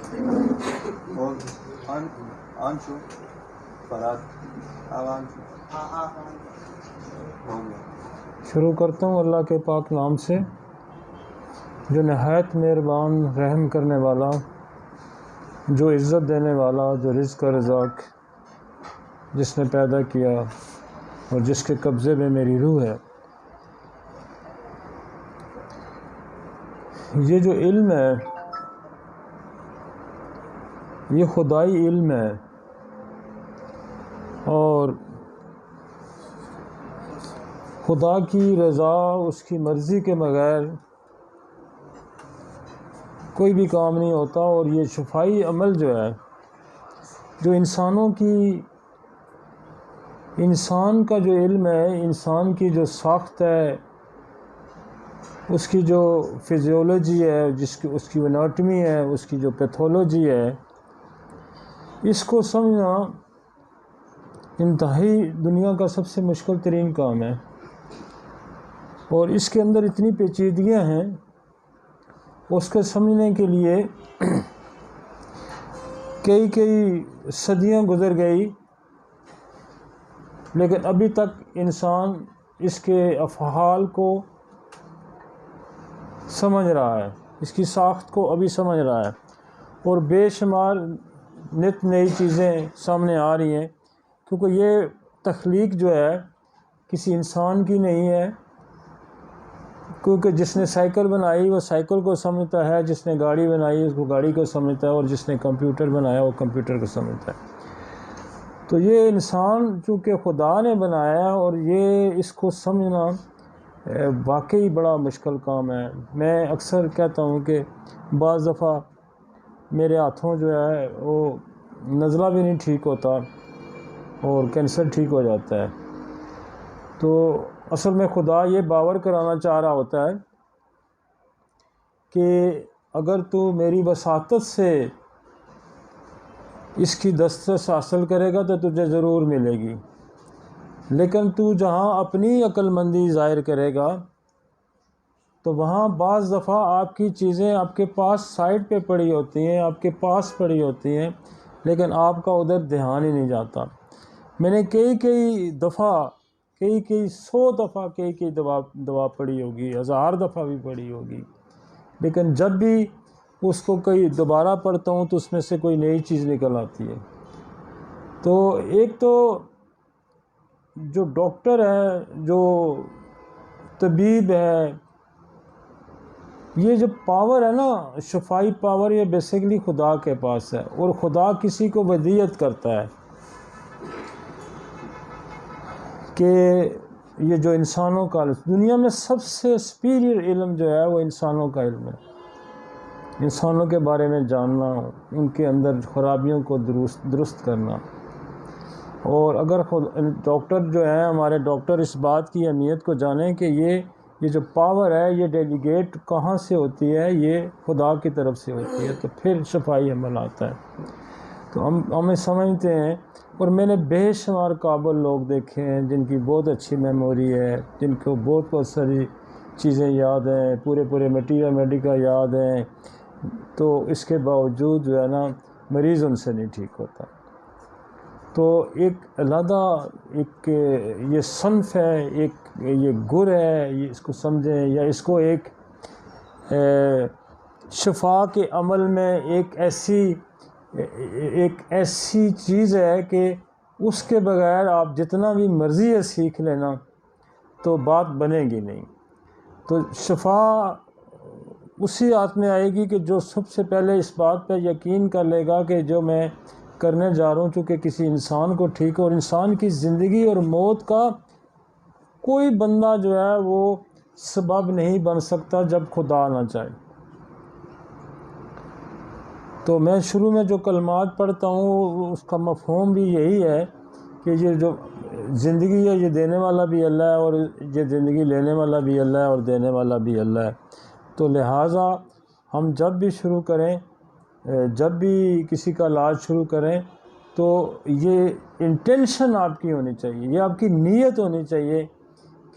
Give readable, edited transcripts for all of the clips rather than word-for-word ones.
और आंशु फराद आवांशु हो गया। शुरू करता हूँ अल्लाह के पाक नाम से जो नहायत मेहरबान रहम करने वाला, जो इज़्ज़त देने वाला, जो रिज़्क़ का रज़ाक, जिसने पैदा किया और जिसके कब्ज़े में मेरी रूह है। ये जो इल्म है ये खुदाई इल्म है और खुदा की रज़ा, उसकी मर्ज़ी के बगैर कोई भी काम नहीं होता। और ये शफ़ाई अमल जो है, जो इंसान का जो इल्म है, इंसान की जो साख्त है, उसकी जो फिजियोलॉजी है, उसकी एनाटमी है, उसकी जो पैथोलॉजी है, इसको समझना इंतहाई दुनिया का सबसे मुश्किल तरीन काम है। और इसके अंदर इतनी पेचीदगियाँ हैं, उसको समझने के लिए कई सदियाँ गुज़र गई, लेकिन अभी तक इंसान इसके अफ़हाल को समझ रहा है, इसकी साख्त को अभी समझ रहा है। और बेशुमार नित नई चीज़ें सामने आ रही हैं, क्योंकि ये तख्लीक जो है किसी इंसान की नहीं है। क्योंकि जिसने साइकिल बनाई वो साइकिल को समझता है, जिसने गाड़ी बनाई उसको गाड़ी को समझता है, और जिसने कंप्यूटर बनाया वो कंप्यूटर को समझता है। तो ये इंसान चूँकि खुदा ने बनाया, और ये इसको समझना वाकई बड़ा मुश्किल काम है। मैं अक्सर कहता हूँ कि बाज़ दफ़ा मेरे हाथों जो है वो नज़ला भी नहीं ठीक होता और कैंसर ठीक हो जाता है। तो असल में खुदा ये बावर कराना चाह रहा होता है कि अगर तू मेरी वसातत से इसकी दस्तरस हासिल करेगा तो तुझे ज़रूर मिलेगी, लेकिन तू जहाँ अपनी अक्लमंदी ज़ाहिर करेगा तो वहाँ बाज़ दफ़ा आपकी चीज़ें आपके पास साइड पे पड़ी होती हैं, आपके पास पड़ी होती हैं, लेकिन आपका उधर ध्यान ही नहीं जाता। मैंने कई दफ़ा, कई सौ दफ़ा कई दवा पड़ी होगी, 1000 दफ़ा भी पड़ी होगी, लेकिन जब भी उसको कई दोबारा पढ़ता हूँ तो उसमें से कोई नई चीज़ निकल आती है। तो एक तो जो डॉक्टर है, जो तबीब है, ये जो पावर है ना, शफाई पावर, ये बेसिकली खुदा के पास है। और खुदा किसी को वदियत करता है कि ये जो इंसानों का, दुनिया में सबसे सुपीरियर इल्म जो है वो इंसानों का इल्म है। इंसानों के बारे में जानना, उनके अंदर खराबियों को दुरुस्त करना। और अगर डॉक्टर जो है, हमारे डॉक्टर इस बात की अहमियत को जानें कि ये जो पावर है ये डेलीगेट कहाँ से होती है, ये खुदा की तरफ से होती है, तो फिर शफाई अमल आता है। तो हमें समझते हैं। और मैंने बेशुमार काबिल लोग देखे हैं जिनकी बहुत अच्छी मेमोरी है, जिनको बहुत सारी चीज़ें याद हैं, पूरे मटीरियल मेडिकल याद हैं, तो इसके बावजूद जो है ना मरीज़ उनसे नहीं ठीक होता। तो एक अलहदा एक ये सन्फ है, एक ये गुर है, ये इसको समझें, या इसको एक शफा के अमल में एक ऐसी चीज़ है कि उसके बगैर आप जितना भी मर्ज़ी है सीख लेना तो बात बनेगी नहीं। तो शफा उसी हाथ में आएगी कि जो सबसे पहले इस बात पर यकीन कर लेगा कि जो मैं करने जा रहा हूँ, चूँकि किसी इंसान को ठीक हो। और इंसान की ज़िंदगी और मौत का कोई बंदा जो है वो सबब नहीं बन सकता जब खुदा ना चाहे। तो मैं शुरू में जो कलमात पढ़ता हूँ उसका मफ़हूम भी यही है कि ये जो ज़िंदगी है ये देने वाला भी अल्लाह है, और ये ज़िंदगी लेने वाला भी अल्लाह है, और देने वाला भी अल्लाह है। तो लिहाजा हम जब भी शुरू करें, जब भी किसी का इलाज शुरू करें, तो ये इंटेंशन आपकी होनी चाहिए, ये आपकी नीयत होनी चाहिए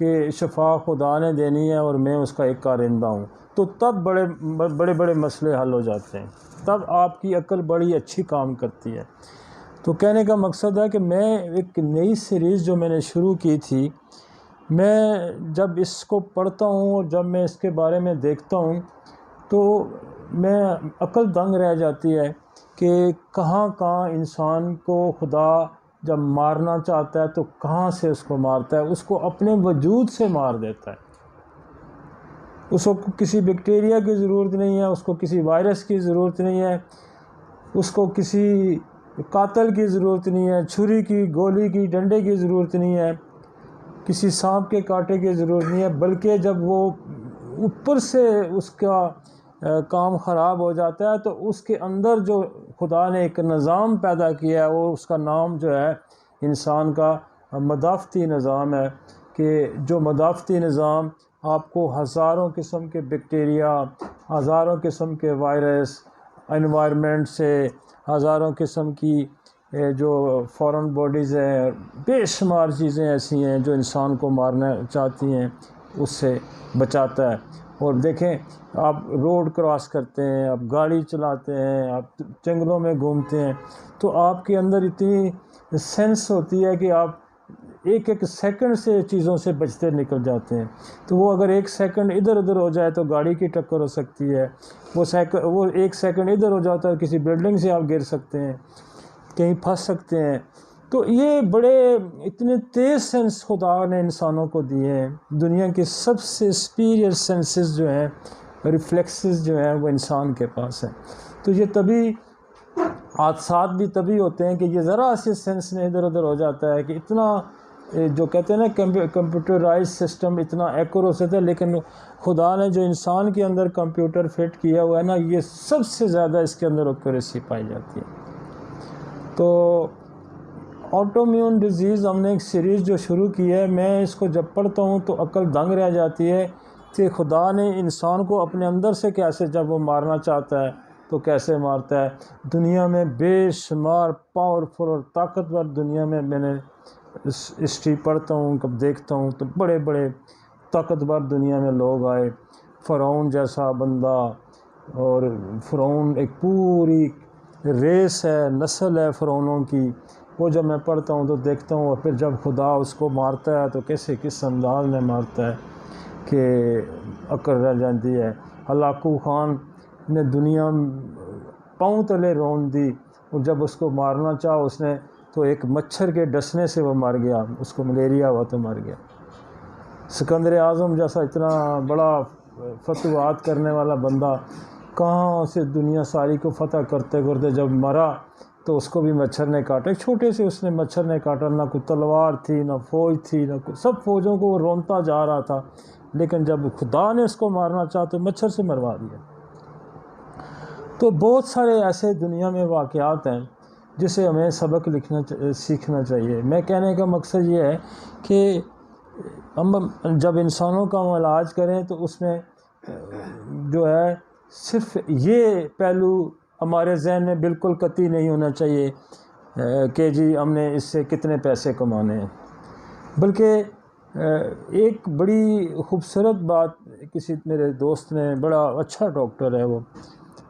कि शफा खुदा ने देनी है और मैं उसका एक कारिंदा हूँ, तो तब बड़े बड़े बड़े मसले हल हो जाते हैं, तब आपकी अक्ल बड़ी अच्छी काम करती है। तो कहने का मकसद है कि मैं एक नई सीरीज़ जो मैंने शुरू की थी, मैं जब इसको पढ़ता हूँ और जब मैं इसके बारे में देखता हूँ तो मैं अक्ल दंग रह जाती है कि कहाँ कहाँ इंसान को खुदा जब मारना चाहता है तो कहाँ से उसको मारता है, उसको अपने वजूद से मार देता है। उसको किसी बैक्टीरिया की ज़रूरत नहीं है, उसको किसी वायरस की ज़रूरत नहीं है, उसको किसी कातल की ज़रूरत नहीं है, छुरी की, गोली की, डंडे की ज़रूरत नहीं है, किसी सांप के कांटे की ज़रूरत नहीं है, बल्कि जब वो ऊपर से उसका काम ख़राब हो जाता है तो उसके अंदर जो खुदा ने एक निज़ाम पैदा किया है, वो उसका नाम जो है इंसान का मदाफ़ती निज़ाम है, कि जो मदाफ़ती निज़ाम आपको हज़ारों किस्म के बैक्टीरिया, हज़ारों किस्म के वायरस, एनवायरनमेंट से हज़ारों किस्म की जो फॉरेन बॉडीज़ हैं, बेशुमार चीज़ें ऐसी हैं जो इंसान को मारना चाहती हैं, उससे बचाता है। और देखें, आप रोड क्रॉस करते हैं, आप गाड़ी चलाते हैं, आप जंगलों में घूमते हैं, तो आपके अंदर इतनी सेंस होती है कि आप एक एक सेकंड से चीज़ों से बचते निकल जाते हैं। तो वो अगर एक सेकंड इधर उधर हो जाए तो गाड़ी की टक्कर हो सकती है, वो एक सेकंड इधर हो जाता है किसी बिल्डिंग से आप गिर सकते हैं, कहीं फंस सकते हैं। तो ये बड़े इतने तेज़ सेंस खुदा ने इंसानों को दिए हैं। दुनिया के सबसे सुपीरियर सेंसेस जो हैं, रिफ्लेक्सेस जो हैं, वो इंसान के पास है। तो ये तभी हादसात भी तभी होते हैं कि ये ज़रा से सेंस में इधर उधर हो जाता है कि इतना जो कहते हैं ना कंप्यूटराइज सिस्टम इतना एक्यूरेट होता है, लेकिन खुदा ने जो इंसान के अंदर कंप्यूटर फिट किया हुआ है ना, ये सबसे ज़्यादा इसके अंदर एक्यूरेसी पाई जाती है। तो ऑटोम्यून डिजीज़ हमने एक सीरीज़ जो शुरू की है, मैं इसको जब पढ़ता हूँ तो अक्ल दंग रह जाती है कि खुदा ने इंसान को अपने अंदर से कैसे, जब वो मारना चाहता है तो कैसे मारता है। दुनिया में बेशुमार पावरफुल और ताकतवर, दुनिया में मैंने हिस्ट्री पढ़ता हूँ, कब देखता हूँ तो बड़े बड़े ताकतवर दुनिया में लोग आए, फ़िरौन जैसा बंदा, और फ़िरौन एक पूरी रेस है, नस्ल है फ़िरौनों की। वो जब मैं पढ़ता हूँ तो देखता हूँ, और फिर जब खुदा उसको मारता है तो कैसे किस अंदाज में मारता है कि अकड़ रह जाती है। हलाकू खान ने दुनिया पाँव तले रोन दी, और जब उसको मारना चाहा उसने तो एक मच्छर के डसने से वो मर गया, उसको मलेरिया हुआ तो मर गया। सिकंदर आज़म जैसा इतना बड़ा फतवात करने वाला बंदा कहाँ से दुनिया सारी को फ़तह करते करते जब मरा तो उसको भी मच्छर ने काटा। छोटे से उसने मच्छर ने काटा, ना कोई तलवार थी, ना फ़ौज थी, ना कोई, सब फ़ौजों को वो रोनता जा रहा था, लेकिन जब खुदा ने उसको मारना चाहा तो मच्छर से मरवा दिया। तो बहुत सारे ऐसे दुनिया में वाक़यात हैं जिसे हमें सबक सीखना चाहिए। मैं कहने का मकसद ये है कि हम जब इंसानों का हम इलाज करें तो उसमें जो है सिर्फ ये पहलू हमारे जहन में बिल्कुल कतई नहीं होना चाहिए कि जी हमने इससे कितने पैसे कमाने हैं, बल्कि एक बड़ी खूबसूरत बात किसी मेरे दोस्त ने, बड़ा अच्छा डॉक्टर है वो,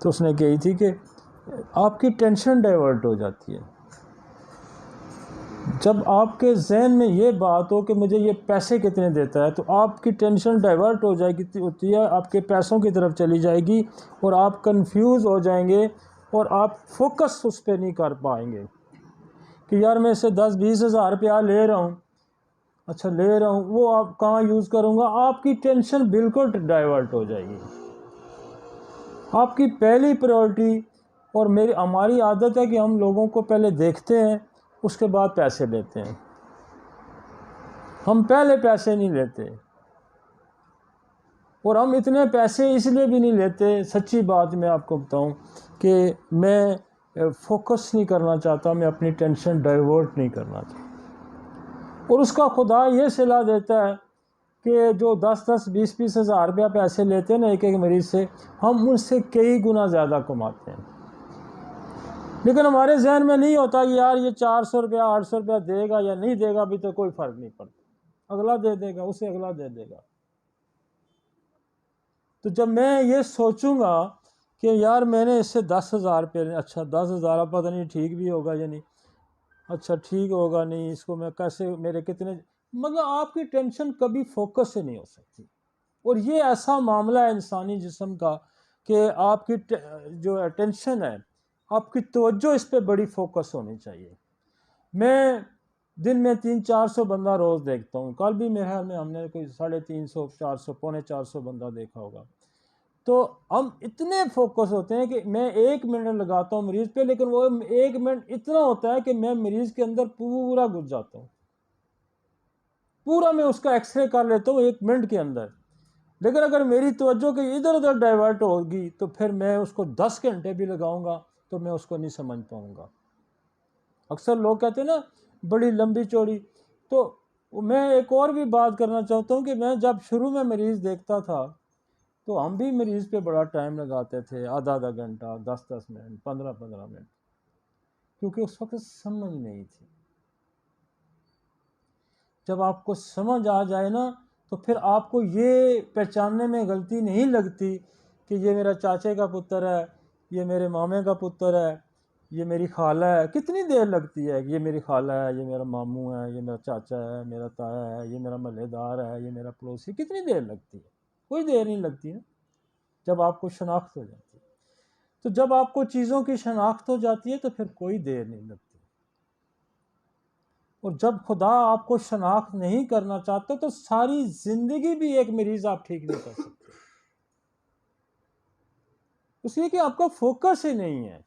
तो उसने कही थी कि आपकी टेंशन डाइवर्ट हो जाती है जब आपके जहन में ये बात हो कि मुझे ये पैसे कितने देता है, तो आपकी टेंशन डाइवर्ट हो जाएगी, होती है, आपके पैसों की तरफ चली जाएगी और आप कंफ्यूज हो जाएंगे और आप फोकस उस पर नहीं कर पाएंगे कि यार मैं इससे 10-20 हज़ार रुपया ले रहा हूँ, अच्छा ले रहा हूँ, वो आप कहाँ यूज़ करूँगा। आपकी टेंशन बिल्कुल डाइवर्ट हो जाएगी। आपकी पहली प्रायोरिटी, और हमारी आदत है कि हम लोगों को पहले देखते हैं उसके बाद पैसे लेते हैं, हम पहले पैसे नहीं लेते। और हम इतने पैसे इसलिए भी नहीं लेते, सच्ची बात मैं आपको बताऊं कि मैं फोकस नहीं करना चाहता, मैं अपनी टेंशन डाइवर्ट नहीं करना चाहता। और उसका खुदा ये सलाह देता है कि जो 10-10, 20-20 हज़ार रुपया पैसे लेते हैं ना एक एक मरीज़ से, हम उनसे कई गुना ज़्यादा कमाते हैं। लेकिन हमारे जहन में नहीं होता कि यार ये 400 रुपया 800 रुपया देगा या नहीं देगा, अभी तो कोई फ़र्क नहीं पड़ता। अगला दे देगा, उसे अगला दे देगा। तो जब मैं ये सोचूंगा कि यार मैंने इससे 10,000 रुपये, अच्छा 10,000 पता नहीं ठीक भी होगा या नहीं, अच्छा ठीक होगा नहीं, इसको मैं कैसे, मेरे कितने, मतलब आपकी टेंशन कभी फोकस से नहीं हो सकती। और ये ऐसा मामला है इंसानी जिस्म का कि आपकी जो अटेंशन है, आपकी तवज्जो इस पे बड़ी फोकस होनी चाहिए। मैं दिन में 300-400 बंदा रोज़ देखता हूँ। कल भी मेरे ख्याल में हमने कोई 350-400 पौने 400 बंदा देखा होगा। तो हम इतने फोकस होते हैं कि मैं 1 मिनट लगाता हूँ मरीज़ पे, लेकिन वो 1 मिनट इतना होता है कि मैं मरीज़ के अंदर पूरा घुस जाता हूँ, पूरा मैं उसका एक्सरे कर लेता हूँ 1 मिनट के अंदर। लेकिन अगर मेरी तवज्जो कि इधर उधर डाइवर्ट होगी तो फिर मैं उसको 10 घंटे भी लगाऊंगा तो मैं उसको नहीं समझ पाऊंगा। अक्सर लोग कहते हैं ना बड़ी लंबी चौड़ी। तो मैं एक और भी बात करना चाहता हूँ कि मैं जब शुरू में मरीज़ देखता था तो हम भी मरीज़ पे बड़ा टाइम लगाते थे, आधा आधा घंटा, 10-10 मिनट, 15-15 मिनट, क्योंकि उस वक्त समझ नहीं थी। जब आपको समझ आ जाए ना तो फिर आपको ये पहचानने में गलती नहीं लगती कि ये मेरा चाचे का पुत्र है, ये मेरे मामे का पुत्र है, ये मेरी खाला है। कितनी देर लगती है कि ये मेरी खाला है, ये मेरा मामू है, ये मेरा चाचा है, मेरा ताया है, ये मेरा महल्लेदार है, ये मेरा पड़ोसी। कितनी देर लगती है? कोई देर नहीं लगती ना, जब आपको शनाख्त हो जाती है। तो जब आपको चीज़ों की शनाख्त हो जाती है तो फिर कोई देर नहीं लगती। और जब खुदा आपको शनाख्त नहीं करना चाहते तो सारी जिंदगी भी एक मरीज आप ठीक नहीं कर सकते, इसलिए कि आपका फोकस ही नहीं है।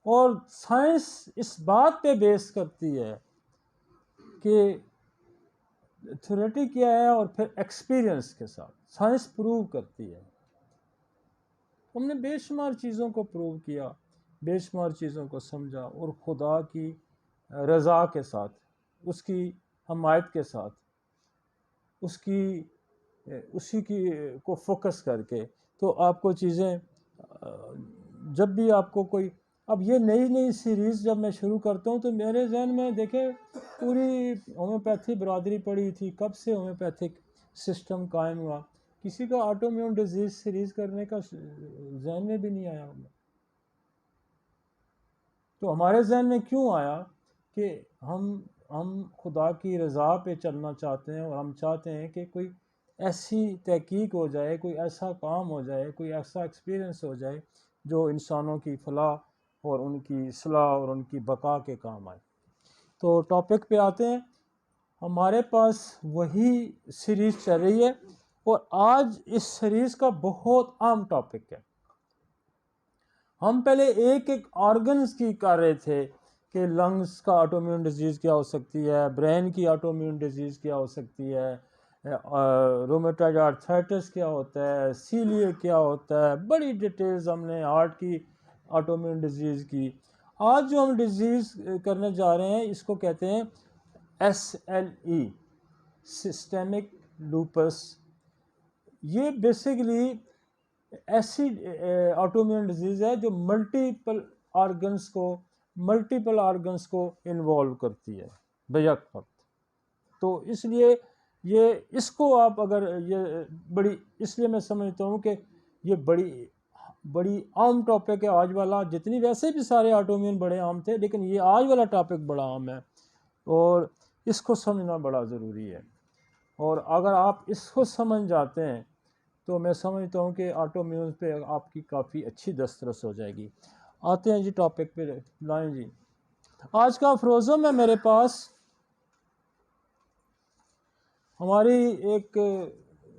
और साइंस इस बात पे बेस करती है कि थ्योरेटिक क्या है और फिर एक्सपीरियंस के साथ साइंस प्रूव करती है। हमने बेशुमार चीज़ों को प्रूव किया, बेशुमार चीज़ों को समझा, और खुदा की रज़ा के साथ, उसकी हमायत के साथ, उसी की को फोकस करके तो आपको चीज़ें, जब भी आपको कोई, अब ये नई नई सीरीज़ जब मैं शुरू करता हूँ तो मेरे जहन में देखें पूरी होम्योपैथी बरादरी पड़ी थी, कब से होम्योपैथिक सिस्टम कायम हुआ, किसी का ऑटोइम्यून डिजीज़ सीरीज़ करने का जहन में भी नहीं आया हमें। तो हमारे जहन में क्यों आया कि हम खुदा की रज़ा पे चलना चाहते हैं, और हम चाहते हैं कि कोई ऐसी तहकीक हो जाए, कोई ऐसा काम हो जाए, कोई ऐसा एक्सपीरियंस हो जाए जो इंसानों की फलाह और उनकी सलाह और उनकी बका के काम आए। तो टॉपिक पे आते हैं। हमारे पास वही सीरीज़ चल रही है और आज इस सीरीज़ का बहुत आम टॉपिक है। हम पहले एक एक ऑर्गन्स की कर रहे थे कि लंग्स का ऑटोइम्यून डिजीज़ क्या हो सकती है, ब्रेन की ऑटोइम्यून डिजीज़ क्या हो सकती है, रोमेटॉइड आर्थराइटिस क्या होता है, सीलिएक क्या होता है, बड़ी डिटेल्स हमने हार्ट की ऑटोइम्यून डिजीज़ की। आज जो हम डिजीज़ करने जा रहे हैं इसको कहते हैं SLE, सिस्टेमिक लूपस। ये बेसिकली ऐसी ऑटोइम्यून डिजीज़ है जो मल्टीपल ऑर्गन्स को इन्वॉल्व करती है बेयक वक्त। तो इसलिए ये इसको आप अगर ये बड़ी, इसलिए मैं समझता हूँ कि ये बड़ी बड़ी आम टॉपिक है आज वाला। जितनी वैसे भी सारे ऑटोइम्यून बड़े आम थे, लेकिन ये आज वाला टॉपिक बड़ा आम है और इसको समझना बड़ा ज़रूरी है। और अगर आप इसको समझ जाते हैं तो मैं समझता हूँ कि ऑटोइम्यून पे आपकी काफ़ी अच्छी दस्तरस हो जाएगी। आते हैं जी टॉपिक पे, लाएं जी। आज का अफरोज़म है मेरे पास। हमारी एक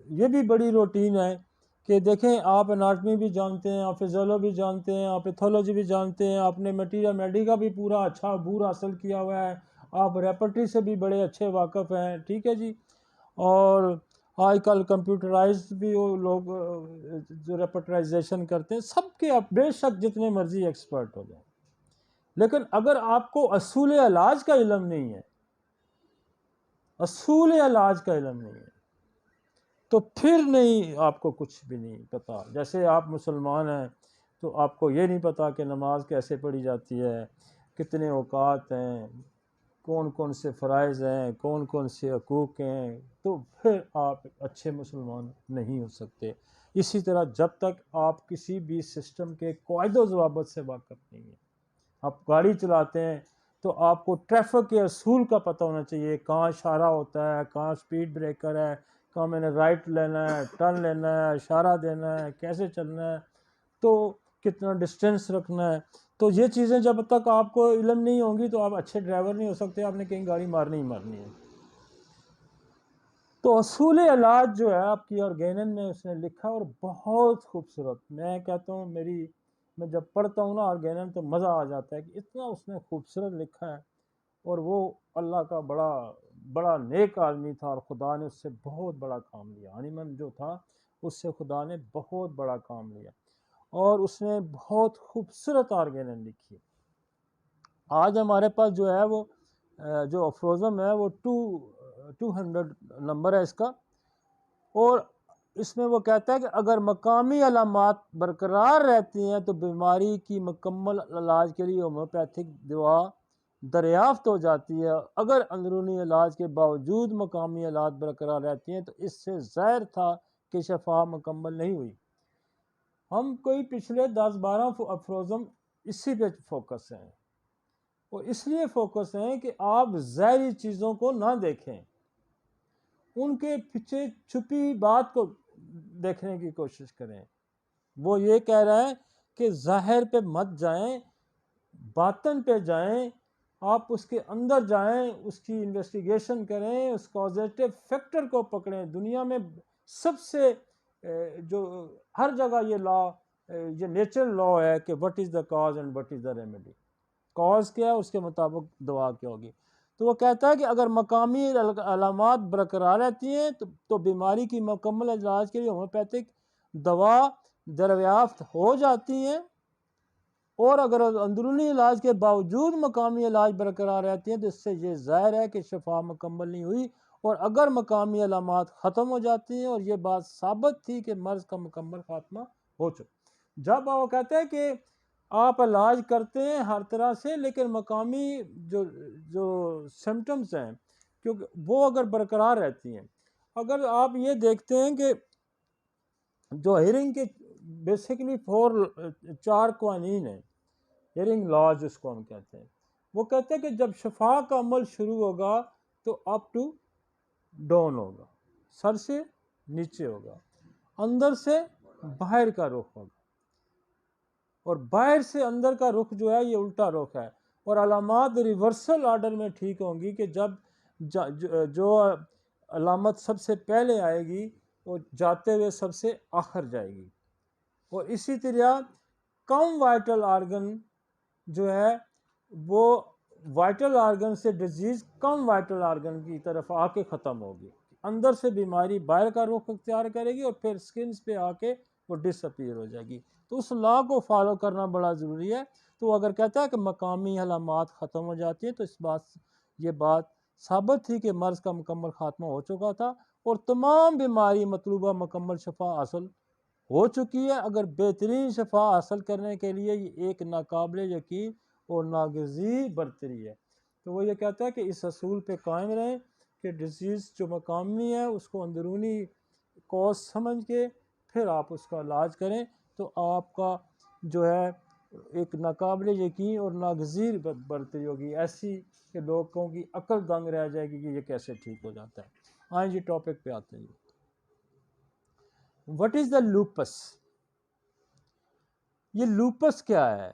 ये भी बड़ी रूटीन है कि देखें, आप एनाटमी भी जानते हैं, आप फिजियोलॉजी भी जानते हैं, आप पैथोलॉजी भी जानते हैं, आपने मटीरियल मेडी का भी पूरा अच्छा अबूर हासिल किया हुआ है, आप रेपर्टरी से भी बड़े अच्छे वाकफ़ हैं, ठीक है जी। और आजकल कंप्यूटराइज भी वो लोग जो रेपर्टराइजेशन करते हैं, सबके आप बेशक जितने मर्जी एक्सपर्ट हो जाए, लेकिन अगर आपको असूल इलाज का इल्म नहीं है, असूल इलाज का इल्म नहीं है, तो फिर नहीं, आपको कुछ भी नहीं पता। जैसे आप मुसलमान हैं तो आपको ये नहीं पता कि नमाज कैसे पढ़ी जाती है, कितने औकात हैं, कौन कौन से फ़राइज़ हैं, कौन कौन से हकूक़ हैं, तो फिर आप अच्छे मुसलमान नहीं हो सकते। इसी तरह जब तक आप किसी भी सिस्टम के क़वाइद ज़वाबित से वाक़िफ़ नहीं हैं, आप गाड़ी चलाते हैं तो आपको ट्रैफिक के असूल का पता होना चाहिए, कहाँ इशारा होता है, कहाँ स्पीड ब्रेकर है, कहाँ मैंने राइट लेना है, टर्न लेना है, इशारा देना है, कैसे चलना है, तो कितना डिस्टेंस रखना है। तो ये चीज़ें जब तक आपको इल्म नहीं होंगी तो आप अच्छे ड्राइवर नहीं हो सकते, आपने कहीं गाड़ी मारनी ही मारनी है। तो असूल इलाज जो है आपकी ऑर्गेनन में उसने लिखा, और बहुत खूबसूरत, मैं कहता हूँ मैं जब पढ़ता हूँ ना ऑर्गेनन तो मज़ा आ जाता है कि इतना उसने खूबसूरत लिखा है। और वो अल्लाह का बड़ा बड़ा नेक आदमी था और खुदा ने उससे बहुत बड़ा काम लिया। हनीमन जो था उससे खुदा ने बहुत बड़ा काम लिया और उसने बहुत खूबसूरत ऑर्गेनन लिखी। आज हमारे पास जो है वो जो अफरोज़म है वो 200 नंबर है इसका, और इसमें वो कहता है कि अगर मकामी अलामात बरकरार रहती हैं तो बीमारी की मुकम्मल इलाज के लिए होम्योपैथिक दवा दरियाफ्त हो जाती है। अगर अंदरूनी इलाज के बावजूद मकामी इलाज बरकरार रहती हैं तो इससे ज़ाहिर था कि शफा मुकम्मल नहीं हुई। हम कोई पिछले 10-12 अफरोज़म इसी पे फोकस हैं, और इसलिए फोकस हैं कि आप ज़ाहिरी चीज़ों को ना देखें, उनके पीछे छुपी बात को देखने की कोशिश करें। वो ये कह रहा है कि ज़ाहिर पे मत जाएं, बातन पे जाएं, आप उसके अंदर जाएं, उसकी इन्वेस्टिगेशन करें, उस कॉजेटिव फैक्टर को पकड़ें। दुनिया में सबसे जो हर जगह ये लॉ, ये नेचुरल लॉ है कि what is the cause and what is the remedy. Cause क्या है उसके मुताबिक दवा क्या होगी। तो वो कहता है कि अगर मकामी अलामात बरकरार रहती हैं तो बीमारी की मुकम्मल इलाज के लिए होम्योपैथिक दवा दरियाफ्त हो जाती हैं, और अगर अंदरूनी इलाज के बावजूद मकामी इलाज बरकरार रहती हैं तो इससे ये ज़ाहिर है कि शफा मुकम्मल नहीं हुई, और अगर मकामी अलामात ख़त्म हो जाती हैं और ये बात साबित थी कि मर्ज़ का मुकम्मल खात्मा हो चुका। जब वो कहते हैं कि आप इलाज करते हैं हर तरह से, लेकिन मकामी जो जो सिम्टम्स हैं क्योंकि वो अगर बरकरार रहती हैं, अगर आप ये देखते हैं कि जो हियरिंग के बेसिकली 4 कवानीन हैं, हियरिंग लॉज उसको हम कहते हैं। वो कहते हैं कि जब शफा का अमल शुरू होगा तो अप टू डाउन होगा, सर से नीचे होगा, अंदर से बाहर का रुख होगा, और बाहर से अंदर का रुख जो है ये उल्टा रुख है, और अलामात रिवर्सल ऑर्डर में ठीक होंगी कि जब जो अलामत सबसे पहले आएगी वो जाते हुए सबसे आखिर जाएगी। और इसी तरह कम वाइटल आर्गन जो है वो वाइटल आर्गन से डिजीज़ कम वाइटल आर्गन की तरफ आके ख़त्म होगी, अंदर से बीमारी बाहर का रुख इख्तियार करेगी और फिर स्किन्स पे आके वो डिसअपीयर हो जाएगी। तो उस लॉ को फॉलो करना बड़ा ज़रूरी है। तो अगर कहता है कि मकामी अलामात ख़त्म हो जाती है तो ये बात साबित थी कि मर्ज़ का मुकम्मल ख़ात्मा हो चुका था और तमाम बीमारी मतलूबा मुकम्मल शफा हासिल हो चुकी है। अगर बेहतरीन शफा हासिल करने के लिए ये एक नाकाबिल यकीन और नागज़ीर बरतरी है। तो वो ये कहता है कि इस असूल पे कायम रहें कि डिजीज़ जो मकामी है उसको अंदरूनी कॉज समझ के फिर आप उसका इलाज करें, तो आपका जो है एक नाकाबिल यकीन और नागज़ीर बरतरी होगी, ऐसी कि लोगों की अक्ल दंग रह जाएगी कि ये कैसे ठीक हो जाता है। आए जी टॉपिक पे आते हैं। What is the lupus? ये लूपस क्या है?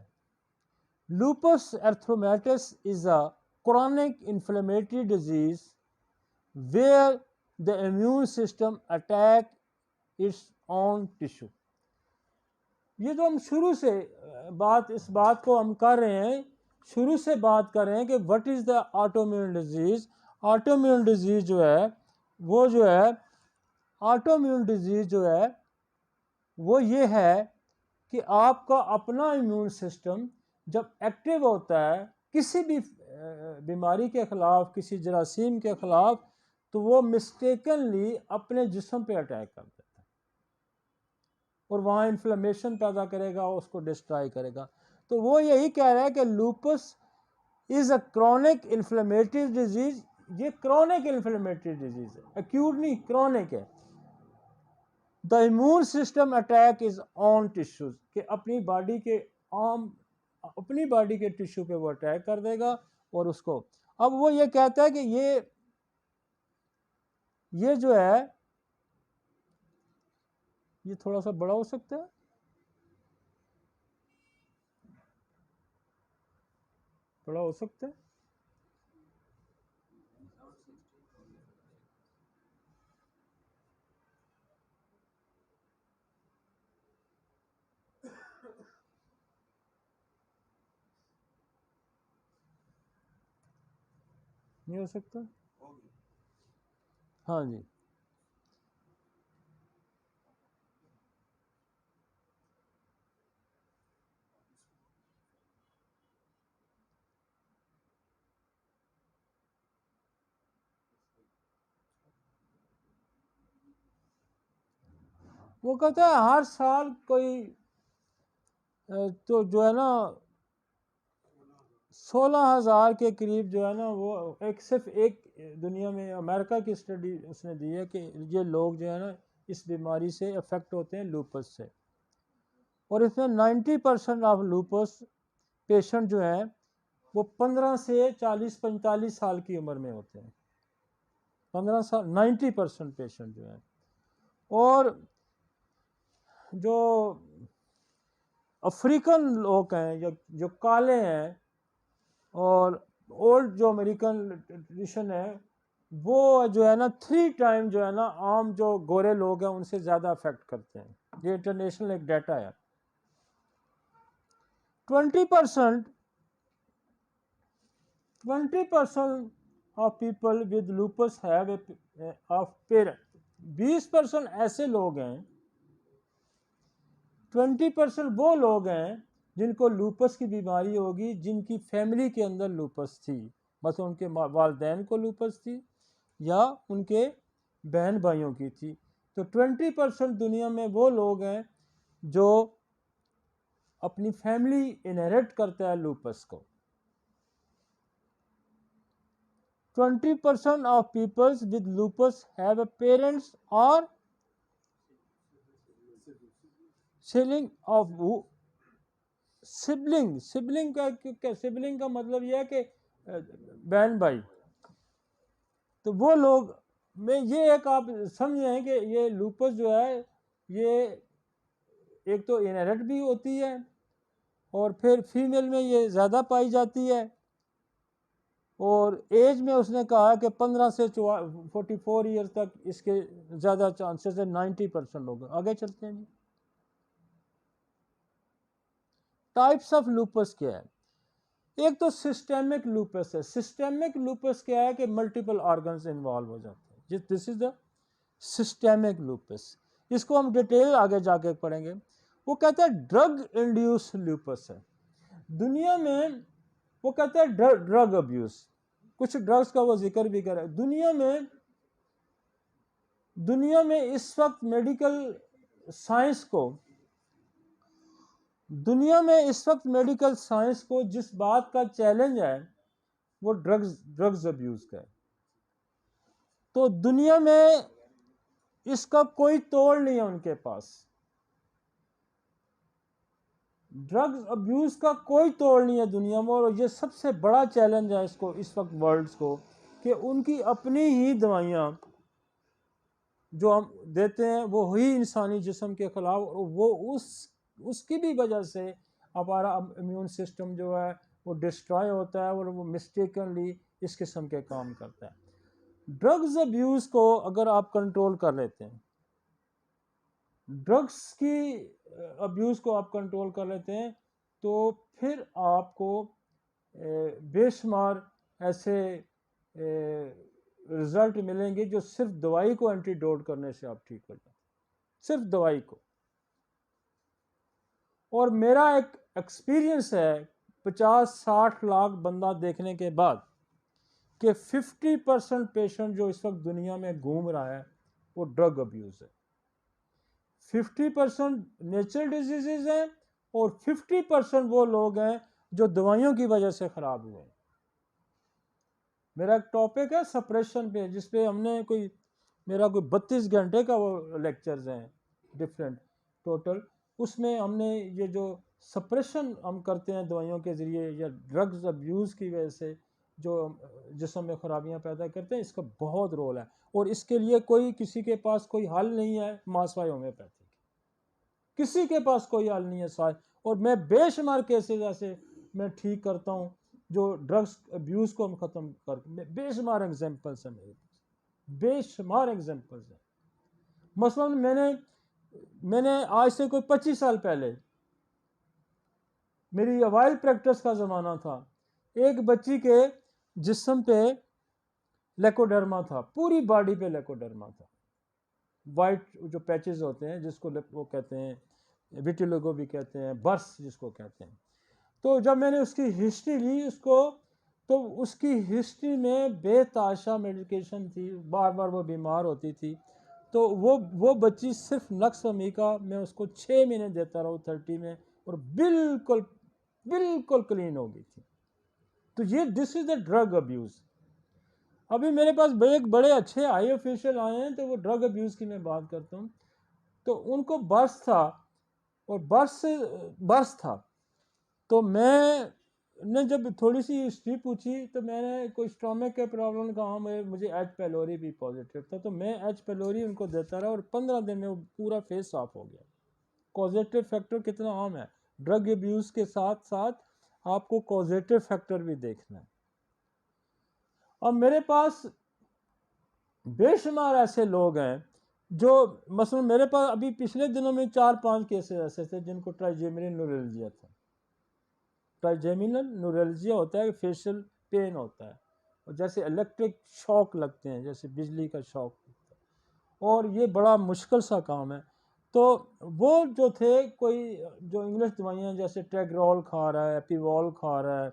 Lupus erythematosus is a chronic inflammatory disease where the immune system attack its own tissue. ये जो हम शुरू से इस बात को हम कर रहे हैं, शुरू से बात कर रहे हैं कि what is the autoimmune disease. Autoimmune disease जो है ऑटोइम्यून डिजीज़ जो है वो ये है कि आपका अपना इम्यून सिस्टम जब एक्टिव होता है किसी भी बीमारी के ख़िलाफ़, किसी जरासीम के ख़िलाफ़, तो वो मिस्टेकनली अपने जिस्म पे अटैक कर देता है और वहाँ इन्फ्लेमेशन पैदा करेगा, उसको डिस्ट्रॉय करेगा। तो वो यही कह रहा है कि lupus is a chronic inflammatory disease. ये क्रॉनिक इन्फ्लेमेटरी डिजीज है, एक्यूट नहीं, क्रॉनिक है। The immune system attack is on tissues, कि अपनी बॉडी के टिश्यू पे वो अटैक कर देगा और उसको, अब वो ये कहता है कि ये जो है ये थोड़ा सा बड़ा हो सकता है, बड़ा हो सकता है। नहीं हो सकता? हाँ जी। वो कहता है हर साल कोई तो जो है ना 16,000 के करीब जो है ना, वो सिर्फ एक दुनिया में अमेरिका की स्टडी उसने दी है कि ये लोग जो है ना इस बीमारी से अफेक्ट होते हैं, लूपस से। और इसमें 90% ऑफ लूपस पेशेंट जो हैं वो 15 से 40-45 साल की उम्र में होते हैं। 15 साल 90% पेशेंट जो हैं। और जो अफ्रीकन लोग हैं या जो काले हैं और ओल्ड जो अमेरिकन ट्रेडिशन है, वो जो है ना 3 टाइम जो है ना आम जो गोरे लोग हैं उनसे ज़्यादा अफेक्ट करते हैं। ये इंटरनेशनल एक डाटा है। 20% of people with lupus have of parent. 20% ऐसे लोग हैं, 20% वो लोग हैं जिनको लूपस की बीमारी होगी जिनकी फैमिली के अंदर लूपस थी, बस उनके वालदैन को लूपस थी या उनके बहन भाइयों की थी। तो 20% दुनिया में वो लोग हैं जो अपनी फैमिली इनहेरिट करता है लूपस को। 20% of people with lupus have a parents or sibling of sibling का मतलब यह है कि बहन भाई। तो वो लोग में ये एक आप समझें कि ये लूपस जो है ये एक तो इनहेरिट भी होती है और फिर फीमेल में ये ज़्यादा पाई जाती है। और एज में उसने कहा कि 15 से 44 ईयर्स तक इसके ज़्यादा चांसेस है, 90% लोग। आगे चलते हैं जी। टाइप्स ऑफ लूपस क्या है? एक तो सिस्टेमिक लूपस है। सिस्टेमिक लूपस क्या है कि मल्टीपल ऑर्गन्स इन्वॉल्व हो जाते हैं। This is the systemic lupus. इसको हम डिटेल आगे जाके पढ़ेंगे। वो कहता है ड्रग इंड्यूस लूपस है दुनिया में। वो कहता है ड्रग अब्यूज, कुछ ड्रग्स का वो जिक्र भी कर रहा है। दुनिया में इस वक्त मेडिकल साइंस को जिस बात का चैलेंज है वो ड्रग्स अब्यूज का है। तो दुनिया में इसका कोई तोड़ नहीं है उनके पास। ड्रग्स अब्यूज का कोई तोड़ नहीं है दुनिया में। और ये सबसे बड़ा चैलेंज है इसको इस वक्त वर्ल्ड को, कि उनकी अपनी ही दवाइयाँ जो हम देते हैं वो ही इंसानी जिस्म के खिलाफ, वो उसकी भी वजह से हमारा इम्यून सिस्टम जो है वो डिस्ट्रॉय होता है और वो मिस्टेकनली इस किस्म के काम करता है। ड्रग्स अब्यूज़ को अगर आप कंट्रोल कर लेते हैं, ड्रग्स की अब्यूज़ को आप कंट्रोल कर लेते हैं, तो फिर आपको बेशुमार ऐसे रिज़ल्ट मिलेंगे जो सिर्फ दवाई को एंटीडोट करने से आप ठीक कर लें, सिर्फ दवाई को। और मेरा एक एक्सपीरियंस है 50-60 लाख बंदा देखने के बाद कि 50% पेशेंट जो इस वक्त दुनिया में घूम रहा है वो ड्रग अब्यूज़ है। 50% नेचुरल डिजीजेज हैं और 50% वो लोग हैं जो दवाइयों की वजह से ख़राब हुए हैं। मेरा एक टॉपिक है सप्रेशन पे, जिस पे हमने मेरा कोई 32 घंटे का वो लेक्चर्स हैं डिफरेंट टोटल। उसमें हमने ये जो सप्रेशन हम करते हैं दवाइयों के ज़रिए या ड्रग्स अब्यूज़ की वजह से जो जिस्म में खराबियां पैदा करते हैं, इसका बहुत रोल है। और इसके लिए किसी के पास कोई हल नहीं है मासवाई होम्योपैथिक, किसी के पास कोई हल नहीं है साथ। और मैं बेशुमार केसेस ऐसे मैं ठीक करता हूँ जो ड्रग्स अब्यूज़ को हम ख़त्म कर, बेशुमार एग्जांपल्स हैं मेरे पास, बेशुमार एग्जांपल्स हैं। मसलन मैंने आज से कोई 25 साल पहले, मेरी अवाइल प्रैक्टिस का ज़माना था, एक बच्ची के जिस्म पे लेकोडर्मा था, पूरी बॉडी पे लेकोडर्मा था, वाइट जो पैचेस होते हैं जिसको वो कहते हैं विटिलिगो भी कहते हैं, बर्स जिसको कहते हैं। तो जब मैंने उसकी हिस्ट्री ली तो उसकी हिस्ट्री में बेताशा मेडिकेशन थी, बार बार वो बीमार होती थी। तो वो बच्ची सिर्फ नक्स-ए-मी का मैं उसको 6 महीने देता रहा 30 में, और बिल्कुल बिल्कुल क्लीन हो गई थी। तो ये this is the drug abuse. अभी मेरे पास एक बड़े अच्छे आई ऑफिशियल आए हैं, तो वो ड्रग अब्यूज़ की मैं बात करता हूँ। तो उनको बर्स था, और बर्स था। तो मैंने जब थोड़ी सी हिस्ट्री पूछी तो मैंने कोई स्टोमक के प्रॉब्लम कहा, मुझे एच पेलोरी भी पॉजिटिव था। तो मैं एच पेलोरी उनको देता रहा और 15 दिन में वो पूरा फेस साफ हो गया। कॉजेटिव फैक्टर कितना आम है, ड्रग अब्यूज़ के साथ साथ आपको कॉजेटिव फैक्टर भी देखना है। अब मेरे पास बेशुमार ऐसे लोग हैं जो, मसलन मेरे पास अभी पिछले दिनों में 4-5 केसेस ऐसे थे जिनको ट्राइजेमिनल न्यूरल्जिया था। ट्राइजेमिनल न्यूरल्जिया होता है, फेशियल पेन होता है, और जैसे इलेक्ट्रिक शॉक लगते हैं, जैसे बिजली का शॉक लगता है, और ये बड़ा मुश्किल सा काम है। तो वो जो थे, कोई जो इंग्लिश दवाइयाँ जैसे टेग्रोल खा रहा है, एपीवॉल खा रहा है,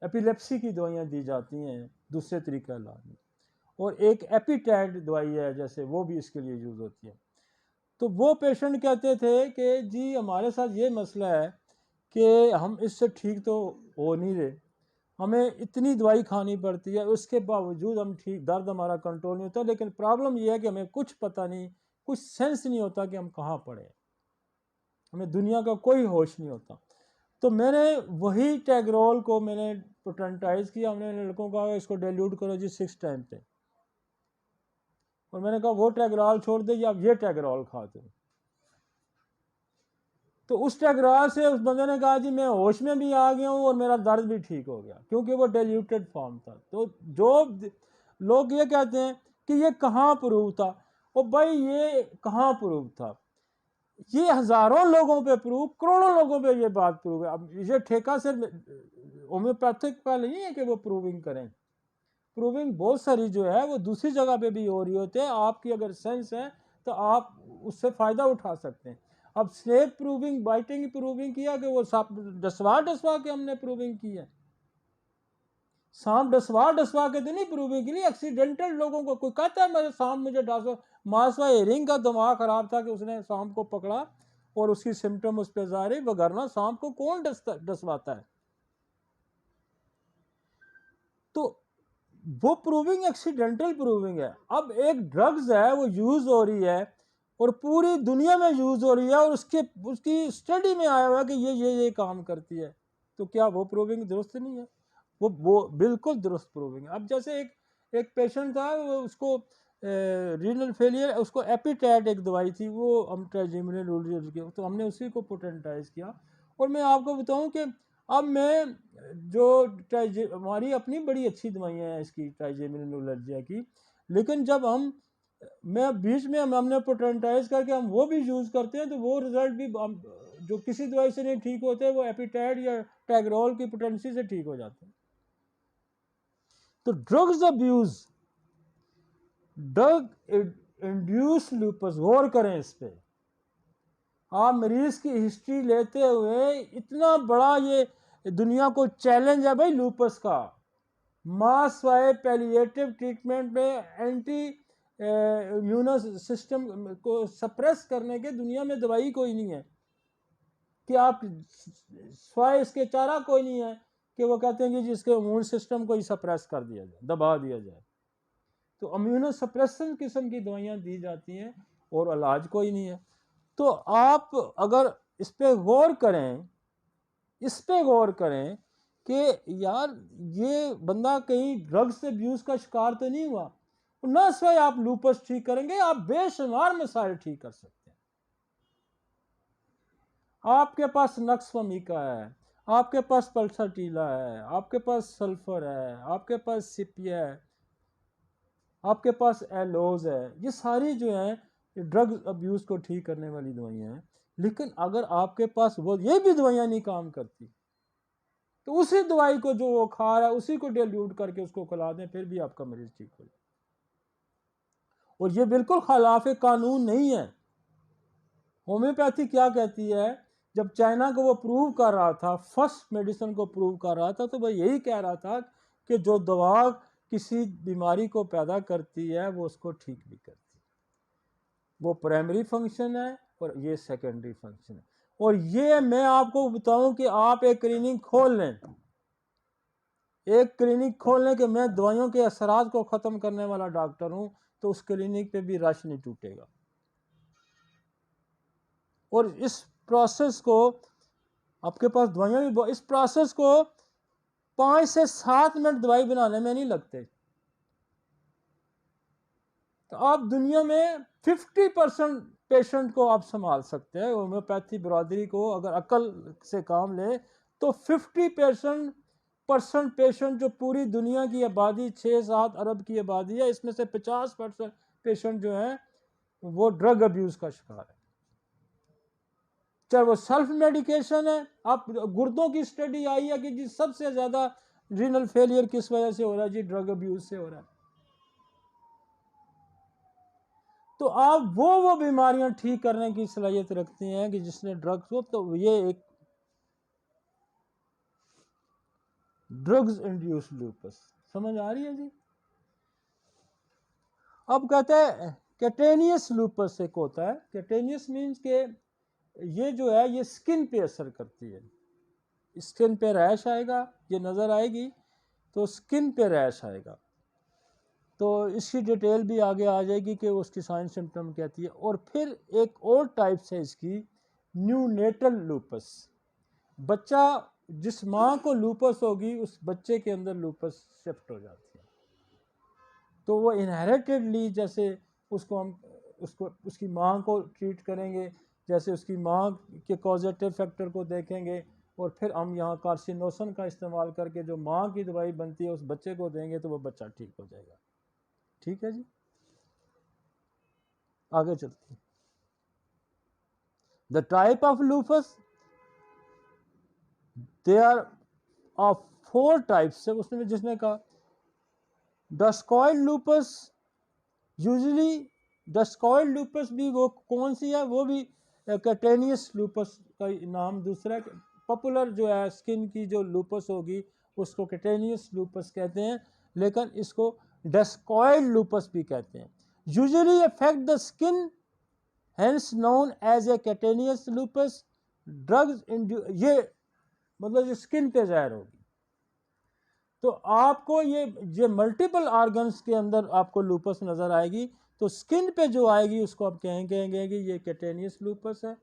एपिलेप्सी की दवाइयाँ दी जाती हैं दूसरे तरीका इलाज में, और एक एपिटैड दवाई है जैसे, वो भी इसके लिए यूज़ होती है। तो वो पेशेंट कहते थे कि जी हमारे साथ ये मसला है कि हम इससे ठीक तो हो नहीं रहे, हमें इतनी दवाई खानी पड़ती है, उसके बावजूद हम ठीक, दर्द हमारा कंट्रोल नहीं होता, लेकिन प्रॉब्लम ये है कि हमें कुछ पता नहीं, कुछ सेंस नहीं होता कि हम कहाँ पड़े, हमें दुनिया का कोई होश नहीं होता। तो मैंने वही टैगरोल को मैंने पोटेंटाइज किया, हमने लड़कों का इसको डाइल्यूट करो जी 6 टाइम पे, और मैंने कहा वो टैगरोल छोड़ दे या ये टैगरोल खा दो। तो उस टैगरोल से उस बंदे ने कहा जी मैं होश में भी आ गया हूँ और मेरा दर्द भी ठीक हो गया, क्योंकि वो डाइल्यूटेड फॉर्म था। तो जो लोग ये कहते हैं कि ये कहाँ प्रूव था, ओ भाई ये कहाँ प्रूव था, ये हज़ारों लोगों पे प्रूव, करोड़ों लोगों पे ये बात प्रूव है। अब ये ठेका सिर्फ होम्योपैथिक का नहीं है कि वो प्रूविंग करें, प्रूविंग बहुत सारी जो है वो दूसरी जगह पे भी हो रही होती है। आपकी अगर सेंस है तो आप उससे फ़ायदा उठा सकते हैं। अब स्नेक प्रूविंग, बाइटिंग की प्रूविंग किया कि वो सांप डसवा के हमने प्रूविंग की है, सांप डसवा के तो नहीं प्रूविंग की, एक्सीडेंटल लोगों को, कोई कहता है मेरे सांप मुझे डसवा, मासवा हेरिंग का दिमाग खराब था कि उसने सांप को पकड़ा और उसकी सिम्टम उस पर जारी, वगरना सांप को कौन डसवाता है। तो वो प्रूविंग एक्सीडेंटल प्रूविंग है। अब एक ड्रग्स है वो यूज हो रही है और पूरी दुनिया में यूज हो रही है, और उसकी स्टडी में आया हुआ है कि ये काम करती है, तो क्या वो प्रूविंग दुरुस्त नहीं है? वो बिल्कुल दुरुस्त प्रूविंग है। अब जैसे एक पेशेंट था, वो उसको रीनल फेलियर, उसको एपिटैट एक दवाई थी, वो हम ट्राइजेमिनल, तो हमने उसी को पोटेंटाइज किया। और मैं आपको बताऊं कि अब मैं जो हमारी अपनी बड़ी अच्छी दवाइयाँ हैं इसकी, ट्राइजेमिनल की, लेकिन जब मैं बीच में हमने पोटेंटाइज करके हम वो भी यूज़ करते हैं, तो वो रिजल्ट भी जो किसी दवाई से नहीं ठीक होते, वो एपिटैड या टैगरोल की पोटेंसी से ठीक हो जाते हैं। तो drugs abuse, drug induce lupus, गौर करें इस पे। आप मरीज की हिस्ट्री लेते हुए, इतना बड़ा ये दुनिया को चैलेंज है भाई लूपस का, मास वाए पैलिएटिव ट्रीटमेंट में एंटी इम्यूनो सिस्टम को सप्रेस करने के दुनिया में दवाई कोई नहीं है, कि आप स्वाय इसके चारा कोई नहीं है कि वो कहते हैं कि जिसके इम्यून सिस्टम को ही सप्रेस कर दिया जाए, दबा दिया जाए। तो इम्यूनो सप्रेशन किस्म की दवाइयाँ दी जाती हैं और इलाज कोई नहीं है। तो आप अगर इस पे गौर करें, इस पे गौर करें कि यार ये बंदा कहीं ड्रग्स से अब्यूज़ का शिकार तो नहीं हुआ, ना सिवाय आप लूपस ठीक करेंगे, आप बेशुमार मसाइल ठीक कर सकते हैं। आपके पास नक्स वमीका है, आपके पास पल्सरटीला है, आपके पास सल्फर है, आपके पास सिपिया है, आपके पास एलोज है, ये सारी जो हैं ड्रग अब्यूज़ को ठीक करने वाली दवाइयाँ हैं। लेकिन अगर आपके पास वो ये भी दवाइयाँ नहीं काम करती, तो उसी दवाई को जो वो खा रहा है उसी को डिल्यूट करके उसको खिला दें, फिर भी आपका मरीज ठीक हो जाए। और ये बिल्कुल खिलाफ कानून नहीं है। होम्योपैथी क्या कहती है, जब चाइना को वो प्रूव कर रहा था, फर्स्ट मेडिसिन को प्रूव कर रहा था, तो वह यही कह रहा था कि जो दवा किसी बीमारी को पैदा करती है वो उसको ठीक भी करती है। वो प्राइमरी फंक्शन है और ये सेकेंडरी फंक्शन है। और ये मैं आपको बताऊं कि आप एक क्लिनिक खोल लें, एक क्लिनिक खोल लें कि मैं दवाइयों के असरात को ख़त्म करने वाला डॉक्टर हूं, तो उस क्लिनिक पे भी रश नहीं टूटेगा। और इस प्रोसेस को, आपके पास दवाइयाँ भी, इस प्रोसेस को 5 से 7 मिनट दवाई बनाने में नहीं लगते। तो आप दुनिया में 50% पेशेंट को आप संभाल सकते हैं। होम्योपैथी बरादरी को अगर अकल से काम ले तो 50% पेशेंट, जो पूरी दुनिया की आबादी 6-7 अरब की आबादी है, इसमें से 50% पेशेंट जो हैं वो ड्रग अब्यूज़ का शिकार है। चाहे वो सेल्फ मेडिकेशन है, आप गुर्दों की स्टडी आई है कि जी सबसे ज़्यादा रीनल फेलियर किस वजह से हो रहा है, जी ड्रग अब्यूज़ से हो रहा है। तो आप वो बीमारियां ठीक करने की सलाहियत रखते हैं कि जिसने ड्रग्स हो, तो ये एक ड्रग्स इंड्यूस लूपस, समझ आ रही है जी। अब कहते हैं कैटेनियस लूपस एक होता है। कैटेनियस मीन्स के ये जो है ये स्किन पे असर करती है, स्किन पे रैश आएगा, ये नज़र आएगी तो स्किन पे रैश आएगा। तो इसकी डिटेल भी आगे आ जाएगी कि उसकी साइन सिम्टम कहती है। और फिर एक और टाइप है इसकी, न्यूनेटल लूपस। बच्चा, जिस माँ को लूपस होगी उस बच्चे के अंदर लूपस शिफ्ट हो जाती है। तो वो इनहेरिटेडली, जैसे उसको हम उसकी माँ को ट्रीट करेंगे, जैसे उसकी माँ के कॉजेटिव फैक्टर को देखेंगे, और फिर हम यहाँ कार्सिनोसन का इस्तेमाल करके जो माँ की दवाई बनती है उस बच्चे को देंगे, तो वो बच्चा ठीक हो जाएगा। ठीक है जी, आगे चलते हैं। The type of lupus, they are of 4 types है उसमें, जिसने कहा discoid lupus. Usually discoid lupus भी वो कौन सी है, वो भी कैटेनियस लूपस का नाम दूसरा है। पॉपुलर जो है स्किन की जो लूपस होगी उसको कैटेनियस लूपस कहते हैं, लेकिन इसको डस्कॉइड लूपस भी कहते हैं। Usually affect the skin, hence known as a cutaneous lupus. Drugs ये मतलब जो स्किन पे ज़ाहिर होगी। तो आपको ये मल्टीपल ऑर्गन्स के अंदर आपको लूपस नज़र आएगी, तो स्किन पे जो आएगी उसको आप कहेंगे कि ये कैटेनियस लूपस है।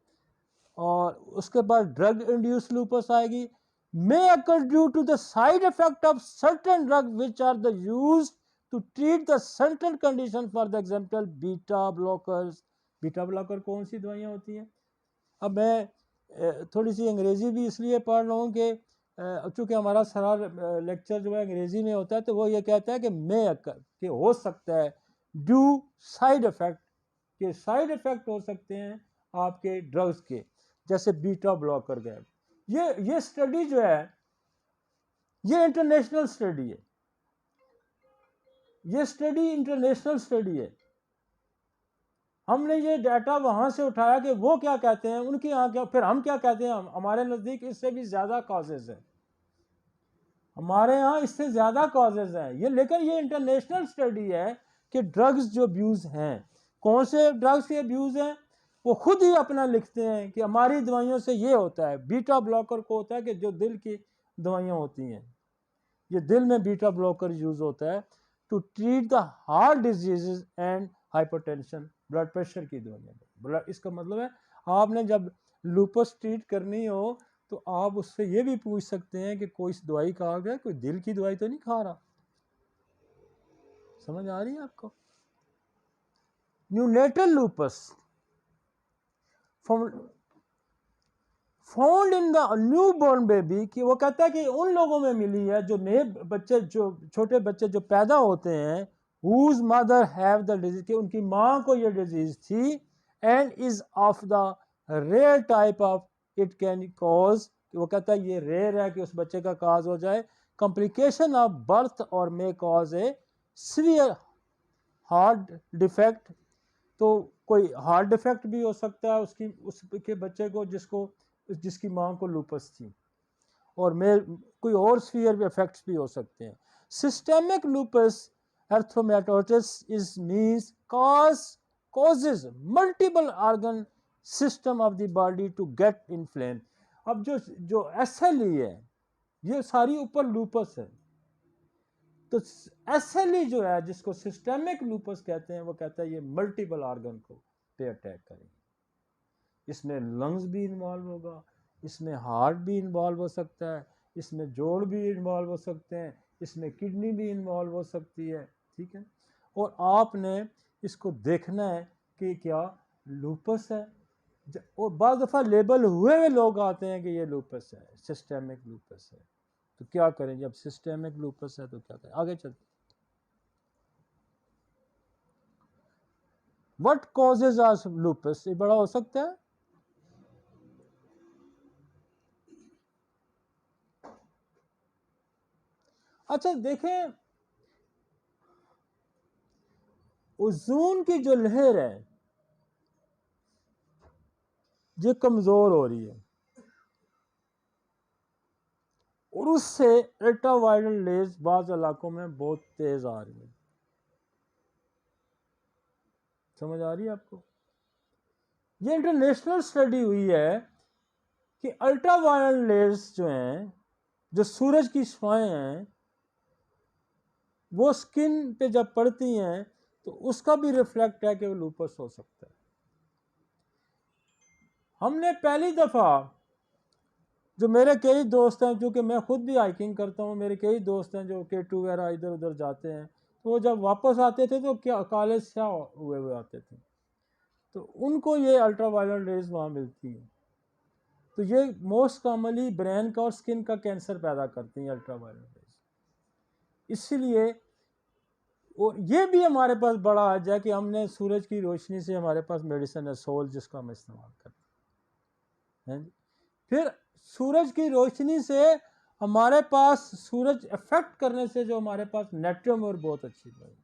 और उसके बाद ड्रग इंड्यूस लूपस आएगी। May occur due to the side effect of certain drug which are the use to treat the certain condition, for the example beta blockers. Beta blocker कौन सी दवाइयाँ होती हैं? अब मैं थोड़ी सी अंग्रेज़ी भी इसलिए पढ़ रहा हूँ कि चूँकि हमारा सारा लेक्चर जो है अंग्रेज़ी में होता है, तो वो ये कहता है कि मे अकर, कि हो सकता है, ड्यू साइड इफ़ेक्ट, के साइड इफ़ेक्ट हो सकते हैं आपके ड्रग्स के, जैसे बीटा ब्लॉकर गए। ये स्टडी जो है ये इंटरनेशनल स्टडी है, ये स्टडी इंटरनेशनल स्टडी है। हमने ये डाटा वहाँ से उठाया कि वो क्या कहते हैं, उनके यहाँ क्या, फिर हम क्या कहते हैं। हमारे नज़दीक इससे भी ज़्यादा कॉजेज़ हैं, हमारे यहाँ इससे ज़्यादा कॉजेज़ हैं ये। लेकिन ये इंटरनेशनल स्टडी है कि ड्रग्स जो अब्यूज़ हैं, कौन से ड्रग्स के अब्यूज़ हैं, वो खुद ही अपना लिखते हैं कि हमारी दवाइयों से ये होता है। बीटा ब्लॉकर को होता है कि जो दिल की दवाइयाँ होती हैं। ये दिल में बीटा ब्लॉकर यूज़ होता है to treat the heart disease and hypertension, blood pressure की दवाइयाँ। इसका मतलब है आपने जब लूपस ट्रीट करनी हो तो आप उससे ये भी पूछ सकते हैं कि कोई दवाई खा गया, कोई दिल की दवाई तो नहीं खा रहा। समझ आ रही है आपको? Neonatal lupus found in the new born baby, कि वो कहता है कि उन लोगों में मिली है जो नए बच्चे, जो छोटे बच्चे जो पैदा होते हैं, whose mother have the disease, कि उनकी माँ को ये डिजीज थी, and is of the rare type of it can cause, वो कहता है ये रेयर है कि उस बच्चे का काज हो जाए कॉम्प्लिकेशन ऑफ बर्थ और मे कॉज ए सीवियर हार्ट डिफेक्ट। तो कोई हार्ट डिफेक्ट भी हो सकता है उसके बच्चे को जिसकी माँ को लूपस थी, और कोई और सीवियर इफेक्ट्स भी हो सकते हैं। Systemic lupus erythematosus is means causes multiple organ system of the body to get inflamed। अब जो SLE है ये सारी ऊपर लूपस है, तो SLE जो है जिसको सिस्टेमिक लूपस कहते हैं, वो कहता है ये मल्टीपल ऑर्गन को पे अटैक करेंगे। इसमें लंग्स भी इन्वॉल्व होगा, इसमें हार्ट भी इन्वॉल्व हो सकता है, इसमें जोड़ भी इन्वॉल्व हो सकते हैं, इसमें किडनी भी इन्वॉल्व हो सकती है। ठीक है, और आपने इसको देखना है कि क्या लूपस है, और बाद दफ़ा लेबल हुए लोग आते हैं कि ये लूपस है, सिस्टेमिक लूपस है। तो क्या करें जब सिस्टेमिक लूपस है तो क्या करें? आगे चलते। व्हाट कॉजेज आर लूपस, ये बड़ा हो सकता है। अच्छा देखें, ओजोन की जो लहर है ये कमजोर हो रही है, और उससे अल्ट्रावायलेट रेज बाज़ इलाकों में बहुत तेज आ रही है। समझ आ रही है आपको? ये इंटरनेशनल स्टडी हुई है कि अल्ट्रावायलेट रेज जो हैं, जो सूरज की छाएं हैं, वो स्किन पे जब पड़ती हैं तो उसका भी रिफ्लेक्ट है कि वो लूपस हो सकता है। हमने पहली दफ़ा, जो मेरे कई दोस्त हैं, जो कि मैं खुद भी हाइकिंग करता हूँ, मेरे कई दोस्त हैं जो K2 वगैरह इधर उधर जाते हैं, तो वो जब वापस आते थे तो क्या काले स्याह हुए आते थे, तो उनको ये अल्ट्रावायलेट रेज वहाँ मिलती हैं। तो ये मोस्ट कॉमनली ब्रेन का और स्किन का कैंसर पैदा करती हैं अल्ट्रावायलेट रेज। इसीलिए, और ये भी हमारे पास बड़ा आज है कि हमने सूरज की रोशनी से, हमारे पास मेडिसिन है सोल जिसका हम इस्तेमाल करते हैं। फिर सूरज की रोशनी से हमारे पास, सूरज इफेक्ट करने से जो हमारे पास नेट्रियम और बहुत अच्छी है।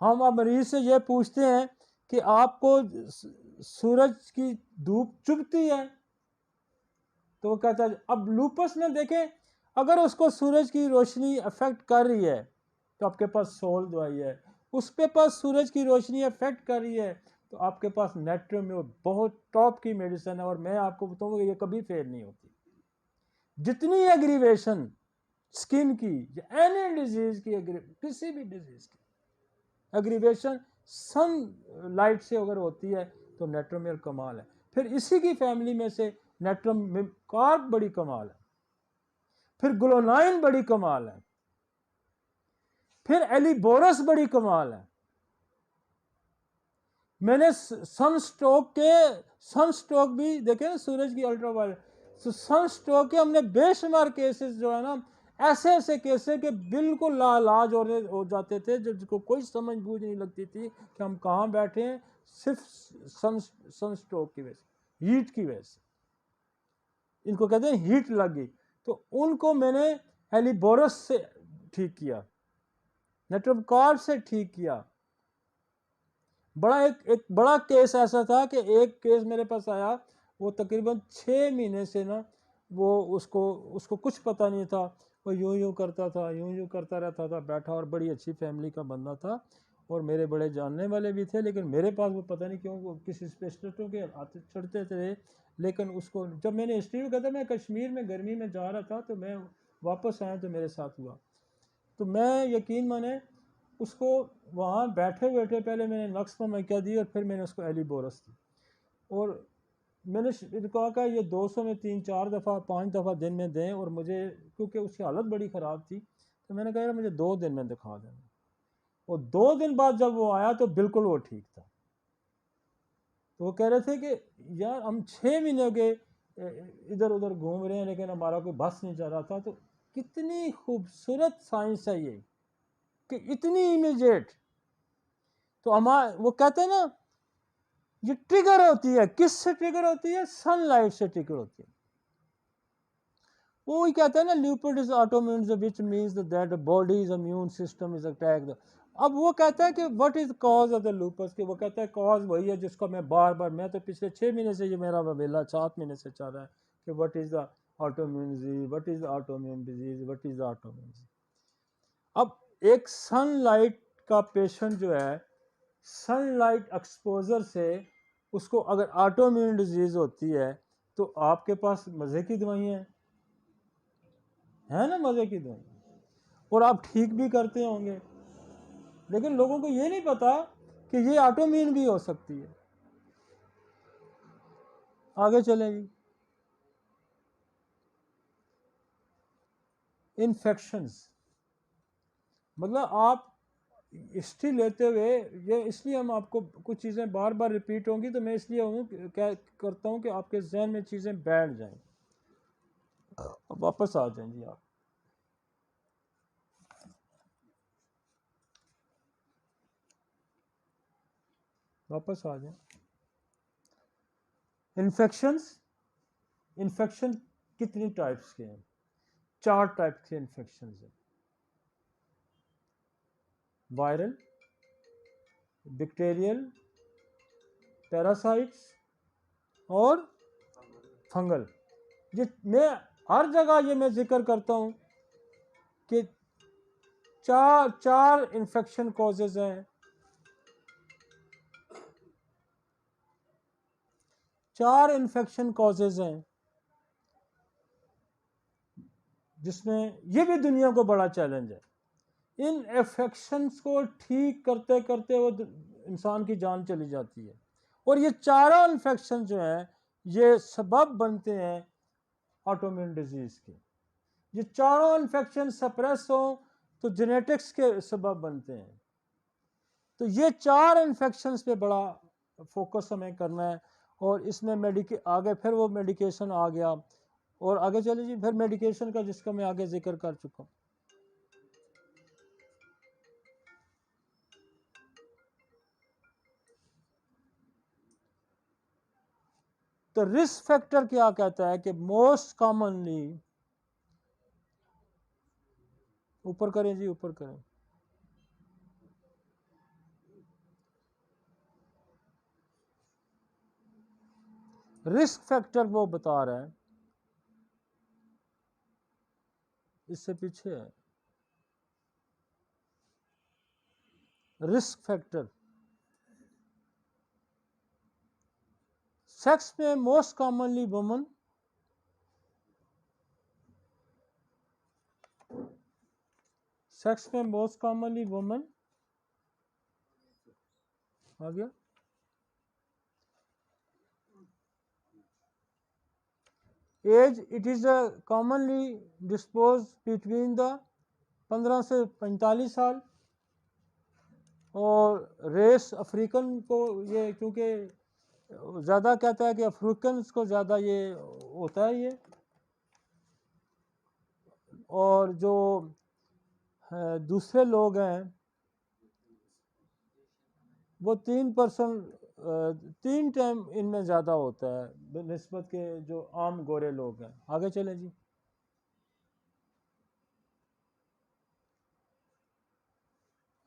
हम अब मरीज से ये पूछते हैं कि आपको सूरज की धूप चुभती है, तो वो कहता है, अब लूपस में देखें, अगर उसको सूरज की रोशनी अफेक्ट कर रही है तो आपके पास सोल दवाई है, उसके पास सूरज की रोशनी अफेक्ट कर रही है तो आपके पास नेट्रियम में बहुत टॉप की मेडिसिन है, और मैं आपको बताऊंगा ये कभी फेल नहीं होती। जितनी एग्रीवेशन स्किन की या एनी डिजीज की, किसी भी डिजीज की एग्रीवेशन सन लाइट से अगर होती है तो नेट्रोमियल कमाल है। फिर इसी की फैमिली में से नेट्रोम कार्ब बड़ी कमाल है, फिर ग्लोनाइन बड़ी कमाल है, फिर एलिबोरस बड़ी कमाल है। मैंने सनस्ट्रोक भी देखे ना, सूरज की अल्ट्रावायलेट, तो सनस्ट्रोक के हमने बेशुमार केसेस जो है ना, ऐसे केसेस के बिल्कुल लाइलाज हो जाते थे, जिसको कोई समझ बूझ नहीं लगती थी कि हम कहाँ बैठे हैं, सिर्फ सनस्ट्रोक की वजह से, हीट की वजह से। इनको कहते हैं हीट लग गई, तो उनको मैंने एलिबोरस से ठीक किया, नेट्रोकार्ब से ठीक किया। एक बड़ा केस ऐसा था कि एक केस मेरे पास आया, वो तकरीबन 6 महीने से ना, वो उसको कुछ पता नहीं था, वो यूं करता था, यूं करता रहता था बैठा, और बड़ी अच्छी फैमिली का बंदा था, और मेरे बड़े जानने वाले भी थे, लेकिन मेरे पास वो पता नहीं क्यों वो किसी स्पेशलिस्टों के आते चढ़ते थे। लेकिन उसको जब मैंने हिस्ट्री में कहा था, मैं कश्मीर में गर्मी में जा रहा था, तो मैं वापस आया तो मेरे साथ हुआ। तो मैं यकीन माने उसको वहाँ बैठे बैठे पहले मैंने नक्स पर क्या दी और फिर मैंने उसको एली बोरस दी। और मैंने कहा कि ये 200 में 3-4 दफ़ा 5 दफ़ा दिन में दें, और मुझे क्योंकि उसकी हालत बड़ी ख़राब थी, तो मैंने कहा यार मुझे 2 दिन में दिखा देना। और 2 दिन बाद जब वो आया तो बिल्कुल वो ठीक था। तो वो कह रहे थे कि यार हम 6 महीने के इधर उधर घूम रहे हैं, लेकिन हमारा कोई बस नहीं चल रहा था। तो कितनी खूबसूरत साइंस है ये कि इतनी इमीडिएट। तो हमारा वो कहते हैं ना, ये ट्रिगर होती है, किससे ट्रिगर होती है? सनलाइट से ट्रिगर होती है। वो ही कहते हैं ना, ल्यूपर्ड is autoimmune which means that body's immune system is attacked. अब वो कहता है कि what is cause of the lupus, कि वो कहता है कॉज वही है जिसको मैं बार बार, मैं तो पिछले 6 महीने से ये मेरा वेला 7 महीने से चल रहा है कि what is the autoimmune disease, what is the autoimmune disease, what is the autoimmune disease. अब एक सनलाइट का पेशेंट जो है, सनलाइट एक्सपोजर से उसको अगर ऑटोम्यून डिजीज होती है, तो आपके पास मज़े की दवाइयाँ है ना, मज़े की दवाई, और आप ठीक भी करते होंगे। लेकिन लोगों को ये नहीं पता कि ये ऑटोम्यून भी हो सकती है। आगे चलें जी। इन्फेक्शंस, मतलब आप हिस्ट्री लेते हुए, ये इसलिए हम आपको कुछ चीज़ें बार बार रिपीट होंगी, तो मैं इसलिए क्या करता हूँ कि आपके जहन में चीज़ें बैठ जाएं। अब वापस आ जाएं जी, आप वापस आ जाएं। इन्फेक्शंस, इन्फेक्शन कितनी टाइप्स के हैं? 4 टाइप के इन्फेक्शंस हैं। वायरल, बैक्टीरियल, पैरासाइट्स और फंगल। ये मैं हर जगह ये मैं जिक्र करता हूँ कि चार इन्फेक्शन कॉजेज हैं, 4 इन्फेक्शन कॉजेज हैं, जिसमें ये भी दुनिया को बड़ा चैलेंज है। इन इन्फेक्शंस को ठीक करते करते वो इंसान की जान चली जाती है। और ये चारों इन्फेक्शन जो हैं, ये सबब बनते हैं ऑटोइम्यून डिजीज के। ये चारों इन्फेक्शन सप्रेस हो तो जेनेटिक्स के सबब बनते हैं। तो ये 4 इन्फेक्शंस पे बड़ा फोकस हमें करना है। और इसमें आगे फिर वो मेडिकेशन आ गया, और आगे चले जी, फिर मेडिकेशन का जिसका मैं आगे जिक्र कर चुका हूँ। तो रिस्क फैक्टर क्या कहता है कि मोस्ट कॉमनली, ऊपर करें जी, ऊपर करें, रिस्क फैक्टर वो बता रहा है, इससे पीछे है रिस्क फैक्टर। सेक्स में मोस्ट कॉमनली वुमन, सेक्स में मोस्ट कॉमनली वुमन आ गया। Age, it is commonly dispose between the 15 से 45 साल। और रेस अफ्रीकन को, ये क्योंकि ज़्यादा कहता है कि अफ्रीकन को ज़्यादा ये होता है ये। और जो दूसरे लोग हैं वो 3 टाइम इनमें ज़्यादा होता है निस्बत के जो आम गोरे लोग हैं। आगे चलें जी।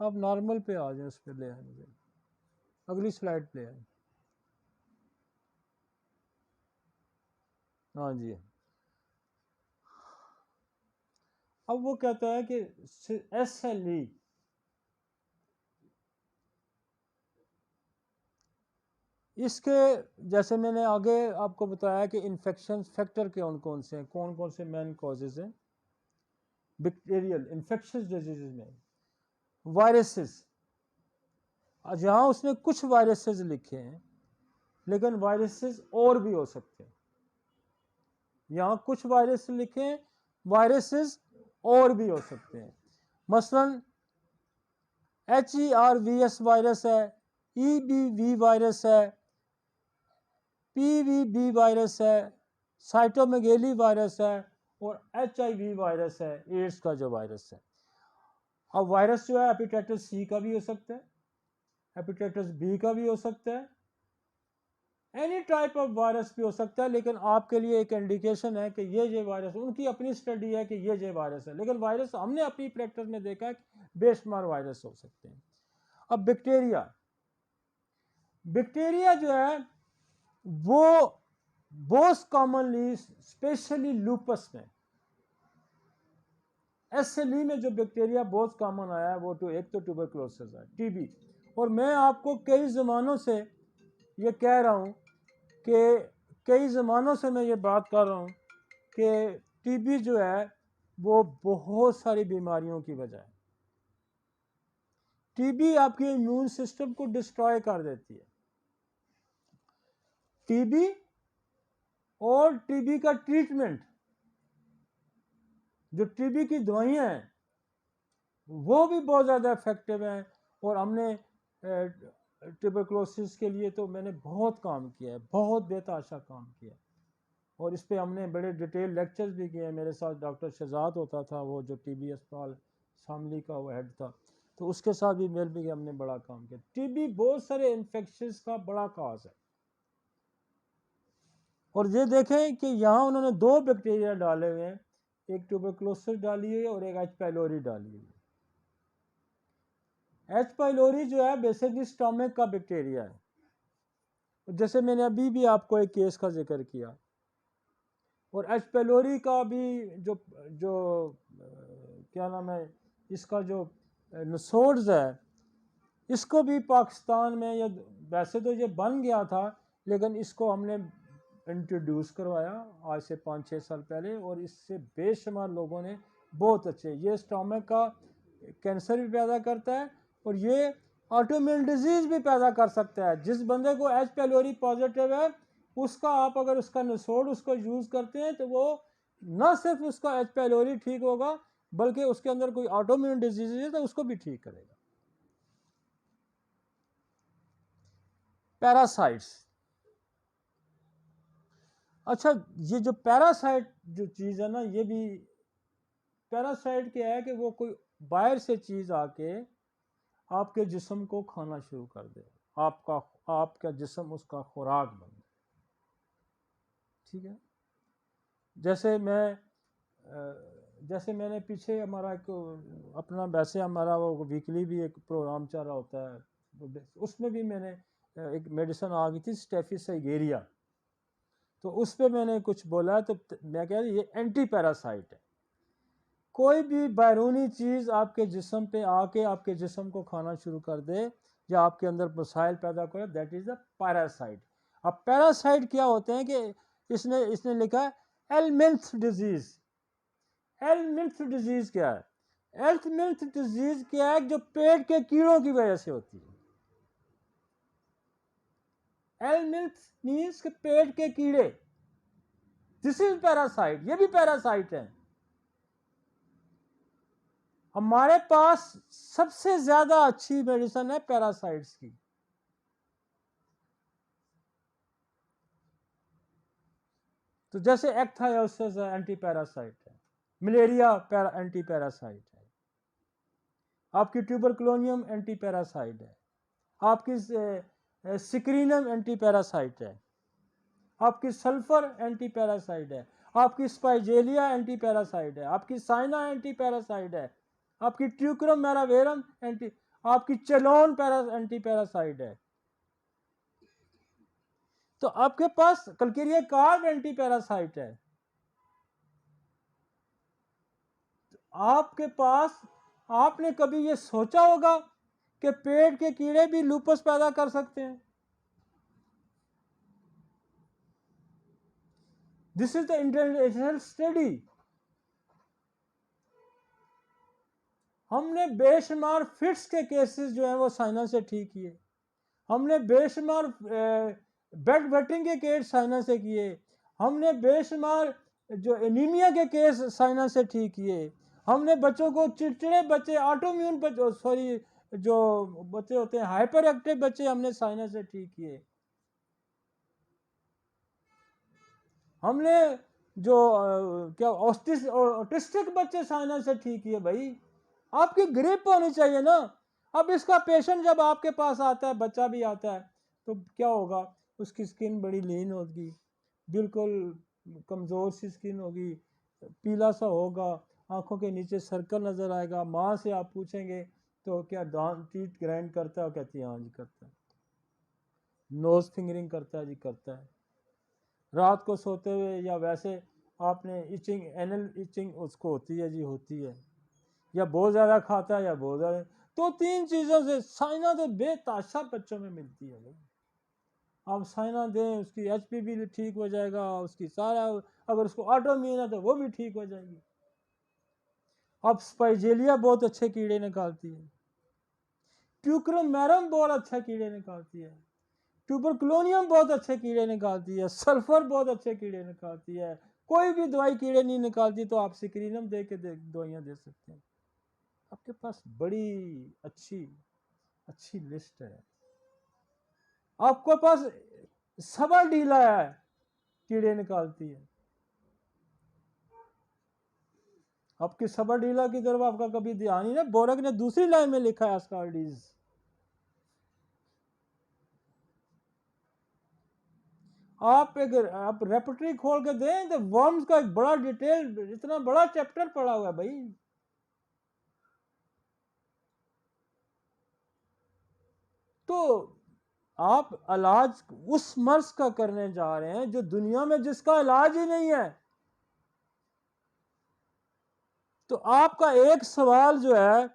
आप नॉर्मल पे आ जाए, उस पर ले आए मुझे, अगली स्लाइड पे आए। हाँ जी। अब वो कहता है कि SLE, इसके जैसे मैंने आगे आपको बताया कि इन्फेक्शन फैक्टर कौन कौन से हैं, कौन कौन से मेन कॉजेज हैं बैक्टीरियल इन्फेक्शियस डिजीज में। वायरसेस, जहाँ उसने कुछ वायरसेस लिखे हैं, लेकिन वायरसेस और भी हो सकते हैं। यहाँ कुछ वायरस लिखे हैं, वायरसेस और भी हो सकते हैं। मसलन HERVS वायरस है, EBV वायरस है, PVB वायरस है, साइटोमेगेली वायरस है और HIV वायरस है, एड्स का जो वायरस है। अब वायरस जो है हेपेटाइटिस C का भी हो सकता है, हेपेटाइटिस B का भी हो सकता है, एनी टाइप ऑफ वायरस भी हो सकता है। लेकिन आपके लिए एक इंडिकेशन है कि ये वायरस, उनकी अपनी स्टडी है कि ये वायरस है, लेकिन वायरस हमने अपनी प्रैक्टिस में देखा है कि बेशुमार वायरस हो सकते हैं। अब बैक्टीरिया जो है वो बहुत कॉमनली, स्पेशली लूपस में, SLE में जो बैक्टीरिया बहुत कॉमन आया है वो एक तो ट्यूबरकुलोसिस है, TB। और मैं आपको कई ज़मानों से ये कह रहा हूँ कि कई ज़मानों से मैं ये बात कर रहा हूँ कि TB जो है वो बहुत सारी बीमारियों की वजह है। TB आपके इम्यून सिस्टम को डिस्ट्रॉय कर देती है। TB और TB का ट्रीटमेंट, जो TB की दवाइयाँ हैं वो भी बहुत ज़्यादा इफेक्टिव हैं। और हमने ट्यूबरकुलोसिस के लिए तो मैंने बहुत काम किया है, बहुत बेतहाशा काम किया है, और इस पे हमने बड़े डिटेल लेक्चर्स भी किए हैं। मेरे साथ डॉक्टर शहजाद होता था, वो जो TB अस्पताल शामली का वो हेड था, तो उसके साथ भी मिल भी हमने बड़ा काम किया। TB बहुत सारे इन्फेक्शंस का बड़ा काज है। और ये देखें कि यहाँ उन्होंने 2 बैक्टीरिया डाले हुए हैं, एक ट्यूबरकुलोसिस डाली है और एक H. पाइलोरी डाली है। H. पाइलोरी जो है बेसिकली स्टमक का बैक्टीरिया है, जैसे मैंने अभी भी आपको एक केस का जिक्र किया। और H. पाइलोरी का भी जो क्या नाम है इसका, जो नसोड्स है, इसको भी पाकिस्तान में, या वैसे तो ये बन गया था लेकिन इसको हमने इंट्रोड्यूस करवाया आज से 5-6 साल पहले, और इससे बेशुमार लोगों ने बहुत अच्छे, ये स्टमक का कैंसर भी पैदा करता है और ये ऑटोइम्यून डिजीज भी पैदा कर सकता है। जिस बंदे को H. पाइलोरी पॉजिटिव है, उसका आप अगर उसका नसोड उसको यूज़ करते हैं तो वो न सिर्फ उसका H. पाइलोरी ठीक होगा, बल्कि उसके अंदर कोई ऑटोइम्यून डिजीज है तो उसको भी ठीक करेगा। पैरासाइट्स, अच्छा, ये जो पैरासाइट जो चीज़ है ना, ये भी, पैरासाइट क्या है कि वो कोई बाहर से चीज़ आके आपके जिस्म को खाना शुरू कर दे, आपका जिस्म उसका खुराक बन जाए। ठीक है, जैसे मैंने पीछे हमारा एक अपना, वैसे हमारा वो वीकली भी एक प्रोग्राम चल रहा होता है, उसमें भी मैंने एक मेडिसिन आ गई थी स्टेफिसाइगेरिया, तो उस पर मैंने कुछ बोला, तो मैं कह रही ये एंटी पैरासाइट है। कोई भी बैरूनी चीज़ आपके जिस्म पे आके आपके जिस्म को खाना शुरू कर दे या आपके अंदर मसाइल पैदा करे, दैट इज़ अ पैरासाइट। अब पैरासाइट क्या होते हैं कि इसने लिखा है हेलमिंथ डिजीज़। हेलमिंथ डिजीज़ क्या है? हेलमिंथ डिजीज़ क्या है? जो पेट के कीड़ों की वजह से होती है। हेलमिंथ मीन्स कि पेट के कीड़े, दिस इज पैरासाइट, ये भी पैरासाइट है। हमारे पास सबसे ज्यादा अच्छी मेडिसिन है पैरासाइट्स की। तो जैसे एक्थायोसिस एंटी पैरासाइट है, मलेरिया एंटी पैरासाइट है, आपकी ट्यूबरकुलोनियम एंटी पैरासाइट है, आपकी सिक्रीनम एंटी पैरासाइट है, आपकी सल्फर एंटी पैरासाइट है, आपकी स्पाइजेलिया एंटी पैरासाइट है, आपकी साइना एंटी पैरासाइट है, आपकी ट्यूक्रम मैरावेरम एंटी, आपकी चेलोन एंटी पैरासाइट है। तो आपके पास कल्केरिया कार्ब एंटी पैरासाइट है। तो आपके पास, आपने कभी ये सोचा होगा कि पेट के कीड़े भी लूपस पैदा कर सकते हैं? This is the international study. हमने बेशुमार फिट्स के केसेस जो हैं वो साइना से ठीक किए, हमने बेशुमार बेड वेटिंग के केस साइना से किए, हमने बेशुमार जो एनीमिया के केस साइना से ठीक किए, हमने बच्चों को चिड़चिड़े बच्चे, ऑटोम्यून बच्चे, सॉरी जो बच्चे होते हैं हाइपर एक्टिव बच्चे, हमने साइना से ठीक किए। हमने जो क्या ऑटिस्टिक बच्चे साइना से ठीक किए। भाई आपकी ग्रिप होनी चाहिए ना। अब इसका पेशेंट जब आपके पास आता है, बच्चा भी आता है, तो क्या होगा, उसकी स्किन बड़ी लीन होगी, बिल्कुल कमज़ोर सी स्किन होगी, पीला सा होगा, आंखों के नीचे सर्कल नज़र आएगा। माँ से आप पूछेंगे तो क्या टीथ ग्राइंड करता है, कहती है हाँ जी करता है। नोज़ फिंगरिंग करता है जी करता है। रात को सोते हुए या वैसे आपने इचिंग, एनल इचिंग उसको होती है जी, होती है, या बहुत ज़्यादा खाता है या बहुत ज़्यादा। तो 3 चीज़ों से साइना तो बेताशा बच्चों में मिलती है। आप साइना दें, उसकी HP भी ठीक हो जाएगा, उसकी सारा, अगर उसको ऑटोइम्यून है तो वो भी ठीक हो जाएगी। अब स्पाइजेलिया बहुत अच्छे कीड़े निकालती है, ट्यूक्रम मैरम बहुत अच्छा कीड़े निकालती है, ट्यूबरक्लोनियम बहुत अच्छे कीड़े निकालती है, सल्फर बहुत अच्छे कीड़े निकालती है। कोई भी दवाई कीड़े नहीं निकालती तो आप सिक्रीनम दे के दवाइयाँ दे सकते हैं। आपके पास बड़ी अच्छी लिस्ट है। आपके पास सबा डीला है, कीड़े निकालती है। आपकी सबा डीला की तरफ आपका कभी ध्यान ही ना। बोरक ने दूसरी लाइन में लिखा है एस्कार्डिस। आप रेपर्टरी खोल के दें तो वर्म्स का एक बड़ा डिटेल, इतना बड़ा चैप्टर पड़ा हुआ है भाई। तो आप इलाज उस मर्ज का करने जा रहे हैं जो दुनिया में जिसका इलाज ही नहीं है। तो आपका एक सवाल जो है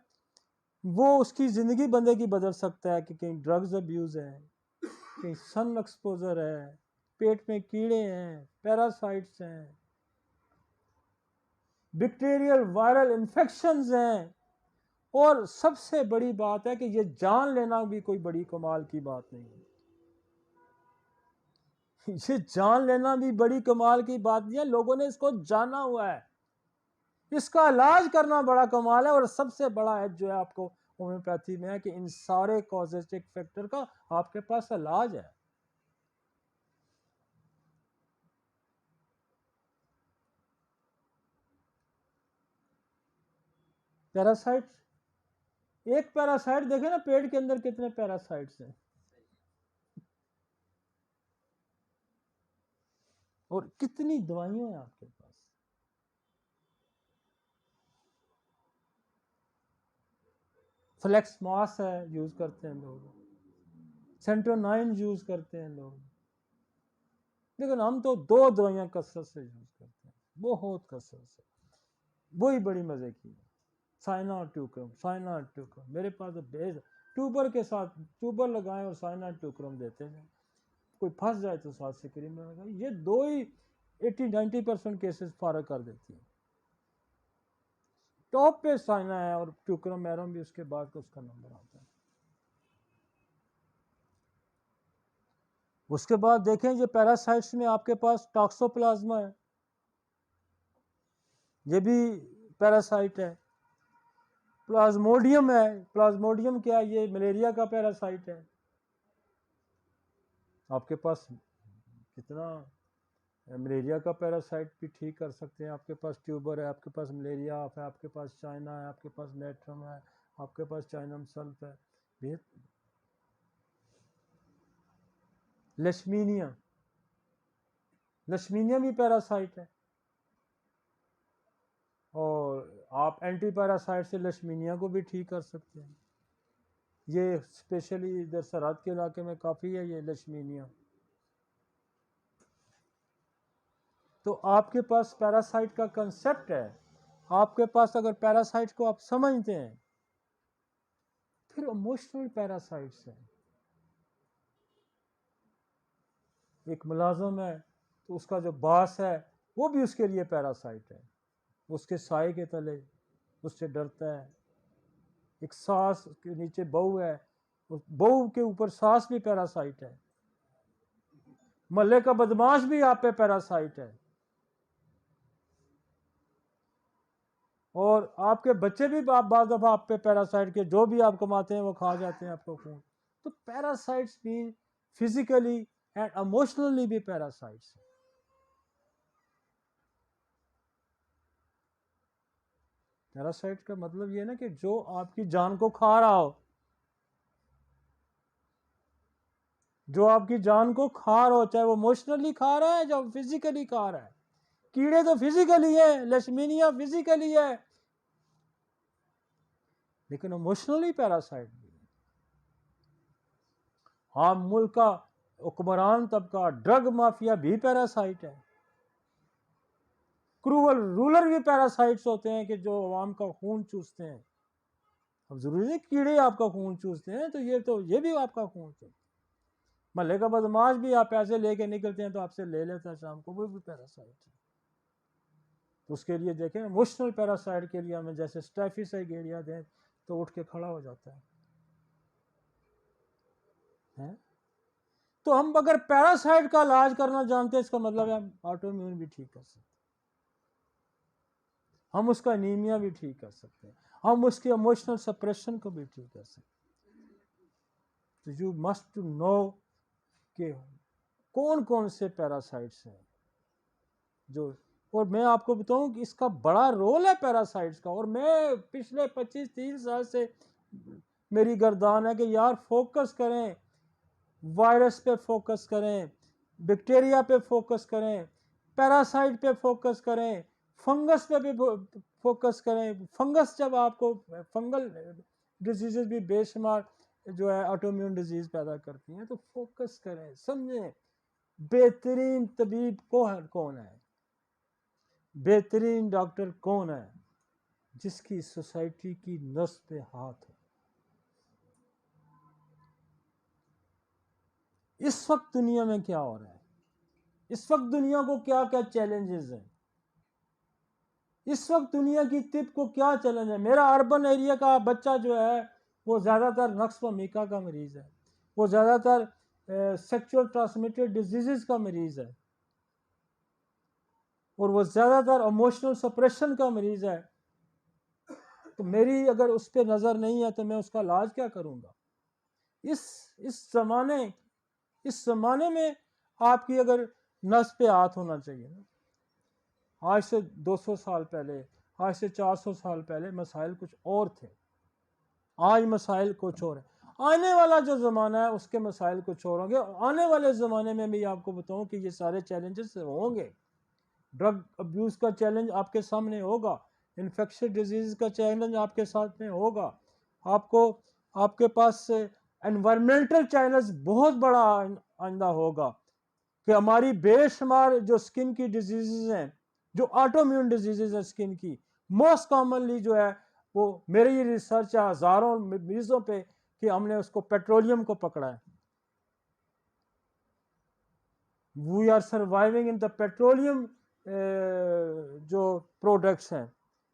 वो उसकी जिंदगी बंदे की बदल सकता है कि कहीं ड्रग्स अब्यूज है, कहीं सन एक्सपोजर है, पेट में कीड़े हैं, पैरासाइट्स हैं, बैक्टीरियल वायरल इन्फेक्शंस हैं, और सबसे बड़ी बात है कि ये जान लेना भी कोई बड़ी कमाल की बात नहीं है। ये जान लेना भी बड़ी कमाल की बात नहीं है, लोगों ने इसको जाना हुआ है। इसका इलाज करना बड़ा कमाल है। और सबसे बड़ा है जो है आपको होम्योपैथी में है कि इन सारे कॉजेटिक फैक्टर का आपके पास इलाज है। पैरासाइट, एक पैरासाइट देखे ना, पेट के अंदर कितने पैरासाइट्स हैं, और कितनी दवाइयां हैं आपके पास। फ्लेक्स मास है, यूज करते हैं लोग, सेंट्रोनाइन यूज करते हैं लोग, लेकिन हम तो 2 दवाइयां कसरत से यूज करते हैं, बहुत कसरत से। वही बड़ी मजे की है, साइना और ट्यूक्रम, साइना और ट्यूक्रम। मेरे पास तो बेज ट्यूबर के साथ ट्यूबर लगाएं और साइना और ट्यूक्रम देते हैं। कोई फंस जाए तो साथ से क्रीम लगाए। ये 2 ही 80-90% केसेस फारग कर देती है। टॉप पे साइना है और ट्यूक्रम मैरम भी उसके बाद का उसका नंबर आता है। उसके बाद देखें ये पैरासाइट्स में आपके पास टॉक्सोप्लाज्मा है, ये भी पैरासाइट है। प्लाज्मोडियम है, प्लाज्मोडियम क्या है, ये मलेरिया का पैरासाइट है। आपके पास कितना मलेरिया का पैरासाइट भी ठीक कर सकते हैं। आपके पास ट्यूबर है, आपके पास मलेरिया है, आपके पास चाइना है, आपके पास नेट्रम है, आपके पास चाइनम सल्फ है। लेशमीनिया, लेशमीनिया भी पैरासाइट है, और आप एंटी पैरासाइट से लेशमीनिया को भी ठीक कर सकते हैं। ये स्पेशली इधर सरहद के इलाके में काफ़ी है ये लेशमीनिया। तो आपके पास पैरासाइट का कंसेप्ट है। आपके पास अगर पैरासाइट को आप समझते हैं, फिर इमोशनल पैरासाइट्स हैं। एक मुलाजिम है तो उसका जो बॉस है वो भी उसके लिए पैरासाइट है। उसके साए के तले उससे डरता है। एक सांस के नीचे बहू है, उस बहू के ऊपर सांस भी पैरासाइट है। मोहल्ले का बदमाश भी आप पे पैरासाइट है। और आपके बच्चे भी बाद दफा आप पे पैरासाइट के, जो भी आप कमाते हैं वो खा जाते हैं आपको खून। तो पैरासाइट्स भी फिजिकली एंड इमोशनली भी पैरासाइट्स हैं। पैरासाइट का मतलब ये है ना कि जो आपकी जान को खा रहा हो, जो आपकी जान को खा रहा हो, चाहे वो इमोशनली खा रहा है, जो फिजिकली खा रहा है। कीड़े तो फिजिकली है, लेशमीनिया फिजिकली है, लेकिन इमोशनली पैरासाइट भी है। हाँ, मुल्क का हुक्मरान तबका, ड्रग माफिया भी पैरासाइट है। क्रूअल रूलर भी पैरासाइट्स होते हैं कि जो आवाम का खून चूसते हैं। अब जरूरी नहीं कीड़े आपका खून चूसते हैं, तो ये भी आपका खून चूसते हैं। महल्ले का बदमाश भी आप पैसे लेके निकलते हैं तो आपसे ले लेता है शाम को, वो भी पैरासाइट है। तो उसके लिए देखें, इमोशनल पैरासाइट के लिए हमें जैसे स्टैफी से गेड़िया दें तो उठ के खड़ा हो जाता है? तो हम अगर पैरासाइट का इलाज करना जानते हैं, इसका मतलब है हम ऑटोइम्यून भी ठीक कर सकते हैं, हम उसका एनीमिया भी ठीक कर सकते हैं, हम उसके इमोशनल सप्रेशन को भी ठीक कर सकते हैं। तो यू मस्ट टू नो कि कौन कौन से पैरासाइट्स हैं जो, और मैं आपको बताऊं कि इसका बड़ा रोल है पैरासाइट्स का। और मैं पिछले 25-30 साल से मेरी गर्दान है कि यार फोकस करें, वायरस पे फोकस करें, बैक्टीरिया पे फोकस करें, पैरासाइट पे फोकस करें, फंगस पे भी फोकस करें। फंगस जब आपको, फंगल डिजीजेज भी बेशुमार जो है ऑटोइम्यून डिजीज पैदा करती हैं, तो फोकस करें, समझें बेहतरीन तबीब कौन है, बेहतरीन डॉक्टर कौन है, जिसकी सोसाइटी की नस पे हाथ है। इस वक्त दुनिया में क्या हो रहा है, इस वक्त दुनिया को क्या क्या चैलेंजेस हैं, इस वक्त दुनिया की तिब को क्या चैलेंज है। मेरा अर्बन एरिया का बच्चा जो है वो ज़्यादातर नक्स व मीका का मरीज़ है, वो ज़्यादातर सेक्सुअल ट्रांसमिटेड डिजीज़ का मरीज़ है, और वो ज़्यादातर इमोशनल सप्रेशन का मरीज़ है। तो मेरी अगर उस पर नज़र नहीं है तो मैं उसका इलाज क्या करूँगा? इस ज़माने में आपकी अगर नस पे हाथ होना चाहिए ना। आज से 200 साल पहले, आज से 400 साल पहले मसाइल कुछ और थे, आज मसाइल कुछ और है। आने वाला जो ज़माना है उसके मसाइल कुछ और होंगे। आने वाले ज़माने में भी आपको बताऊं कि ये सारे चैलेंजेस होंगे। ड्रग अब्यूज़ का चैलेंज आपके सामने होगा, इन्फेक्शियस डिजीज़ का चैलेंज आपके साथ में होगा, आपको आपके पास एनवायरमेंटल चैलेंज बहुत बड़ा आइंदा होगा कि हमारी बेशुमार जो स्किन की डिजीज़ हैं, जो ऑटोइम्यून डिजीज़ है स्किन की, मोस्ट कॉमनली जो है वो, मेरी रिसर्च है हज़ारों मरीजों पे कि हमने उसको पेट्रोलियम को पकड़ा है। We are surviving in the petroleum जो प्रोडक्ट्स हैं,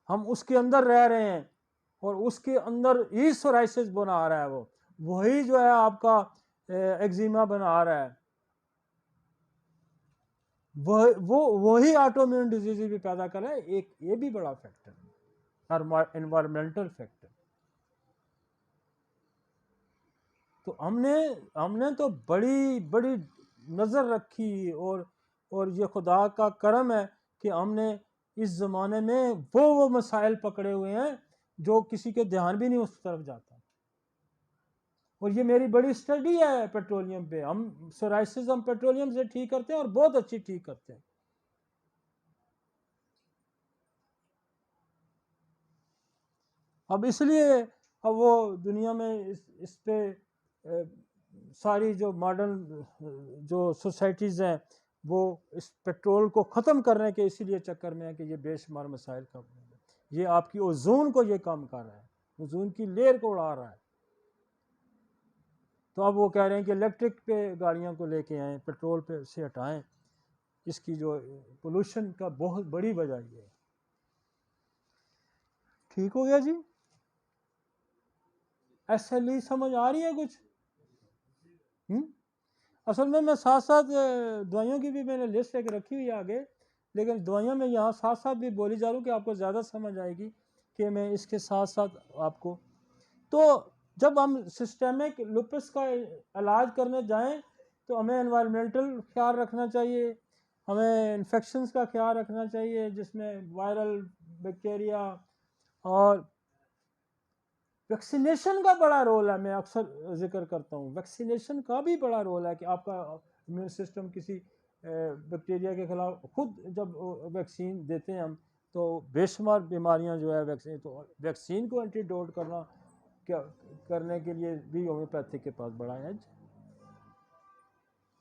हम उसके अंदर रह रहे हैं, और उसके अंदर ही सोराइसिस बना रहा है, वो वही जो है आपका एक्जिमा बना रहा है, वही ऑटोइम्यून डिजीज भी पैदा कर रहा है। एक ये भी बड़ा फैक्टर है, एनवायरमेंटल फैक्टर। तो हमने तो बड़ी बड़ी नज़र रखी, और ये खुदा का करम है कि हमने इस ज़माने में वो मसाइल पकड़े हुए हैं जो किसी के ध्यान भी नहीं उस तरफ जाता। और ये मेरी बड़ी स्टडी है पेट्रोलियम पे। हम सोराइसिस हम पेट्रोलियम से ठीक करते हैं, और बहुत अच्छी ठीक करते हैं। अब इसलिए अब वो दुनिया में इस पे सारी जो मॉडर्न जो सोसाइटीज़ हैं वो इस पेट्रोल को ख़त्म करने के इसीलिए चक्कर में है कि ये बेशुमार मसाइल कम हो गए। ये आपकी ओजोन को ये कम कर रहा है, ओजोन की लेयर को उड़ा रहा है। तो अब वो कह रहे हैं कि इलेक्ट्रिक पे गाड़ियों को लेके आएँ, पेट्रोल पे से हटाएं। इसकी जो पोल्यूशन का बहुत बड़ी वजह ये है। ठीक हो गया जी? SLE समझ आ रही है कुछ? असल में मैं साथ साथ दवाइयों की भी मैंने लिस्ट एक रखी हुई है आगे, लेकिन दवाइयाँ मैं यहाँ साथ साथ भी बोली जा रहा हूँ कि आपको ज़्यादा समझ आएगी कि मैं इसके साथ साथ आपको। तो जब हम सिस्टेमिक लुपस का इलाज करने जाएं तो हमें एनवायरमेंटल ख्याल रखना चाहिए, हमें इन्फेक्शंस का ख्याल रखना चाहिए जिसमें वायरल बैक्टीरिया, और वैक्सीनेशन का बड़ा रोल है। मैं अक्सर जिक्र करता हूँ वैक्सीनेशन का भी बड़ा रोल है कि आपका इम्यून सिस्टम किसी बैक्टीरिया के खिलाफ खुद जब वैक्सीन देते हैं हम तो बेशुमार बीमारियां जो है वैक्सीन को एंटीडोट करना क्या करने के लिए भी होम्योपैथी के पास बड़ा एज।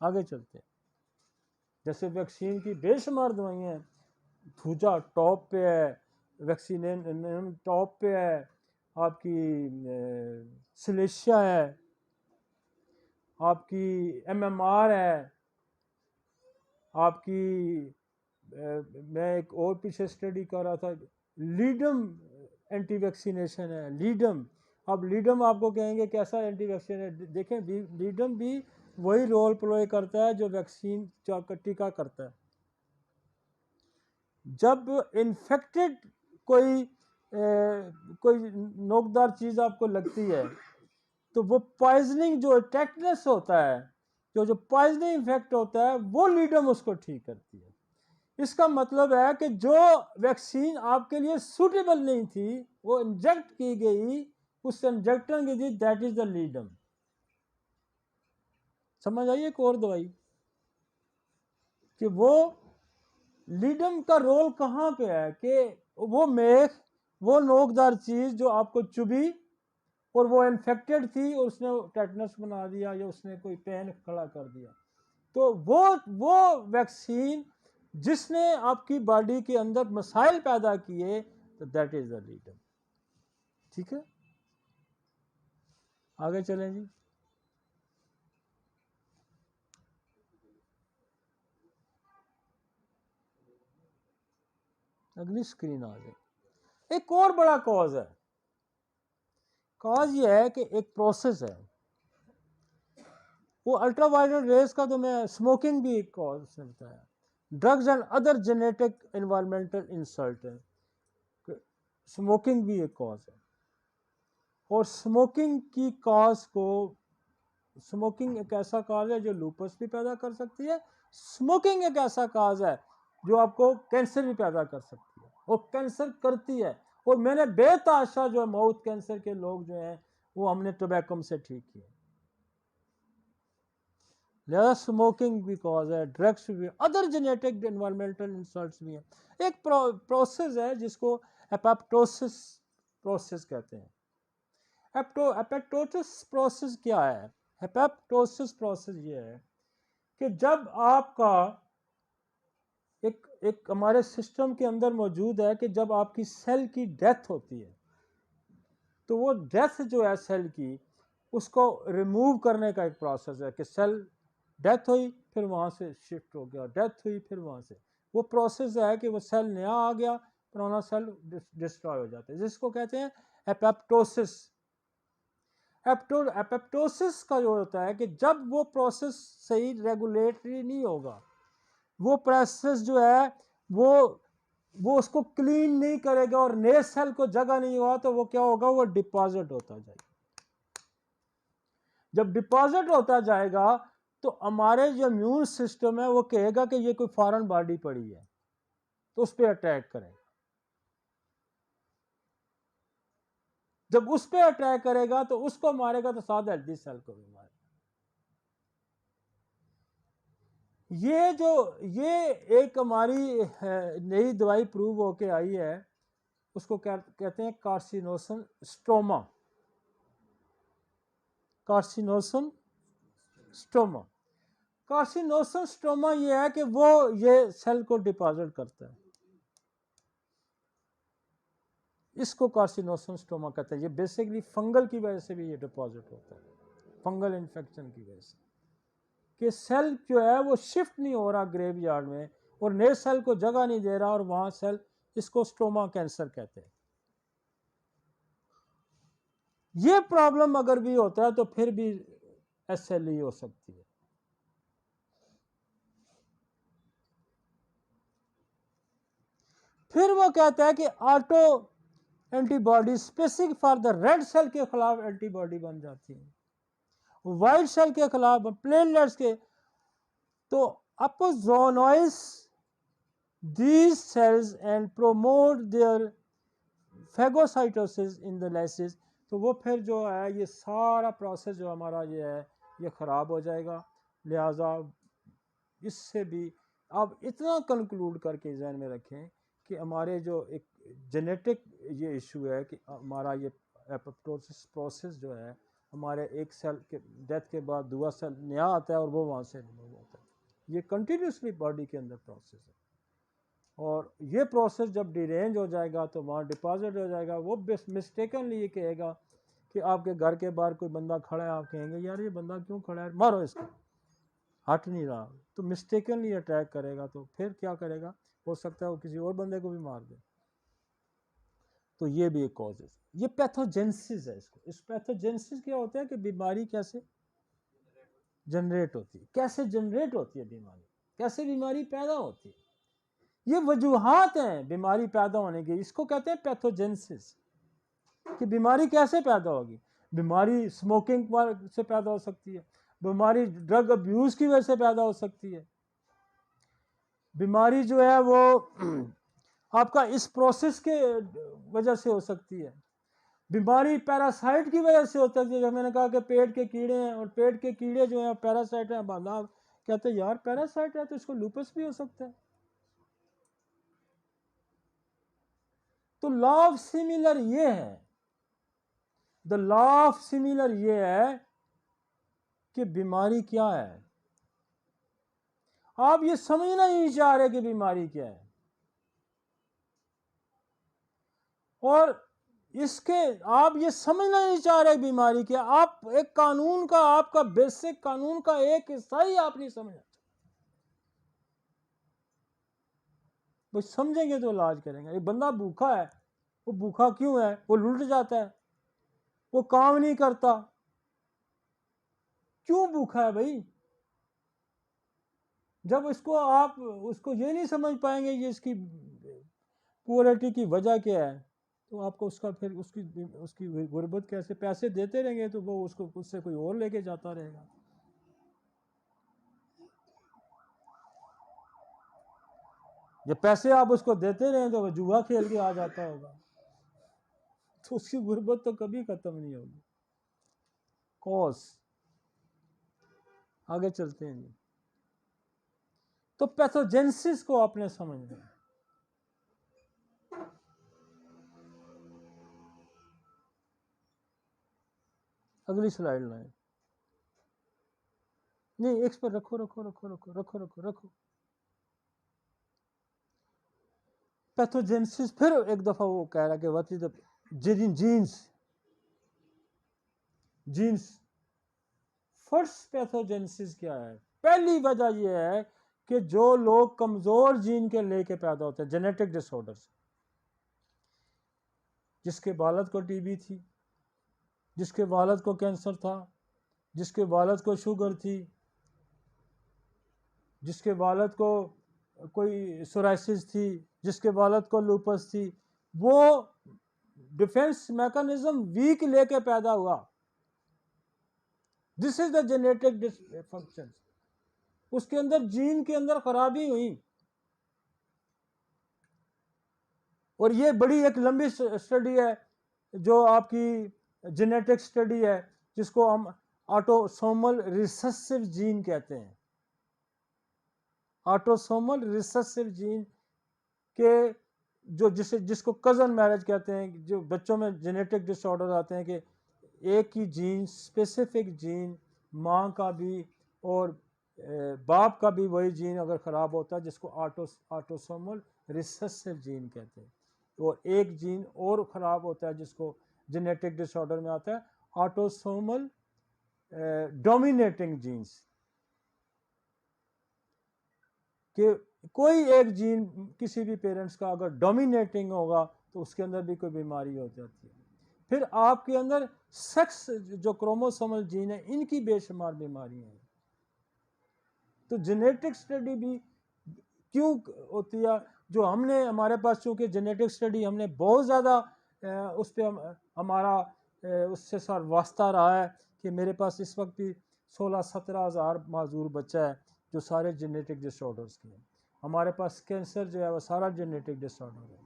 आगे चलते हैं। जैसे वैक्सीन की बेशुमार दवाइयाँ हैं, थूजा टॉप पे है, वैक्सीन टॉप पे है, आपकी सिलेशिया है, आपकी MMR है, आपकी मैं एक और पीछे स्टडी कर रहा था, लीडम एंटी वैक्सीनेशन है। लीडम, अब लीडम आपको कहेंगे कैसा एंटी वैक्सीन है, देखें लीडम भी वही रोल प्ले करता है जो वैक्सीन टीका करता है। जब इन्फेक्टेड कोई नोकदार चीज़ आपको लगती है तो वो पॉइजनिंग जो टेटनस होता है, जो पॉइजनिंग इफेक्ट होता है, वो लीडम उसको ठीक करती है। इसका मतलब है कि जो वैक्सीन आपके लिए सूटेबल नहीं थी वो इंजेक्ट की गई, उस इंजेक्टर की थी, दैट इज द लीडम। समझ आइए एक और दवाई कि वो लीडम का रोल कहाँ पे है कि वो नोकदार चीज जो आपको चुभी और वो इन्फेक्टेड थी और उसने टेटनस बना दिया या उसने कोई पेन खड़ा कर दिया, तो वो वैक्सीन जिसने आपकी बॉडी के अंदर मसाइल पैदा किए, तो दैट इज द लीडम। ठीक है, आगे चलें जी। अगली स्क्रीन आ जाए। एक और बड़ा कॉज है, कॉज ये है कि एक प्रोसेस है, वो अल्ट्रावायलेट रेस का, तो मैं स्मोकिंग भी एक कॉज से बताया, drugs and other genetic environmental insult है, स्मोकिंग भी एक कॉज है। और स्मोकिंग की कॉज को, स्मोकिंग एक ऐसा कॉज है जो लूपस भी पैदा कर सकती है, स्मोकिंग एक ऐसा कॉज है जो आपको कैंसर भी पैदा कर सकती है और कैंसर करती है। और मैंने बेताशा जो माउथ कैंसर के लोग जो हैं वो हमने टोबैको से ठीक किए। लिहाजा स्मोकिंग भी कॉज है, ड्रग्स भी, अदर जेनेटिक एनवायरमेंटल इंसल्ट्स भी हैं। एक प्रोसेस है जिसको एपोप्टोसिस प्रोसेस कहते हैं। एपोप्टोसिस प्रोसेस क्या है? एपोप्टोसिस प्रोसेस ये है कि जब आपका एक हमारे सिस्टम के अंदर मौजूद है कि जब आपकी सेल की डेथ होती है तो वो डेथ जो है सेल की, उसको रिमूव करने का एक प्रोसेस है कि सेल डेथ हुई फिर वहाँ से शिफ्ट हो गया, डेथ हुई फिर वहाँ से, वो प्रोसेस है कि वो सेल नया आ गया, पुराना सेल डिस्ट्रॉय हो जाता है, जिसको कहते हैं एपोप्टोसिस। एपोप्टोसिस का जो होता है कि जब वो प्रोसेस सही रेगुलेटरी नहीं होगा, वो प्रोसेस जो है वो उसको क्लीन नहीं करेगा और नए सेल को जगह नहीं हुआ तो वो क्या होगा, वो डिपॉजिट होता जाएगा। जब डिपॉजिट होता जाएगा तो हमारे जो इम्यून सिस्टम है वो कहेगा कि ये कोई फॉरेन बॉडी पड़ी है तो उस पर अटैक करेगा। जब उस पर अटैक करेगा तो उसको मारेगा तो साथ हेल्दी सेल को भी मारेगा। ये एक हमारी नई दवाई प्रूव होके आई है, उसको कहते हैं कार्सिनोसन स्ट्रोमा। कार्सिनोसन स्ट्रोमा, कार्सिनोसन स्ट्रोमा ये है कि वो ये सेल को डिपॉजिट करता है, इसको कार्सिनोसन स्ट्रोमा कहते हैं। ये बेसिकली फंगल की वजह से भी ये डिपॉजिट होता है, फंगल इन्फेक्शन की वजह से। कि सेल जो है वो शिफ्ट नहीं हो रहा ग्रेव यार्ड में और नए सेल को जगह नहीं दे रहा और वहाँ सेल, इसको स्टोमा कैंसर कहते हैं। ये प्रॉब्लम अगर भी होता है तो फिर भी SLE हो सकती है। फिर वो कहता है कि auto antibody specific for the red cell के खिलाफ एंटीबॉडी बन जाती है, व्हाइट सेल के खिलाफ, प्लेटलेट्स के। तो अपोजोनोइस these cells and promote their phagocytosis in the lysis। तो वो फिर जो है ये सारा प्रोसेस जो हमारा ये है ये ख़राब हो जाएगा। लिहाजा इससे भी आप इतना कंक्लूड करके जहन में रखें कि हमारे जो एक जेनेटिक ये इशू है कि हमारा ये एपोप्टोसिस प्रोसेस जो है, हमारे एक सेल के डेथ के बाद दूसरा सेल नया आता है और वो वहाँ से रिमूव होता है। ये कंटिन्यूसली बॉडी के अंदर प्रोसेस है और ये प्रोसेस जब डिरेंज हो जाएगा तो वहाँ डिपॉजिट हो जाएगा। वो मिस्टेकनली ये कहेगा कि आपके घर के बाहर कोई बंदा खड़ा है, आप कहेंगे यार ये बंदा क्यों खड़ा है, मारो इसको, हट नहीं रहा, तो मिस्टेकनली अटैक करेगा। तो फिर क्या करेगा, हो सकता है वो किसी और बंदे को भी मार दे। तो ये भी एक कॉज है। ये पैथोजेनेसिस है। इसको इस पैथोजेनेसिस क्या होता है कि बीमारी कैसे जनरेट होती है, कैसे जनरेट होती है बीमारी, कैसे बीमारी पैदा होती है, ये वजूहात हैं बीमारी पैदा होने की। इसको कहते हैं पैथोजेनेसिस कि बीमारी कैसे पैदा होगी। बीमारी स्मोकिंग से पैदा हो सकती है, बीमारी ड्रग अब्यूज़ की वजह से पैदा हो सकती है, बीमारी जो है वो आपका इस प्रोसेस के वजह से हो सकती है, बीमारी पैरासाइट की वजह से होता है। जब मैंने कहा कि पेट के कीड़े हैं और पेट के कीड़े जो हैं पैरासाइट हैं, बांधा कहते हैं यार पैरासाइट है तो इसको लूपस भी हो सकता है। तो लॉ ऑफ सिमिलर ये है, द लॉ ऑफ सिमिलर ये है कि बीमारी क्या है। आप ये समझना ही नहीं चाह रहे कि बीमारी क्या है, और इसके आप ये समझना नहीं चाह रहे बीमारी क्या। आप एक कानून का, आपका बेसिक कानून का एक हिस्सा ही आप नहीं समझना। वो समझेंगे तो इलाज करेंगे। एक बंदा भूखा है, वो भूखा क्यों है, वो लुट जाता है, वो काम नहीं करता, क्यों भूखा है भाई। जब इसको आप उसको ये नहीं समझ पाएंगे ये इसकी पुअरिटी की वजह क्या है, तो आपको उसका फिर उसकी उसकी गुर्बत कैसे, पैसे देते रहेंगे तो वो उसको उससे कोई और लेके जाता रहेगा। जब पैसे आप उसको देते रहे तो वो जुआ खेल के आ जाता होगा, तो उसकी गुर्बत तो कभी खत्म नहीं होगी। कॉज आगे चलते हैं जी। तो पैथोजेनेसिस को आपने समझना है। अगली स्लाइड लाएं। नहीं, एक पर रखो रखो रखो रखो रखो रखो रखो। पैथोजेनेसिस फिर एक दफा वो कह रहा है कि what is the genes. First pathogenesis क्या है। पहली वजह यह है कि जो लोग कमजोर जीन के लेके पैदा होते हैं, जेनेटिक डिसऑर्डर्स, जिसके वालिद को टीबी थी, जिसके वालिद को कैंसर था, जिसके वालिद को शुगर थी, जिसके वालिद को कोई सोराइसिस थी, जिसके वालिद को लूपस थी, वो डिफेंस मैकेनिज्म वीक लेके पैदा हुआ। This is the genetic dysfunction. उसके अंदर जीन के अंदर खराबी हुई, और ये बड़ी एक लंबी स्टडी है जो आपकी जेनेटिक स्टडी है, जिसको हम ऑटोसोमल रिसेसिव जीन कहते हैं। ऑटोसोमल रिसेसिव जीन के जो जिसको कज़न मैरिज कहते हैं, जो बच्चों में जेनेटिक डिसऑर्डर आते हैं कि एक ही जीन, स्पेसिफिक जीन, माँ का भी और बाप का भी वही जीन अगर ख़राब होता है, जिसको ऑटोसोमल रिसेसिव जीन कहते हैं। और एक जीन और ख़राब होता है जिसको जेनेटिक डिसऑर्डर में आता है ऑटोसोमल डोमिनेटिंग जीन्स। कि कोई एक जीन किसी भी पेरेंट्स का अगर डोमिनेटिंग होगा तो उसके अंदर भी कोई बीमारी हो जाती है। फिर आपके अंदर सेक्स जो क्रोमोसोमल जीन है इनकी बेशुमार बीमारियां हैं। तो जेनेटिक स्टडी भी क्यों होती है? जो हमने हमारे पास चूँकि जेनेटिक स्टडी हमने बहुत ज़्यादा उस पर हमारा उससे सर वास्ता रहा है कि मेरे पास इस वक्त भी 16-17 हज़ार माजूर बच्चा है जो सारे जेनेटिक डिसऑर्डर्स के हैं। हमारे पास कैंसर जो है वो सारा जेनेटिक डिसऑर्डर है।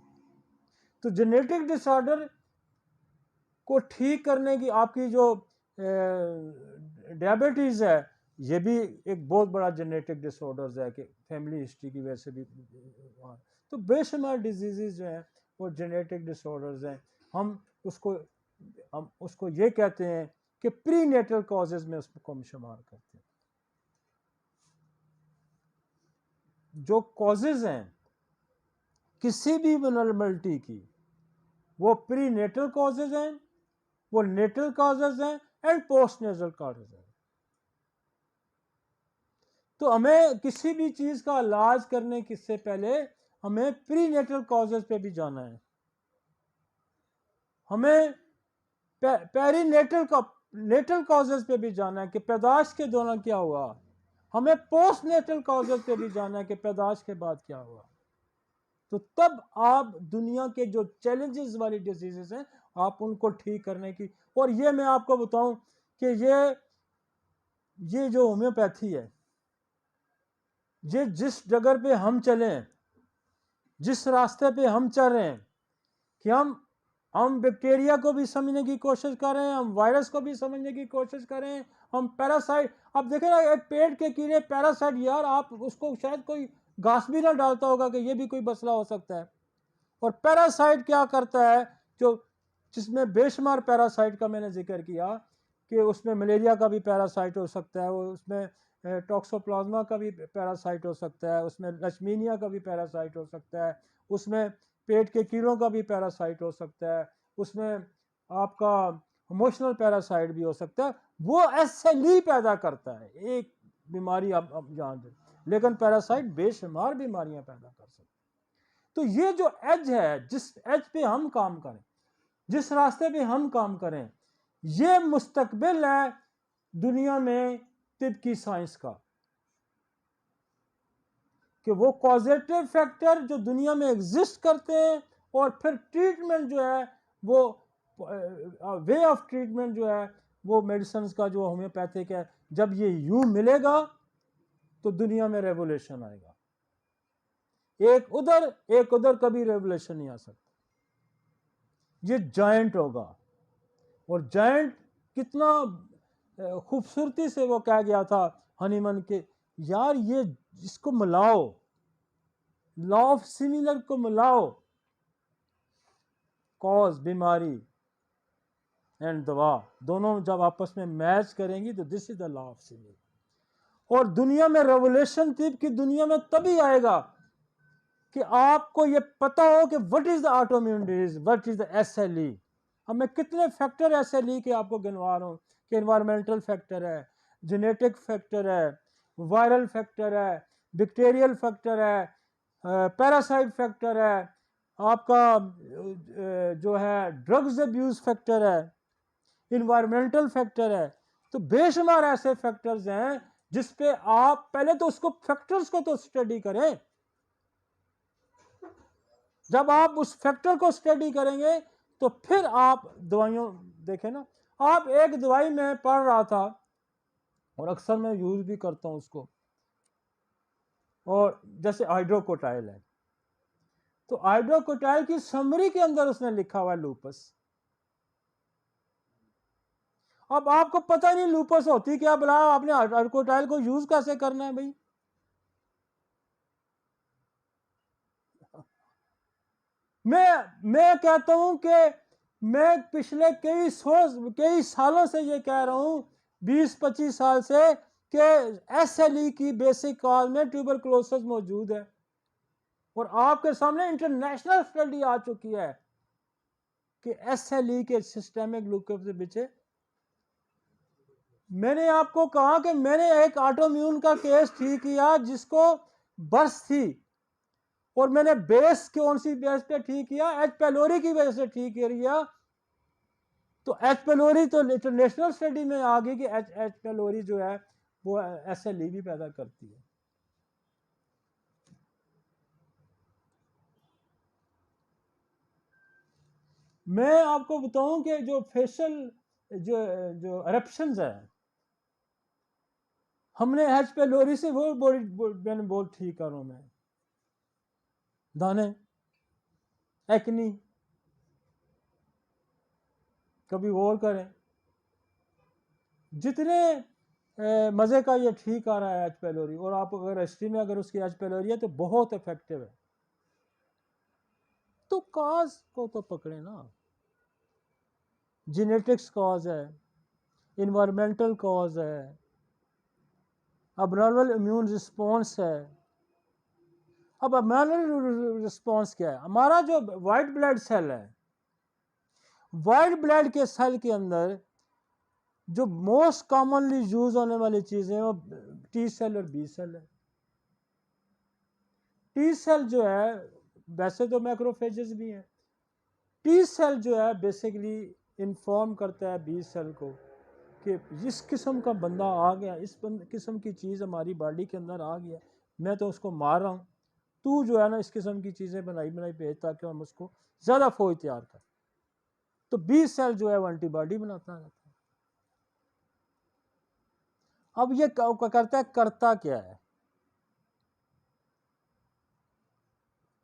तो जेनेटिक डिसऑर्डर को ठीक करने की आपकी जो डायबिटीज़ है ये भी एक बहुत बड़ा जेनेटिक डिसऑर्डर्स है कि फैमिली हिस्ट्री की वजह से भी। तो बेशुमार डिजीज़ जो हैं वो जेनेटिक डिसऑर्डर्स हैं। हम उसको ये कहते हैं कि प्रीनेटल कॉजेज़ में उसको हम शुमार करते हैं। जो कॉजेज़ हैं किसी भी वल्नरेबिलिटी की वो प्रीनेटल कॉजेज़ हैं, वो नेटल कॉजेज़ हैं एंड पोस्ट नेटल कॉजेज़ हैं। तो हमें किसी भी चीज़ का इलाज करने से पहले हमें प्रीनेटल कॉजेज़ पे भी जाना है। हमें नेटल कॉजेज़ पे भी जाना है कि पैदाइश के दौरान क्या हुआ। हमें पोस्ट नेटल कॉजेज़ पे भी जाना है कि पैदाइश के बाद क्या हुआ। तो तब आप दुनिया के जो चैलेंजेस वाली डिजीजेस हैं आप उनको ठीक करने की। और ये मैं आपको बताऊं कि ये जो होम्योपैथी है ये जिस जगह पे हम चलें, जिस रास्ते पे हम चल रहे हैं कि हम बैक्टीरिया को भी समझने की कोशिश कर रहे हैं, हम वायरस को भी समझने की कोशिश कर रहे हैं, हम पैरासाइट। अब देखें ना एक पेट के कीड़े पैरासाइट, यार आप उसको शायद कोई घास भी ना डालता होगा कि ये भी कोई मसला हो सकता है। और पैरासाइट क्या करता है जो जिसमें बेशुमार पैरासाइट का मैंने जिक्र किया कि उसमें मलेरिया का भी पैरासाइट हो सकता है, वो उसमें टॉक्सोप्लाज्मा का भी पैरासाइट हो सकता है, उसमें लक्ष्मीनिया का भी पैरासाइट हो सकता है, उसमें पेट के कीड़ों का भी पैरासाइट हो सकता है, उसमें आपका इमोशनल पैरासाइट भी हो सकता है। वो एसएलई पैदा करता है एक बीमारी आप जान दें, लेकिन पैरासाइट बेशुमार बीमारियां पैदा कर सकते हैं। तो ये जो एज है, जिस एज पे हम काम करें, जिस रास्ते पे हम काम करें, ये मुस्तकबिल है दुनिया में तिब की साइंस का कि वो कॉजेटिव फैक्टर जो दुनिया में एग्जिस्ट करते हैं और फिर ट्रीटमेंट जो है वो वे ऑफ ट्रीटमेंट जो है वो मेडिसिन का जो होम्योपैथिक है। जब ये यूं मिलेगा तो दुनिया में रेवोल्यूशन आएगा। एक उधर कभी रेवोल्यूशन नहीं आ सकता। ये जायंट होगा। और जायंट कितना खूबसूरती से वो कह गया था हनीमन के, यार ये इसको मिलाओ, लॉ ऑफ सिमिलर को मिलाओ, कॉज बीमारी एंड दवा दोनों जब आपस में मैच करेंगी तो this is the law of similar. और दुनिया में रेवोल्यूशन तिब की दुनिया में तभी आएगा कि आपको ये पता हो कि what is the autoimmune disease, what is the SLE. अब मैं कितने फैक्टर एसएलई के आपको गिनवा रहा हूं कि एनवायरमेंटल फैक्टर है, जेनेटिक फैक्टर है, वायरल फैक्टर है, बैक्टीरियल फैक्टर है, पैरासाइट फैक्टर है, आपका जो है ड्रग्स अब्यूज फैक्टर है, इन्वायरमेंटल फैक्टर है। तो बेशुमार ऐसे फैक्टर्स हैं जिस पे आप पहले तो उसको फैक्टर्स को तो स्टडी करें। जब आप उस फैक्टर को स्टडी करेंगे तो फिर आप दवाइयों देखें ना। आप एक दवाई में पढ़ रहा था और अक्सर मैं यूज भी करता हूं उसको, और जैसे हाइड्रोकोटाइल है, तो हाइड्रोकोटाइल की समरी के अंदर उसने लिखा हुआ है लूपस। अब आपको पता नहीं लूपस होती क्या, बोला आपने हाइड्रोकोटाइल को यूज कैसे करना है भाई। मैं कहता हूं कि मैं पिछले कई सालों से ये कह रहा हूं, 20-25 साल से, कि एसएलई की बेसिक कॉज में ट्यूबरकुलोसिस मौजूद है। और आपके सामने इंटरनेशनल स्टडी आ चुकी है कि एसएलई के सिस्टेमिक लूकअप के पीछे। मैंने आपको कहा कि मैंने एक ऑटोइम्यून का केस ठीक किया जिसको बर्स थी, और मैंने बेस कौन सी बेस पे ठीक किया, एच पेलोरी की वजह से ठीक किया। तो एच पेलोरी तो इंटरनेशनल स्टडी में आ गई कि एच पेलोरी जो है वो SLE भी पैदा करती है। मैं आपको बताऊं कि जो फेशियल जो जो एरप्शंस है, हमने एच पेलोरी से वो मैंने बहुत ठीक करूं मैं, दाने, एक्नी, कभी गौर करें जितने मज़े का ये ठीक आ रहा है एच पेलोरी, और आप अगर हिस्ट्री में अगर उसकी एच पेलोरी है तो बहुत इफेक्टिव है। तो काज को तो पकड़े ना, जेनेटिक्स कॉज है, इन्वायरमेंटल कॉज है, अबनॉर्मल इम्यून रिस्पॉन्स है। अब अबनॉर्मल रिस्पॉन्स क्या है? हमारा जो वाइट ब्लड सेल है, वाइट ब्लड के सेल के अंदर जो मोस्ट कॉमनली यूज होने वाली चीजें वो टी सेल और बी सेल है। टी सेल जो है, वैसे तो मैक्रोफेजेस भी हैं, टी सेल जो है बेसिकली इन्फॉर्म करता है बी सेल को कि जिस किस्म का बंदा आ गया, इस किस्म की चीज़ हमारी बॉडी के अंदर आ गया, मैं तो उसको मार रहा हूँ, तू जो है ना इस किस्म की चीज़ें बनाई भेज ताकि हम उसको ज़्यादा फौज तैयार करें। तो बी सेल जो है वो एंटीबॉडी बनाता रहता है। अब ये करता है, करता क्या है?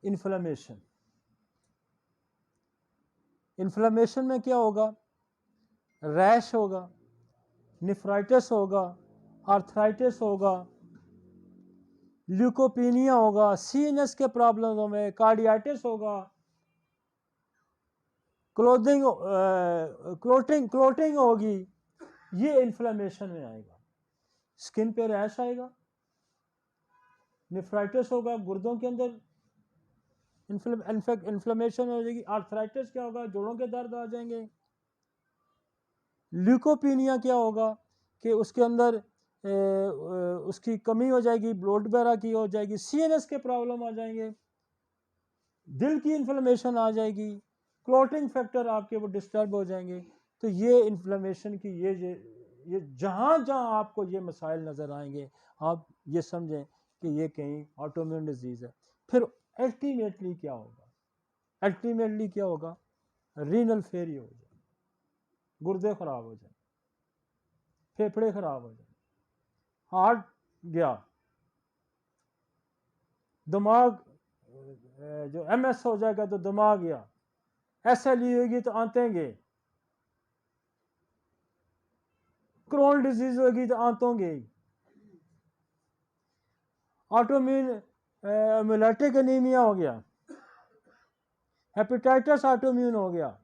इन्फ्लेमेशन। इन्फ्लेमेशन में क्या होगा? रैश होगा, निफ्राइटिस होगा, आर्थराइटिस होगा, ल्यूकोपीनिया होगा, सीएनएस के प्रॉब्लम में कार्डियाटिस होगा, क्लोटिंग होगी। ये इन्फ्लेमेशन में आएगा। स्किन पे रैश आएगा, निफ्राइटिस होगा, गुर्दों के अंदर इन्फ्लेमेशन हो जाएगी। आर्थराइटिस क्या होगा? जोड़ों के दर्द आ जाएंगे। ल्यूकोपीनिया क्या होगा कि उसके अंदर उसकी कमी हो जाएगी, ब्लड वगैरह की हो जाएगी, सीएनएस के प्रॉब्लम आ जाएंगे, दिल की इन्फ्लेमेशन आ जाएगी, क्लोटिंग फैक्टर आपके वो डिस्टर्ब हो जाएंगे। तो ये इन्फ्लेमेशन की ये जहाँ जहाँ आपको ये मसाइल नज़र आएंगे, आप ये समझें कि ये कहीं ऑटोइम्यून डिजीज़ है। फिर अल्टीमेटली क्या होगा? अल्टीमेटली क्या होगा? रीनल फेलियर हो जाए, गुर्दे खराब हो जाए, फेफड़े खराब हो जाए, हार्ट गया, दिमाग जो MS हो जाएगा तो दिमाग गया, SLE होगी तो आंतें गए, क्रोन डिजीज होगी तो आंतों गई, ऑटोइम्यून हेमोलाइटिक एनीमिया हो गया, हेपेटाइटिस ऑटोइम्यून हो गया,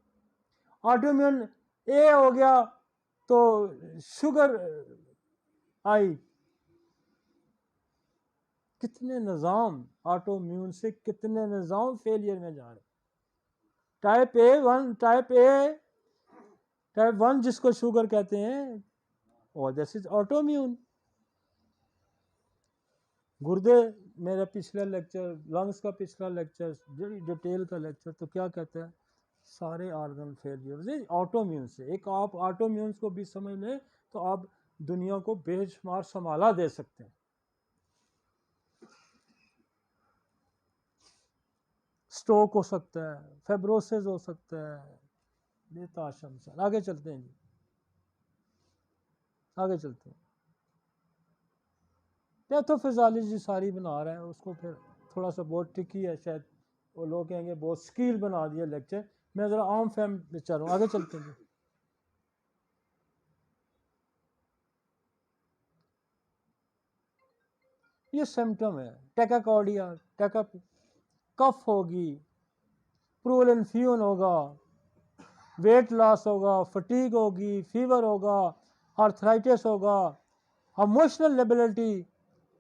ऑटोइम्यून A हो गया तो शुगर आई। कितने निज़ाम ऑटोइम्यून से, कितने निज़ाम फेलियर में जा रहे। टाइप 1 जिसको शुगर कहते हैं, और दिस इज ऑटोइम्यून। गुर्दे, मेरा पिछला लेक्चर, लंग्स का पिछला लेक्चर, बड़ी डिटेल का लेक्चर, तो क्या कहते हैं? सारे ऑर्गन फेलियर ऑटोइम्यून से। एक आप ऑटोइम्यून को भी समझ लें तो आप दुनिया को बेशुमार संभाला दे सकते हैं। स्ट्रोक हो सकता है, फेब्रोसिस हो सकता है, बेताशम से। आगे चलते हैं जी, आगे चलते हैं। पैथोफिजियोलॉजी सारी बना रहा है उसको, फिर थोड़ा सा बहुत ट्रिकी है शायद, वो लोग कहेंगे बहुत स्किल बना दिया लेक्चर। मैं ज़रा आम फैम लेक्चर हूँ। आगे चलते हैं। ये सिम्टम है टेकाकॉर्डिया, कफ होगी, प्रूल इन्फ्यून होगा, वेट लॉस होगा, फटीग होगी, फीवर होगा, आर्थराइटिस होगा, इमोशनल लेबिलिटी,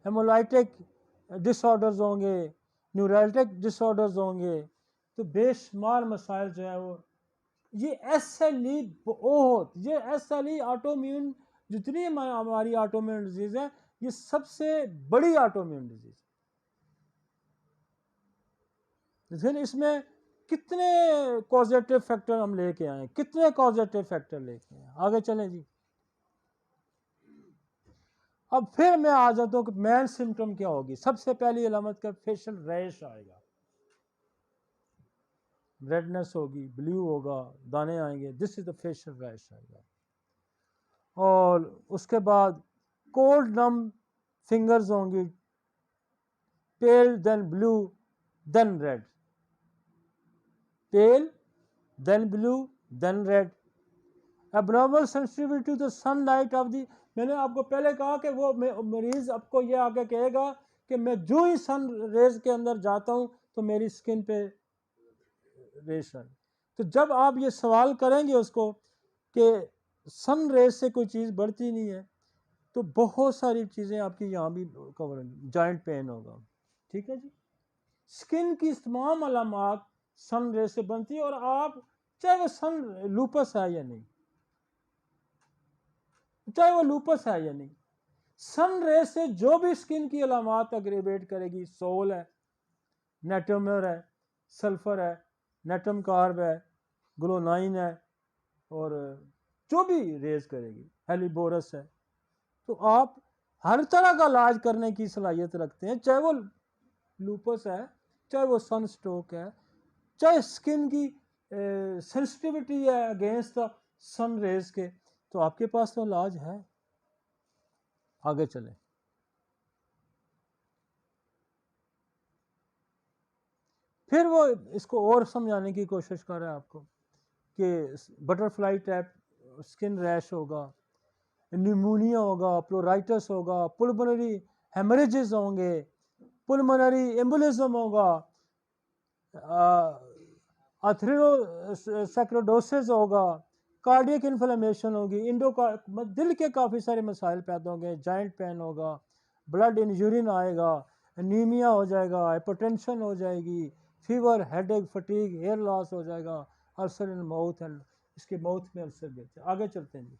हेमोलाइटिक डिसऑर्डर्स होंगे, न्यूराइटिक डिसऑर्डर्स होंगे। तो बेशुमार मसाइल जो है वो, ये SLE बहुत, ये SLE ऑटोइम्यून, जितनी हमारी ऑटोइम्यून डिजीज़ है, ये सबसे बड़ी ऑटोइम्यून डिजीज़। फिर इसमें कितने कॉजेटिव फैक्टर हम लेके आए, कितने कॉजेटिव फैक्टर लेके आए। आगे चलें जी। अब फिर मैं आ जाता हूँ कि मेन सिम्टम क्या होगी। सबसे पहली अलामत का फेशियल रैश आएगा, रेडनेस होगी, ब्लू होगा, दाने आएंगे, this is the facial rash आएगा। और उसके बाद कोल्ड नम फिंगर्स होंगी, pale then blue then red, pale then blue then red. Abnormal sensitivity to the sunlight of the, मैंने आपको पहले कहा कि वो मरीज आपको ये आके कहेगा कि मैं जो ही सन रेज के अंदर जाता हूं तो मेरी स्किन पे रेश आए। तो जब आप ये सवाल करेंगे उसको कि सन रेज से कोई चीज़ बढ़ती नहीं है, तो बहुत सारी चीज़ें आपकी यहाँ भी कवर होंगी। जॉइंट पेन होगा, ठीक है जी। स्किन की तमाम अलामात सन रेज से बनती है, और आप चाहे वो सन लूपस है या नहीं, चाहे वो लूपस है या नहीं, सन रेज से जो भी स्किन की अलामात अग्रेवेट करेगी, सोल है, नेटोमर है, सल्फर है, नेटम कार्ब है, ग्लोनाइन है, और जो भी रेज करेगी, हेलिबोरस है, तो आप हर तरह का इलाज करने की सलाहियत रखते हैं। चाहे वो लूपस है, चाहे वो सन स्ट्रोक है, चाहे स्किन की सेंसिटिविटी है अगेंस्ट द सन रेज के, तो आपके पास तो इलाज है। आगे चलें। फिर वो इसको और समझाने की कोशिश कर रहा है आपको कि बटरफ्लाई टाइप स्किन रैश होगा, न्यूमोनिया होगा, प्लोराइटिस होगा, पुल्मोनरी हेमरेजेस होंगे, पुल्मोनरी एम्बोलिज्म होगा, अथेरोस्क्लेरोसिस होगा, कार्डियक इन्फ्लेमेशन होगी, दिल के काफ़ी सारे मसाइल पैदा होंगे, जॉइंट पेन होगा, ब्लड इन यूरिन आएगा, एनीमिया हो जाएगा, हाइपरटेंशन हो जाएगी, fever, headache, fatigue, hair loss हो जाएगा, अल्सर इन माउथ एंड इसके माउथ में अल्सर देते हैं। आगे चलते हैं जी।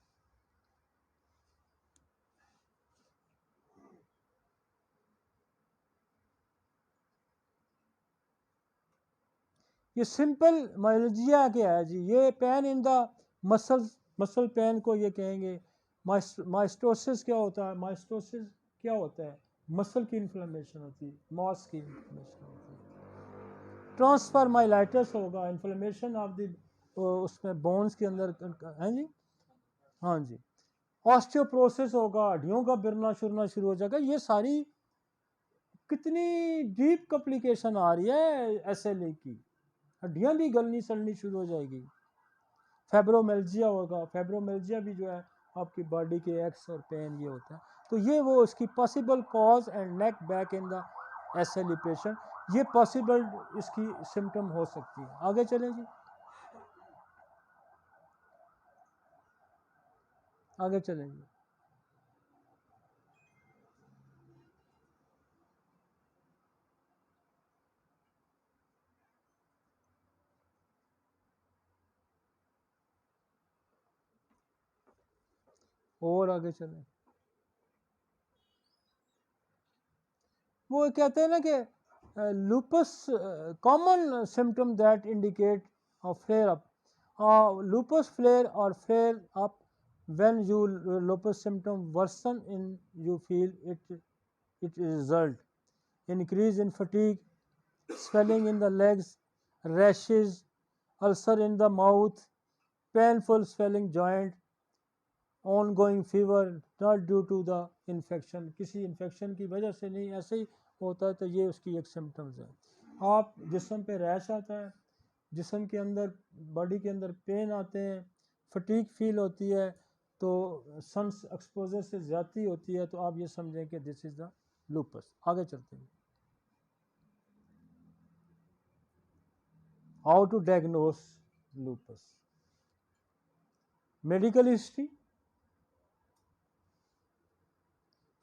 ये सिंपल माइल्जिया क्या है जी, ये pain in the muscle pain को ये कहेंगे। माइस्टोसिस क्या होता है, माइस्टोसिस क्या होता है, मसल की इन्फ्लेमेशन होती है, मॉस की इन्फ्लेमेशन होती है। ट्रांसफर माइलाइटिस होगा, इन्फ्लेमेशन ऑफ द उसमें बोन्स के अंदर है जी, हाँ जी। ऑस्टियोप्रोसिस होगा, हड्डियों का बिरना शुरना शुरू हो जाएगा। ये सारी कितनी डीप कॉम्प्लिकेशन आ रही है एसएलई की, हड्डियां भी गलनी सड़नी शुरू हो जाएगी। फेब्रोमेल्जिया होगा, फेब्रोमेल्जिया भी जो है आपकी बॉडी के एक्स और पेन ये होता है। तो ये वो इसकी possible cause and neck back in the SLE patient, ये पॉसिबल इसकी सिम्टम हो सकती है। आगे चलें जी, आगे चलें जी। और आगे चलें। वो कहते हैं ना कि lupus common symptom that indicate flare up, lupus flare or flare up when you lupus symptom worsen in you feel it result increase in fatigue, swelling in the legs, rashes, ulcer in the mouth, painful swelling joint, ongoing fever not due to the infection, किसी infection की वजह से नहीं, ऐसे ही होता है। तो ये उसकी एक सिम्टम्स है। आप जिस्म पे रैश आता है, जिस्म के अंदर बॉडी के अंदर पेन आते हैं, फटीक फील होती है, तो सन एक्सपोजर से ज़्यादती होती है, तो आप ये समझें कि दिस इज़ द लूपस। आगे चलते हैं। How to diagnose lupus. Medical history,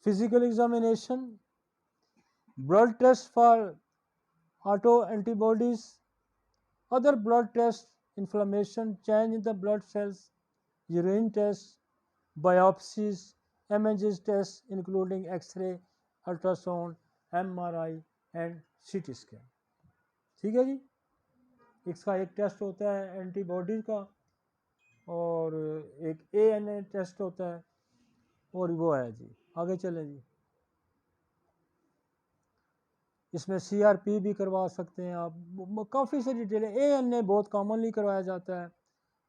physical examination, blood test for autoantibodies, other blood tests, inflammation, change in the blood cells, urine tests, biopsies, images tests including X-ray, ultrasound, MRI and CT scan. ठीक है जी। इसका एक test होता है antibody का और एक ANA test होता है और वो है जी। आगे चलें जी। इसमें CRP भी करवा सकते हैं आप, काफ़ी सारी डिटेल है। ANA बहुत कॉमनली करवाया जाता है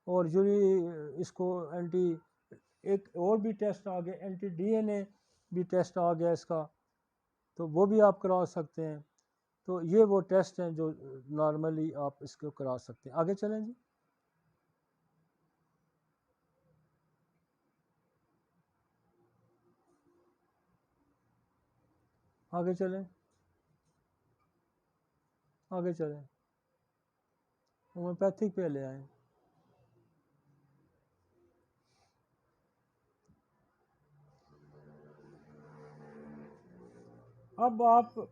और यूरी इसको एंटी, एक और भी टेस्ट आ गया एंटी DNA भी टेस्ट आ गया इसका, तो वो भी आप करवा सकते हैं। तो ये वो टेस्ट हैं जो नॉर्मली आप इसको करा सकते हैं। आगे चलें जी। आगे चलें, आगे चलें, होम्योपैथिक पे ले आए। अब आप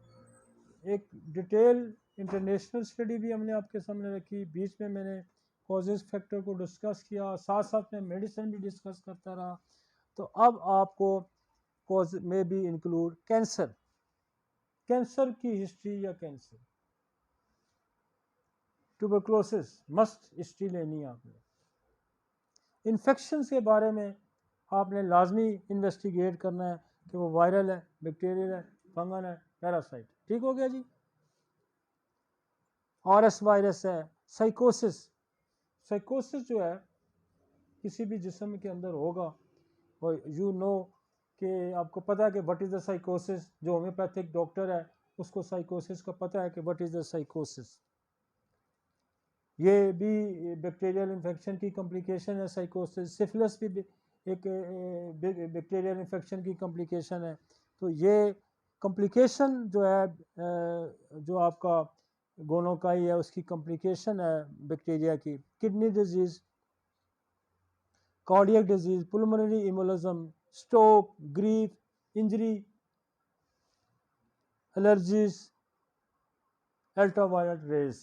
एक डिटेल इंटरनेशनल स्टडी भी हमने आपके सामने रखी, बीच में मैंने कॉजेज फैक्टर को डिस्कस किया, साथ साथ में मेडिसिन भी डिस्कस करता रहा। तो अब आपको कॉज में भी इंक्लूड कैंसर, कैंसर की हिस्ट्री या कैंसर, ट्यूबरक्लोसिस मस्ट हिस्ट्री लेनी है आपने। इन्फेक्शन के बारे में आपने लाजमी इन्वेस्टिगेट करना है कि वो वायरल है, बैक्टीरियल है, फंगल है, पैरासाइट। ठीक हो गया जी। RS वायरस है, साइकोसिस, साइकोसिस जो है किसी भी जिस्म के अंदर होगा और यू नो कि आपको पता है कि व्हाट इज़ द साइकोसिस, जो होम्योपैथिक डॉक्टर है उसको साइकोसिस का पता है कि व्हाट इज़ द साइकोसिस। ये भी बैक्टीरियल इन्फेक्शन की कॉम्प्लिकेशन है साइकोसिस। सिफिलिस भी एक बैक्टीरियल इन्फेक्शन की कॉम्प्लिकेशन है। तो ये कॉम्प्लिकेशन जो है जो आपका गोनोकाई है उसकी कॉम्प्लिकेशन है बैक्टीरिया की। Kidney disease, cardiac disease, pulmonary embolism, stroke, grief, injury, allergies, ultraviolet rays.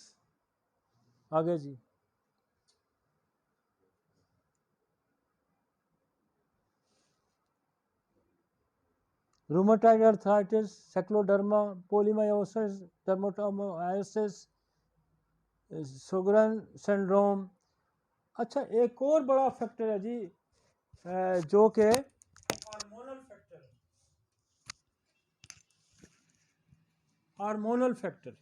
आगे जी। Rheumatoid arthritis, scleroderma, polymyositis, dermatomyositis, Sjogren syndrome. अच्छा, एक और बड़ा फैक्टर है जी जो कि हार्मोनल फैक्टर है। हार्मोनल फैक्टर,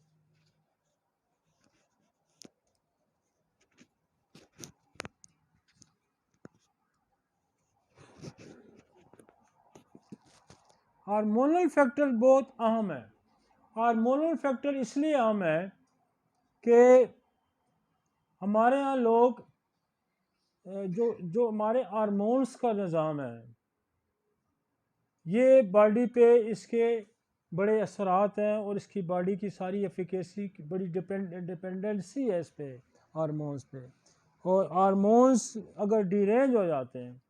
हार्मोनल फैक्टर बहुत अहम है। हार्मोनल फैक्टर इसलिए अहम है कि हमारे यहाँ लोग जो जो हमारे हार्मोन्स का निज़ाम है ये बॉडी पे इसके बड़े असरात हैं और इसकी बॉडी की सारी एफिकेसी की बड़ी डिपेंडेंसी है इस पे, हार्मोन्स पे। और हार्मोन्स अगर डिरेंज हो जाते हैं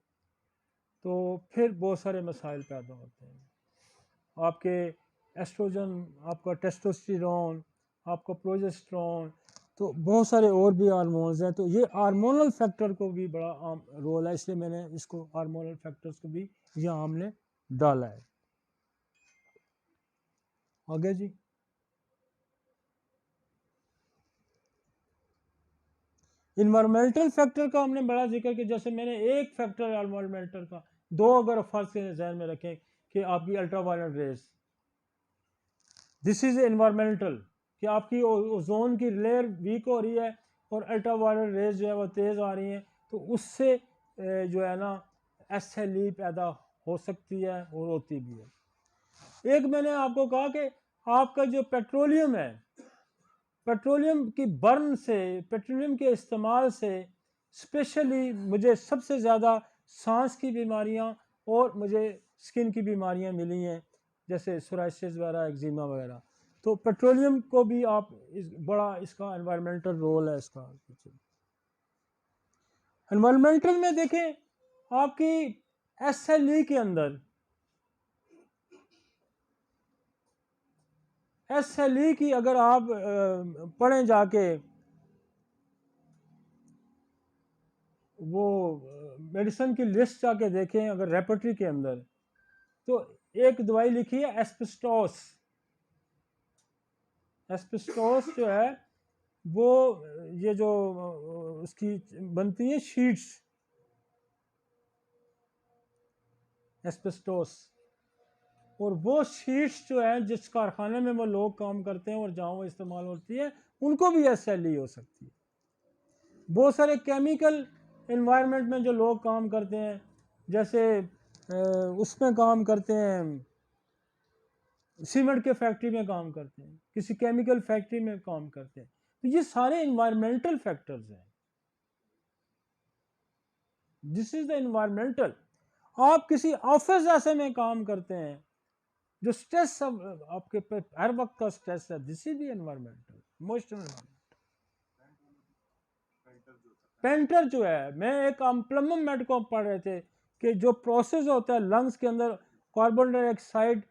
तो फिर बहुत सारे मसाइल पैदा होते हैं। आपके एस्ट्रोजन, आपका टेस्टोस्टेरोन, आपका प्रोजेस्टेरोन, तो बहुत सारे और भी हार्मोन्स हैं। तो ये हार्मोनल फैक्टर को भी बड़ा अहम रोल है, इसलिए मैंने इसको हार्मोनल फैक्टर्स को भी यहाँ हमने डाला है। आगे जी। इन्वायरमेंटल फैक्टर का हमने बड़ा जिक्र किया। जैसे मैंने एक फैक्टर इन्वायरमेंटल का, दो अगर फर्ज के जहन में रखें कि आपकी ultraviolet rays, this is environmental, कि आपकी ओजोन की लेयर वीक हो रही है और अल्ट्रावायलेट रेज जो है वो तेज़ आ रही हैं, तो उससे जो है ना SLE पैदा हो सकती है और होती भी है। एक मैंने आपको कहा कि आपका जो पेट्रोलियम है, पेट्रोलियम की बर्न से, पेट्रोलियम के इस्तेमाल से स्पेशली मुझे सबसे ज़्यादा सांस की बीमारियां और मुझे स्किन की बीमारियां मिली हैं, जैसे सोराइसिस वगैरह, एक्जिमा वगैरह। तो पेट्रोलियम को भी आप बड़ा इसका एनवायरमेंटल रोल है इसका। एनवायरमेंटल में देखें आपकी SLE के अंदर, SLE की अगर आप पढ़ें जाके वो मेडिसिन की लिस्ट जाके देखें अगर रेपर्टरी के अंदर, तो एक दवाई लिखी है एस्बेस्टोस। एस्बेस्टोस जो है वो ये जो उसकी बनती है शीट्स, एस्बेस्टोस, और वो शीट्स जो है जिस कारखाने में वो लोग काम करते हैं और जहाँ वो इस्तेमाल होती है उनको भी SLE हो सकती है। बहुत सारे केमिकल इन्वायरमेंट में जो लोग काम करते हैं, जैसे उसमें काम करते हैं, सीमेंट के फैक्ट्री में काम करते हैं, किसी केमिकल फैक्ट्री में काम करते हैं, तो ये सारे इन्वायरमेंटल फैक्टर्स हैं। This is the environmental. आप किसी ऑफिस ऐसे में काम करते हैं जो स्ट्रेस आपके पे हर वक्त का स्ट्रेस है, this is the environmental, emotional environment. Painter जो है, मैं एक प्लम्बम मेट को पढ़ रहे थे कि जो प्रोसेस होता है लंग्स के अंदर, कार्बन डाइऑक्साइड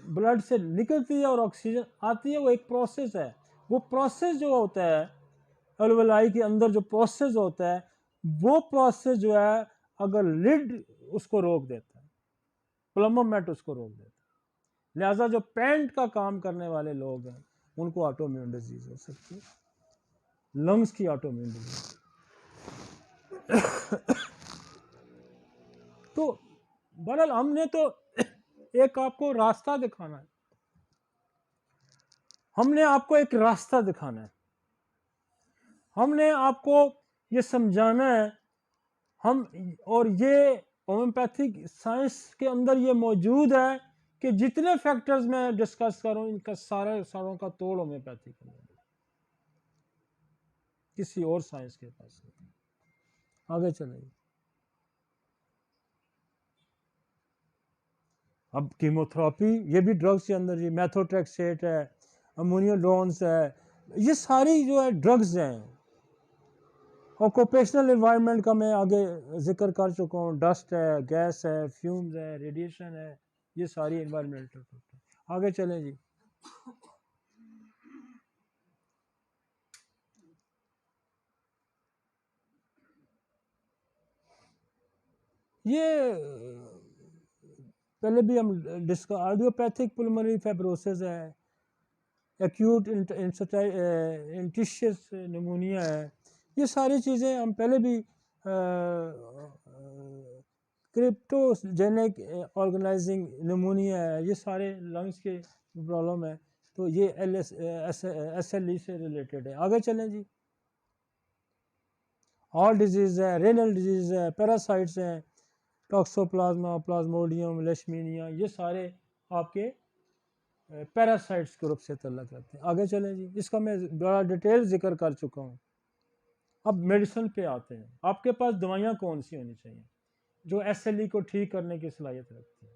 ब्लड से निकलती है और ऑक्सीजन आती है, वो एक प्रोसेस है। वो प्रोसेस जो होता है अलवलाई के अंदर, जो प्रोसेस होता है, वो प्रोसेस जो है अगर लिड उसको रोक देता है, प्लम्बम मेट उसको रोक देता है। लिहाजा जो पेंट का काम करने वाले लोग हैं उनको ऑटोइम्यून डिजीज हो सकती है, लंग्स की ऑटोइम्यून डिजीज। तो बहरहाल हमने तो एक आपको रास्ता दिखाना है, हमने आपको एक रास्ता दिखाना है, हमने आपको ये समझाना है, हम और ये होम्योपैथिक साइंस के अंदर ये मौजूद है कि जितने फैक्टर्स मैं डिस्कस करूं इनका सारों का तोड़ होम्योपैथी के अंदर, किसी और साइंस के पास नहीं। आगे चलेंगे। अब कीमोथेरेपी, ये भी ड्रग्स के अंदर, ये मेथोट्रेक्सेट है, अमोनियोडोन्स है, ये सारी जो है ड्रग्स हैं। ऑक्यूपेशनल एनवायरनमेंट का मैं आगे जिक्र कर चुका हूँ, डस्ट है, गैस है, फ्यूम्स है, रेडिएशन है, ये सारी एनवायरनमेंटल फैक्टर। आगे चलें जी। ये पहले भी हम डिस्कस, आइडियोपैथिक पुल्मोनरी फाइब्रोसिस है, एक्यूट इंटिशियस निमोनिया है, ये सारी चीज़ें हम पहले भी क्रिप्टोजेनिक ऑर्गेनाइजिंग निमोनिया है, ये सारे लंग्स के प्रॉब्लम है, तो ये SLE से रिलेटेड है। आगे चलें जी। हार्ट डिजीज़ है, रेनल डिजीज़ है, पैरासाइट्स हैं, टॉक्सोप्लाज्मा, प्लाज्मोडियम, लेशमीनिया, ये सारे आपके पैरासाइट्स ग्रुप से तल्लक रखते हैं। आगे चलें जी। इसका मैं बड़ा डिटेल जिक्र कर चुका हूँ। अब मेडिसिन पे आते हैं। आपके पास दवाइयाँ कौन सी होनी चाहिए जो SLE को ठीक करने की सलाहियत रखती है?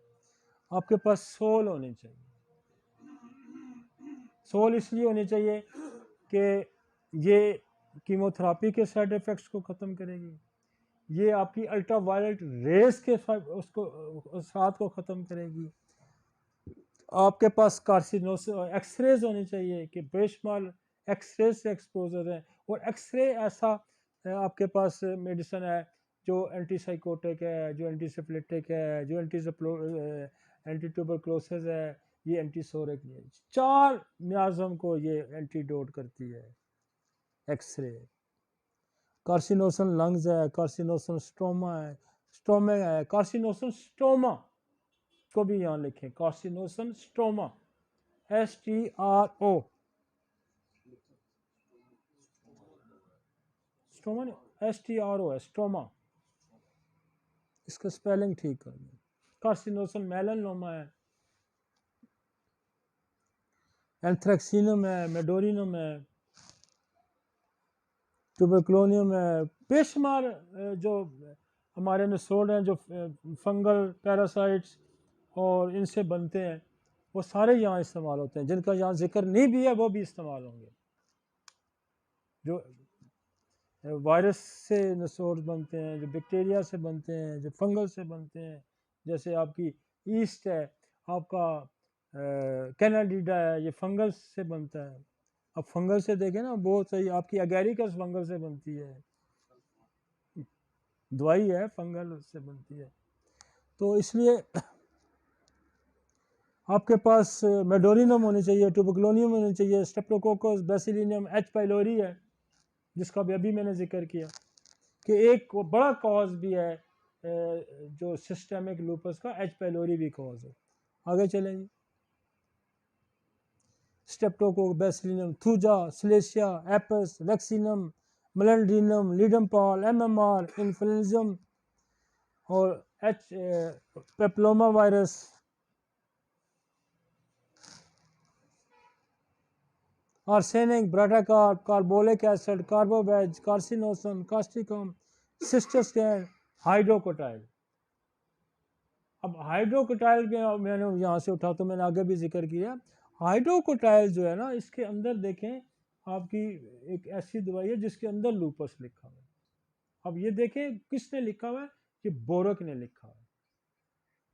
आपके पास सोल होनी चाहिए। सोल इसलिए होनी चाहिए कि ये कीमोथेरेपी के साइड इफ़ेक्ट्स को ख़त्म करेगी, ये आपकी अल्ट्रावायलेट रेस के उसको साथ को ख़त्म करेगी। आपके पास कार्सिनोस एक्सरेज होनी चाहिए कि बेशुमार एक्सरे से एक्सपोजर है, और एक्सरे ऐसा आपके पास मेडिसिन है जो एंटीसाइकोटिक है, जो एंटीसिफिलिटिक है, जो एंटी ट्यूबरक्लोसिस है, ये एंटीसोरिक है। 4 मियाज़म को ये एंटीडोट करती है एक्सरे। कार्सिनोसन लंग्स है, कार्सिनोसन स्टोमा है, स्टोमिक है, कार्सिनोसन स्टोमा को भी यहाँ लिखें, कार्सिनोसन स्टोमा, STRO, स्टोमा नहीं, STRO है, स्टोमा, इसका स्पेलिंग ठीक कर दें। कार्सिनोसन मेलानोमा है, एंथ्रेक्सिनम है, मेडोरिनम है, ट्यूबरक्लोनियम है, बेशुमार जो हमारे नसोड हैं जो फंगल पैरासाइट्स और इनसे बनते हैं, वो सारे यहाँ इस्तेमाल होते हैं। जिनका यहाँ जिक्र नहीं भी है वो भी इस्तेमाल होंगे। जो वायरस से नसोड बनते हैं, जो बैक्टीरिया से बनते हैं, जो फंगल से बनते हैं, जैसे आपकी ईस्ट है, आपका कैनाडीडा है, ये फंगल से बनता है। अब फंगल से देखें ना, बहुत सही, आपकी एगेरिकस फंगल से बनती है, दवाई है फंगल से बनती है। तो इसलिए आपके पास मेडोरिनम होनी चाहिए, ट्यूबरकुलोनियम होनी चाहिए, स्ट्रेप्टोकोकस, बेसिलियम, एच पाइलोरी है, जिसका भी अभी मैंने जिक्र किया कि एक बड़ा कॉज भी है जो सिस्टेमिक लूपस का, एच पाइलोरी भी कॉज है। आगे चलें जी। Streptococcus, bacillinum, thuja, silicea, apis, vaccinum, malandrinum, ledum pal, MMR, influenzinum और papilloma virus, arsenic, baryta carb, carbolic acid, carbo veg, carcinosin, causticum, सिस्टोस्टैन, हाइड्रोकोटाइल। अब हाइड्रोकोटाइल के मैंने यहाँ से उठा तो मैंने आगे भी जिक्र किया। हाइड्रोकोटाइल जो है ना, इसके अंदर देखें आपकी एक ऐसी दवाई है जिसके अंदर लूपस लिखा हुआ है। अब ये देखें किसने लिखा हुआ है, ये बोरक ने लिखा हुआ है।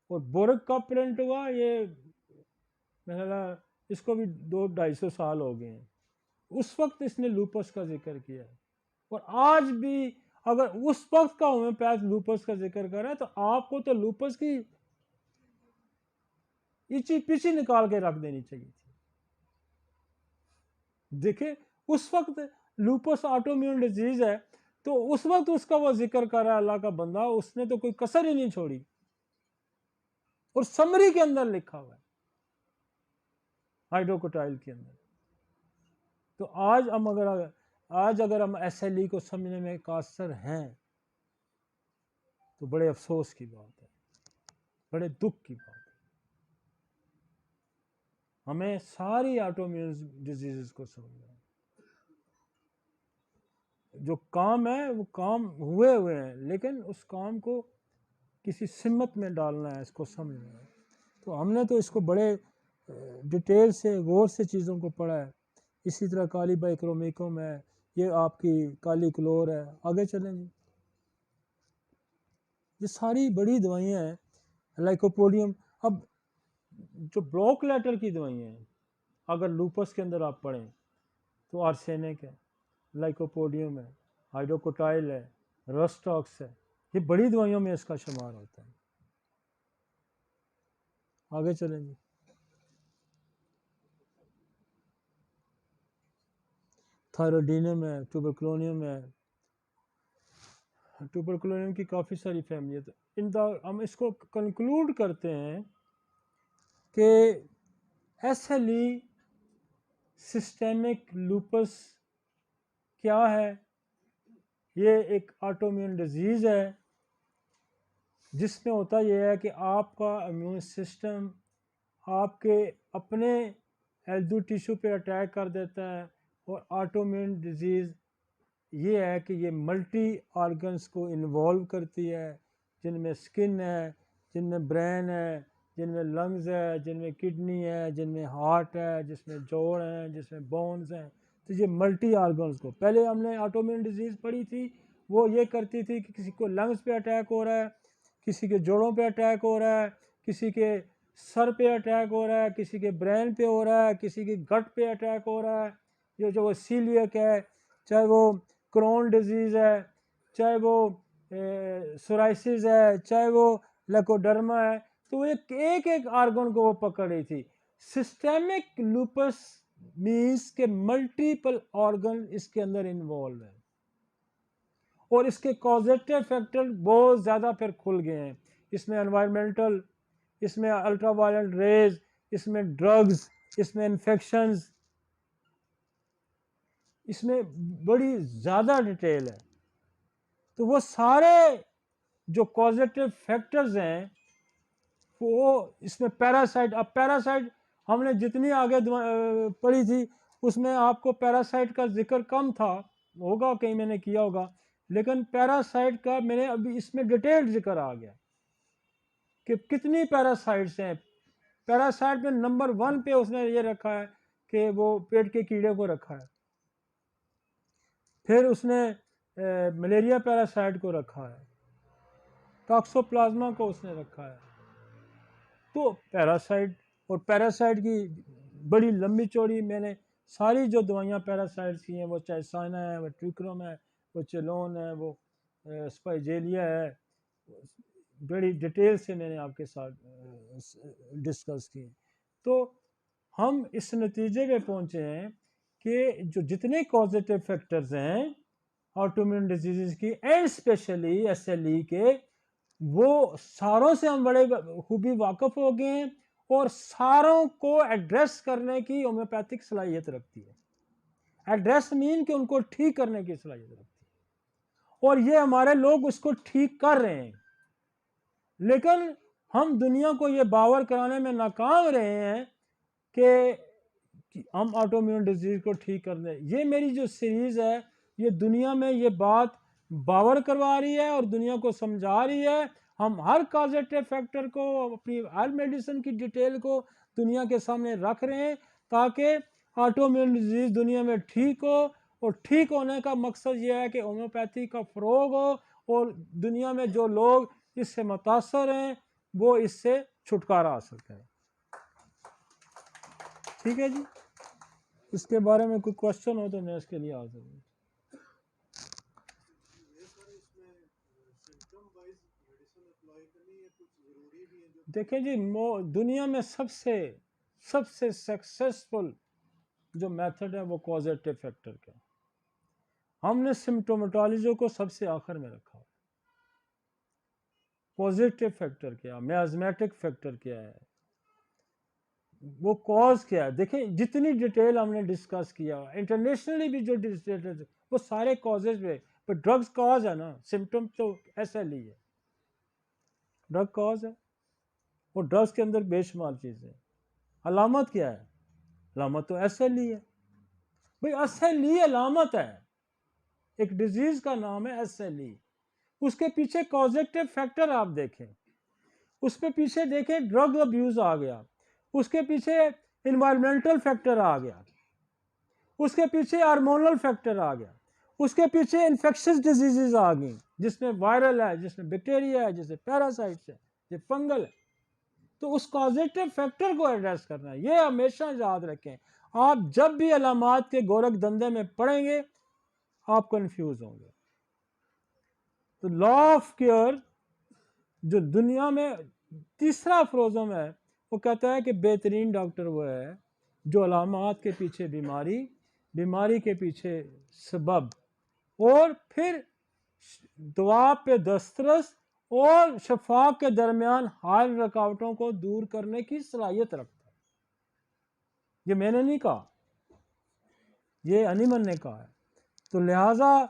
और बोरक कब प्रिंट हुआ, ये मेरा इसको भी 200-250 साल हो गए हैं। उस वक्त इसने लूपस का जिक्र किया है। और आज भी अगर उस वक्त का होम्योपैथ लूपस का जिक्र कर रहा है तो आपको तो लूपस की इची पिची निकाल के रख देनी चाहिए थी। देखे उस वक्त लूपस ऑटोइम्यून डिजीज है तो उस वक्त उसका वो जिक्र कर रहा है अल्लाह का बंदा, उसने तो कोई कसर ही नहीं छोड़ी और समरी के अंदर लिखा हुआ है हाइड्रोकोटाइल के अंदर। तो आज अगर हम SLE को समझने में कासर हैं तो बड़े अफसोस की बात है, बड़े दुख की बात है। हमें सारी ऑटोइम्यून डिजीजेस को समझना है। जो काम है वो काम हुए हैं, लेकिन उस काम को किसी सिमत में डालना है, इसको समझना है। तो हमने तो इसको बड़े डिटेल से गौर से चीज़ों को पढ़ा है। इसी तरह काली बाइक्रोमिकम है, ये आपकी काली क्लोर है। आगे चलें जी। ये सारी बड़ी दवाइयाँ हैं, लाइकोपोडियम। अब जो ब्लॉक लेटर की दवाइयाँ हैं, अगर लूपस के अंदर आप पढ़ें तो आर्सेनिक है, लाइकोपोडियम है, हाइड्रोकोटाइल है, रस्टॉक्स है, ये बड़ी दवाइयों में इसका शुमार होता है। आगे चलेंगे। थायरोडिनम है, ट्यूबरकुलोनियम है। ट्यूबरकुलोनियम की काफ़ी सारी फैमिली है। तो हम इसको कंक्लूड करते हैं कि SLE सिस्टेमिक लूपस क्या है। ये एक ऑटोइम्यून डिजीज़ है जिसमें होता यह है कि आपका इम्यून सिस्टम आपके अपने हेल्दी टिश्यू पे अटैक कर देता है। और ऑटोइम्यून डिजीज़ ये है कि ये मल्टी ऑर्गन्स को इन्वॉल्व करती है, जिनमें स्किन है, जिनमें ब्रेन है, जिनमें लंग्स है, जिनमें किडनी है, जिनमें हार्ट है, जिसमें जोड़ हैं, जिसमें बोन्स हैं। तो ये मल्टी ऑर्गन्स को, पहले हमने ऑटोइम्यून डिजीज़ पढ़ी थी, वो ये करती थी कि किसी को लंग्स पे अटैक हो रहा है, किसी के जोड़ों पे अटैक हो रहा है, किसी के सर पे अटैक हो रहा है, किसी के ब्रेन पे हो रहा है, किसी के गट पे अटैक हो रहा है। जो वो सीलियक है, चाहे वो क्रोन डिजीज़ है, चाहे वो सोराइसिस है, चाहे वो लेकोडर्मा है, तो वो एक एक ऑर्गन को वो पकड़ रही थी। सिस्टेमिक लूपस मीन्स के मल्टीपल ऑर्गन इसके अंदर इन्वॉल्व है और इसके कॉजेटिव फैक्टर बहुत ज़्यादा फिर खुल गए हैं। इसमें एनवायरमेंटल, इसमें अल्ट्रावायलेट रेज, इसमें ड्रग्स, इसमें इन्फेक्शंस, इसमें बड़ी ज़्यादा डिटेल है। तो वो सारे जो कॉजेटिव फैक्टर्स हैं वो इसमें पैरासाइट। अब पैरासाइट हमने जितनी आगे पढ़ी थी उसमें आपको पैरासाइट का जिक्र कम था, होगा कहीं मैंने किया होगा, लेकिन पैरासाइट का मैंने अभी इसमें डिटेल्ड जिक्र आ गया कि कितनी पैरासाइट्स हैं। पैरासाइट में नंबर 1 पे उसने ये रखा है कि वो पेट के कीड़े को रखा है, फिर उसने मलेरिया पैरासाइट को रखा है, टॉक्सोप्लाज्मा को उसने रखा है। तो पैरासाइट, और पैरासाइट की बड़ी लंबी चौड़ी मैंने सारी जो दवाइयाँ पैरासाइट्स की हैं, वो चाहे साइना है, वो ट्रिक्रोम है, वो चेलोन है, वो स्पाइजेलिया है, बड़ी डिटेल से मैंने आपके साथ डिस्कस की। तो हम इस नतीजे पे पहुंचे हैं कि जो जितने कॉजेटिव फैक्टर्स हैं ऑटोइम्यून डिजीज़ की एंड स्पेशली SLE के, वो सारों से हम बड़े खूबी वाकिफ हो गए हैं और सारों को एड्रेस करने की होम्योपैथिक सलाहियत रखती है। एड्रेस मीन कि उनको ठीक करने की सलाहियत रखती है, और ये हमारे लोग उसको ठीक कर रहे हैं। लेकिन हम दुनिया को ये बावर कराने में नाकाम रहे हैं कि हम ऑटोइम्यून डिजीज को ठीक कर दें। ये मेरी जो सीरीज़ है ये दुनिया में ये बात बावर करवा रही है और दुनिया को समझा रही है। हम हर कॉजेटिव फैक्टर को, अपनी हर मेडिसिन की डिटेल को दुनिया के सामने रख रहे हैं ताकि ऑटोइम्यून डिजीज दुनिया में ठीक हो, और ठीक होने का मकसद ये है कि होम्योपैथी का फ़रोग हो और दुनिया में जो लोग इससे मुतासर हैं वो इससे छुटकारा हासिल करें। ठीक है जी, इसके बारे में कोई क्वेश्चन हो तो मैं इसके लिए हाजिर हूँ। देखिए जी, दुनिया में सबसे सक्सेसफुल जो मेथड है वो कॉजेटिव फैक्टर का। हमने सिम्टोमेटोलॉजी को सबसे आखिर में रखा। पॉजिटिव फैक्टर क्या, मियाज़मेटिक फैक्टर क्या है, वो कॉज क्या है। देखिए जितनी डिटेल हमने डिस्कस किया, इंटरनेशनली भी जो डिटेल, वो सारे कॉजेज पे, पर ड्रग्स कॉज है ना, सिम्टम तो SLE है, ड्रग कॉज है, और ड्रग्स के अंदर बेशुमार चीज़ें। अलामत क्या है, अलामत तो SLE है भाई, SLE अलामत है, एक डिजीज का नाम है SLE। उसके पीछे कॉजेटिव फैक्टर आप देखें, उसके पीछे देखें ड्रग अब्यूज आ गया, उसके पीछे इन्वायरमेंटल फैक्टर आ गया, उसके पीछे हार्मोनल फैक्टर आ गया, उसके पीछे इन्फेक्शियस डिजीजेज आ गई, जिसमें वायरल है, जिसमें बैक्टीरिया है, जिसमें पैरासाइट्स है, जिसमें फंगल है। तो उस कॉजेटिव फैक्टर को एड्रेस करना है, ये हमेशा याद रखें। आप जब भी अलामात के गोरख धंधे में पड़ेंगे आप कंफ्यूज होंगे। तो लॉ ऑफ केयर जो दुनिया में तीसरा अफरोज़म है, वो कहता है कि बेहतरीन डॉक्टर वो है जो अलामात के पीछे बीमारी, बीमारी के पीछे सबब, और फिर दवा पे दस्तरस और शफा के दरमियान हर रुकावटों को दूर करने की सलाहियत रखता है। ये मैंने नहीं कहा, ये अनिमन ने कहा है। तो लिहाजा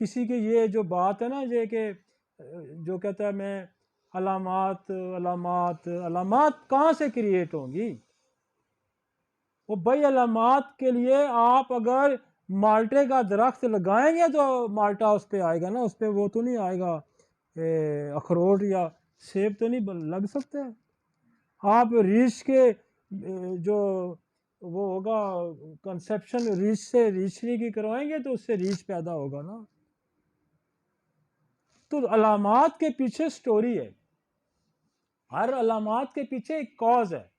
किसी की ये जो बात है ना, ये कि जो कहता है मैं अलामात अलामात अलामात कहाँ से क्रिएट होंगी? वो भाई अलामात के लिए आप अगर माल्टे का दरख्त लगाएंगे तो माल्टा उस पर आएगा ना, उस पर वो तो नहीं आएगा अखरोट या सेब तो नहीं लग सकते। आप रीछ के जो वो होगा कंसेप्शन, रीछ से रीछनी की करवाएंगे तो उससे रीछ पैदा होगा ना। तो अलामात के पीछे स्टोरी है, हर अलामात के पीछे एक कॉज है।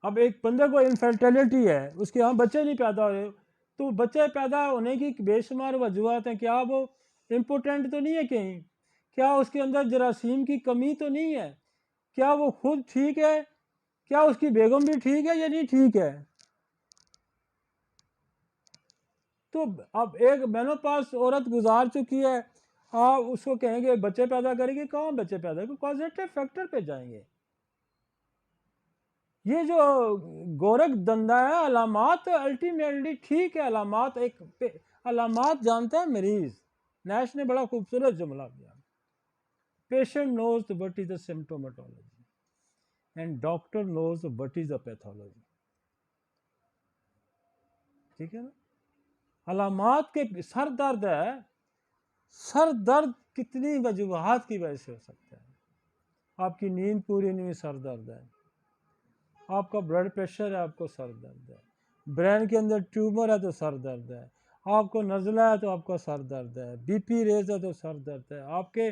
अब एक बंदे को इनफर्टिलिटी है, उसके यहाँ बच्चे नहीं पैदा हो रहे, तो बच्चे पैदा होने की बेशुमार वजूहत हैं। क्या वो इम्पोर्टेंट तो नहीं है कहीं? क्या उसके अंदर जरासीम की कमी तो नहीं है? क्या वो खुद ठीक है? क्या उसकी बेगम भी ठीक है या नहीं ठीक है? तो अब एक मेनोपास औरत गुजार चुकी है, आप उसको कहेंगे बच्चे पैदा करेगी, कहाँ बच्चे पैदा करेंगे? कॉजेटिव फैक्टर पे जाएंगे। ये जो गोरख धंधा है, अलामात अल्टीमेटली ठीक है, अलामात अलामात जानता है मरीज। नैश ने बड़ा खूबसूरत जुमला दिया, patient knows what is the symptomatology and doctor knows what is the pathology. ठीक है ना? अलामात के सर दर्द है, सर दर्द कितनी वजूहात की वजह से हो सकता है। आपकी नींद पूरी नहीं हुई, सर दर्द है। आपका ब्लड प्रेशर है, आपको सर दर्द है। ब्रेन के अंदर ट्यूमर है तो सर दर्द है। आपको नज़ला है तो आपका सर दर्द है। BP रेज है तो सर दर्द है। आपके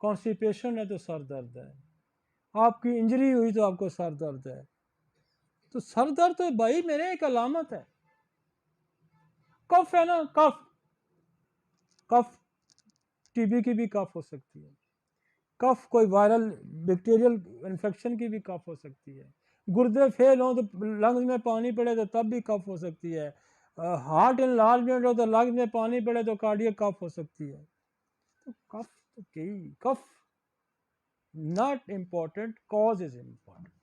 कॉन्स्टिपेशन है तो सर दर्द है। आपकी इंजरी हुई तो आपको सर दर्द है। तो सर दर्द तो भाई मेरे एक अलामत है। कफ है ना, कफ, कफ TB की भी कफ हो सकती है। कफ कोई वायरल बैक्टीरियल इन्फेक्शन की भी कफ हो सकती है। गुर्दे फेल हों तो लंग्स में पानी पड़े तो तब भी कफ हो सकती है। हार्ट इनलार्जमेंट हो तो लंग्स में पानी पड़े तो कार्डियक कफ हो सकती है। तो कफ तो cough not important, cause is important.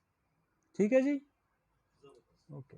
ठीक है जी, ओके।